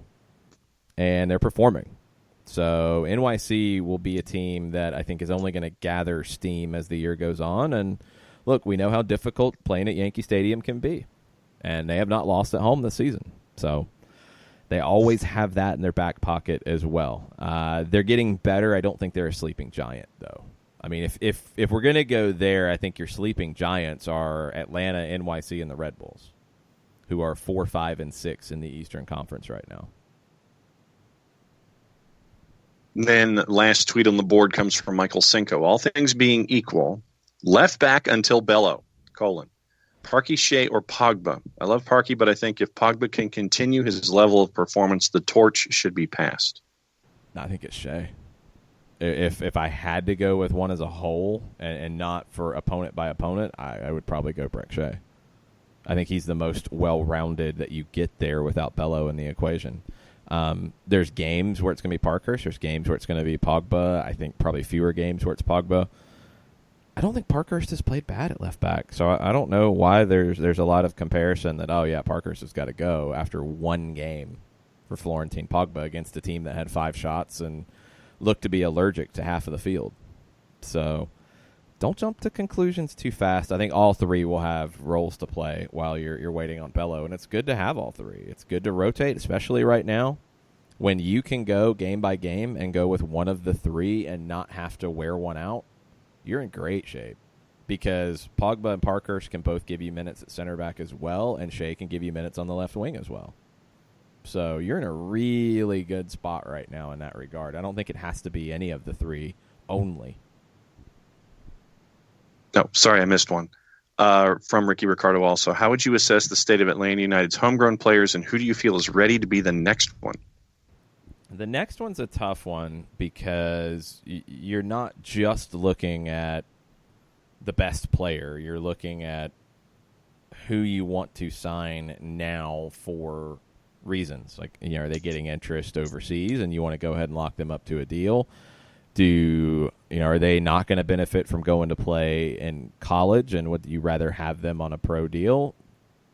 Speaker 1: And they're performing. So NYC will be a team that I think is only going to gather steam as the year goes on. And, look, we know how difficult playing at Yankee Stadium can be. And they have not lost at home this season. So they always have that in their back pocket as well. They're getting better. I don't think they're a sleeping giant, though. I mean, if we're going to go there, I think your sleeping giants are Atlanta, NYC, and the Red Bulls, who are 4, 5, and 6 in the Eastern Conference right now.
Speaker 3: Then last tweet on the board comes from Michael Cinco. All things being equal, left back until Bello, : Parky, Shea, or Pogba. I love Parky, but I think if Pogba can continue his level of performance, the torch should be passed.
Speaker 1: I think it's Shea. If I had to go with one as a whole and not for opponent by opponent, I would probably go Brek Shea. I think he's the most well-rounded that you get there without Bello in the equation. There's games where it's going to be Parkhurst. There's games where it's going to be Pogba. I think probably fewer games where it's Pogba. I don't think Parkhurst has played bad at left back, so I don't know why there's a lot of comparison that, oh, yeah, Parkhurst has got to go after one game for Florentine Pogba against a team that had 5 shots and looked to be allergic to half of the field. So don't jump to conclusions too fast. I think all three will have roles to play while you're waiting on Bello, and it's good to have all three. It's good to rotate, especially right now when you can go game by game and go with one of the three and not have to wear one out. You're in great shape because Pogba and Parkhurst can both give you minutes at center back as well, and Shea can give you minutes on the left wing as well. So you're in a really good spot right now in that regard. I don't think it has to be any of the three only.
Speaker 3: No, sorry, I missed one. From Ricky Ricardo also. How would you assess the state of Atlanta United's homegrown players, and who do you feel is ready to be the next one?
Speaker 1: The next one's a tough one because you're not just looking at the best player. You're looking at who you want to sign now for reasons. Like, are they getting interest overseas and you want to go ahead and lock them up to a deal? Are they not going to benefit from going to play in college, and would you rather have them on a pro deal?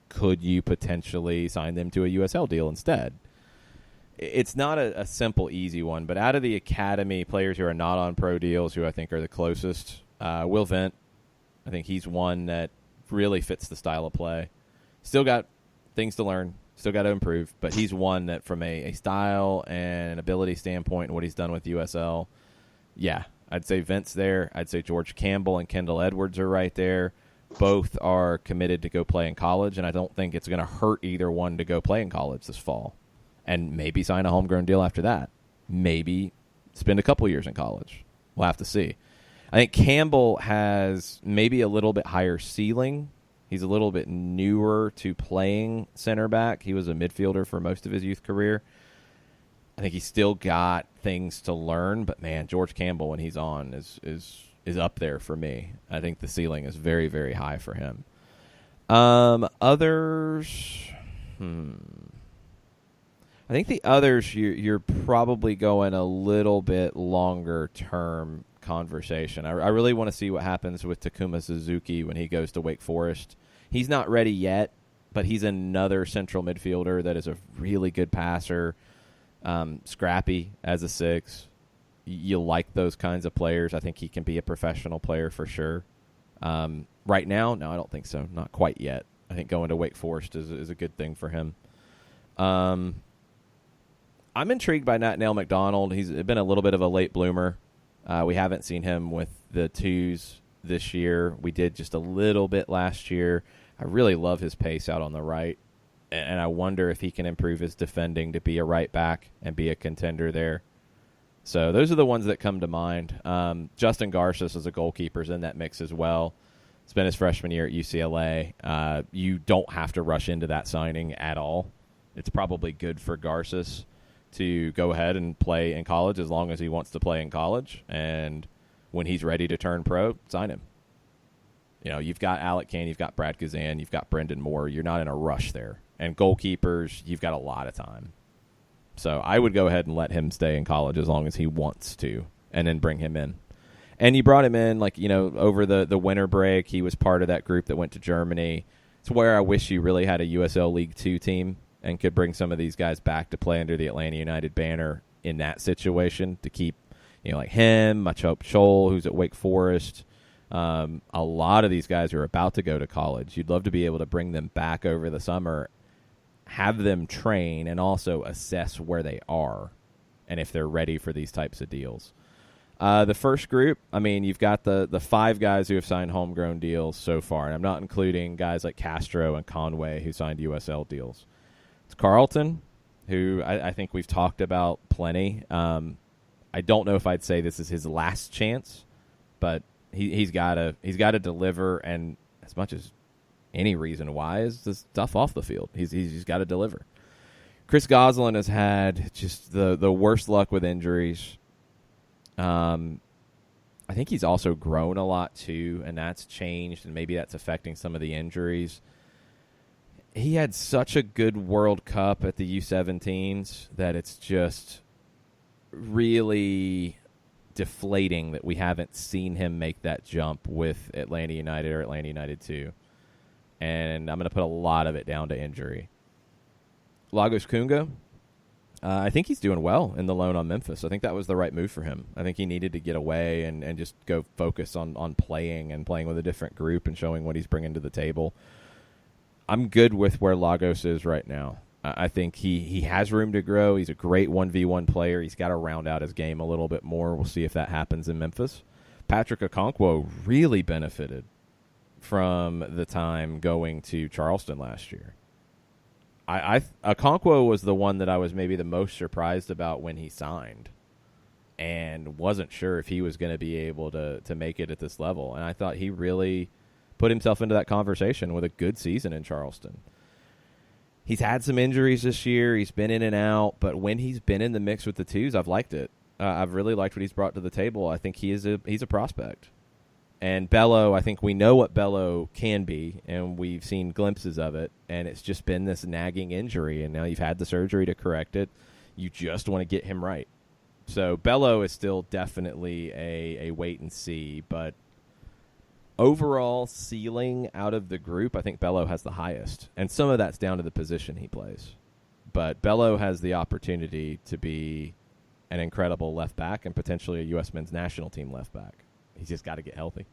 Speaker 1: Could you potentially sign them to a USL deal instead? It's not a simple, easy one, but out of the academy players who are not on pro deals, who I think are the closest, Uswnt, I think he's one that really fits the style of play. Still got things to learn, still got to improve, but he's one that from a style and an ability standpoint and what he's done with USL, yeah, I'd say Vince there. I'd say George Campbell and Kendall Edwards are right there. Both are committed to go play in college, and I don't think it's going to hurt either one to go play in college this fall and maybe sign a homegrown deal after that. Maybe spend a couple years in college. We'll have to see. I think Campbell has maybe a little bit higher ceiling. He's a little bit newer to playing center back. He was a midfielder for most of his youth career. I think he's still got things to learn, but man, George Campbell when he's on is up there for me. I think the ceiling is very, very high for him. Others, I think the others you're probably going a little bit longer term conversation. I really want to see what happens with Takuma Suzuki when he goes to Wake Forest. He's not ready yet, but he's another central midfielder that is a really good passer. Scrappy as a 6. You like those kinds of players. I think he can be a professional player for sure. Right now, no, I don't think so. Not quite yet. I think going to Wake Forest is a good thing for him. I'm intrigued by Nathaniel McDonald. He's been a little bit of a late bloomer. We haven't seen him with the twos this year. We did just a little bit last year. I really love his pace out on the right, and I wonder if he can improve his defending to be a right back and be a contender there. So those are the ones that come to mind. Justin Garces as a goalkeeper is in that mix as well. It's been his freshman year at UCLA. You don't have to rush into that signing at all. It's probably good for Garces to go ahead and play in college as long as he wants to play in college. And when he's ready to turn pro, sign him. You know, you've got Alec Kane, you've got Brad Kazan, you've got Brendan Moore. You're not in a rush there. And goalkeepers, you've got a lot of time. So I would go ahead and let him stay in college as long as he wants to, and then bring him in. And you brought him in, like, you know, over the winter break. He was part of that group that went to Germany. It's where I wish you really had a USL League 2 team and could bring some of these guys back to play under the Atlanta United banner in that situation to keep, you know, like him, Machop Scholl, who's at Wake Forest. A lot of these guys are about to go to college. You'd love to be able to bring them back over the summer, have them train, and also assess where they are and if they're ready for these types of deals. The first group, I mean, you've got the 5 guys who have signed homegrown deals so far, and I'm not including guys like Castro and Conway who signed USL deals. It's Carlton, who I think we've talked about plenty. I don't know if I'd say this is his last chance, but he's got to deliver, and as much as any reason why is the stuff off the field. He's got to deliver. Chris Goslin has had just the worst luck with injuries. I think he's also grown a lot too, and that's changed, and maybe that's affecting some of the injuries. He had such a good World Cup at the U17s that it's just really deflating that we haven't seen him make that jump with Atlanta United or Atlanta United 2. And I'm going to put a lot of it down to injury. Lagos Kunga, I think he's doing well in the loan on Memphis. I think that was the right move for him. I think he needed to get away and just go focus on playing and playing with a different group and showing what he's bringing to the table. I'm good with where Lagos is right now. I think he has room to grow. He's a great 1v1 player. He's got to round out his game a little bit more. We'll see if that happens in Memphis. Patrick Okonkwo really benefited from the time going to Charleston last year. Okonkwo was the one that I was maybe the most surprised about when he signed and wasn't sure if he was going to be able to make it at this level. And I thought he really put himself into that conversation with a good season in Charleston. He's had some injuries this year. He's been in and out, but when he's been in the mix with the twos, I've liked it. I've really liked what he's brought to the table. I think he's a prospect. And Bello, I think we know what Bello can be, and we've seen glimpses of it, and it's just been this nagging injury, and now you've had the surgery to correct it. You just want to get him right. So Bello is still definitely a wait and see, but overall ceiling out of the group, I think Bello has the highest, and some of that's down to the position he plays. But Bello has the opportunity to be an incredible left back and potentially a U.S. men's national team left back. He's just got to get healthy.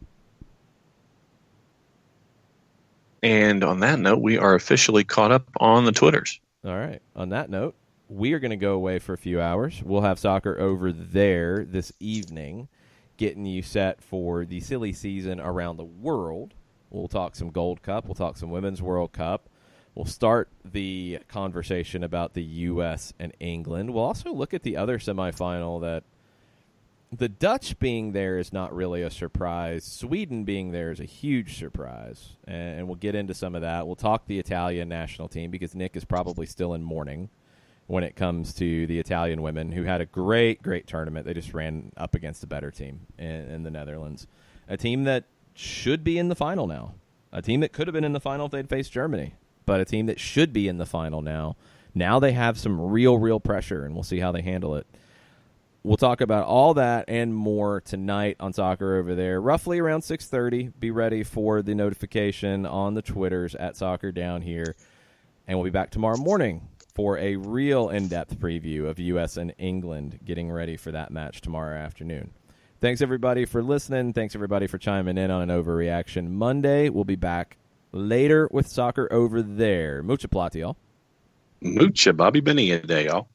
Speaker 3: And on that note, we are officially caught up on the Twitters.
Speaker 1: All right. On that note, we are going to go away for a few hours. We'll have soccer over there this evening, getting you set for the silly season around the world. We'll talk some Gold Cup. We'll talk some Women's World Cup. We'll start the conversation about the U.S. and England. We'll also look at the other semifinal that the Dutch being there is not really a surprise. Sweden being there is a huge surprise, and we'll get into some of that. We'll talk the Italian national team because Nick is probably still in mourning when it comes to the Italian women, who had a great, great tournament. They just ran up against a better team in the Netherlands, a team that should be in the final now, a team that could have been in the final if they'd faced Germany, but a team that should be in the final now. Now they have some real pressure, and we'll see how they handle it. We'll talk about all that and more tonight on Soccer Over There, roughly around 6:30. Be ready for the notification on the Twitters at Soccer Down Here. And we'll be back tomorrow morning for a real in-depth preview of U.S. and England, getting ready for that match tomorrow afternoon. Thanks, everybody, for listening. Thanks, everybody, for chiming in on an Overreaction Monday. We'll be back later with soccer over there. Mucha plata, y'all.
Speaker 3: Mucha Bobby Bonilla Day, y'all.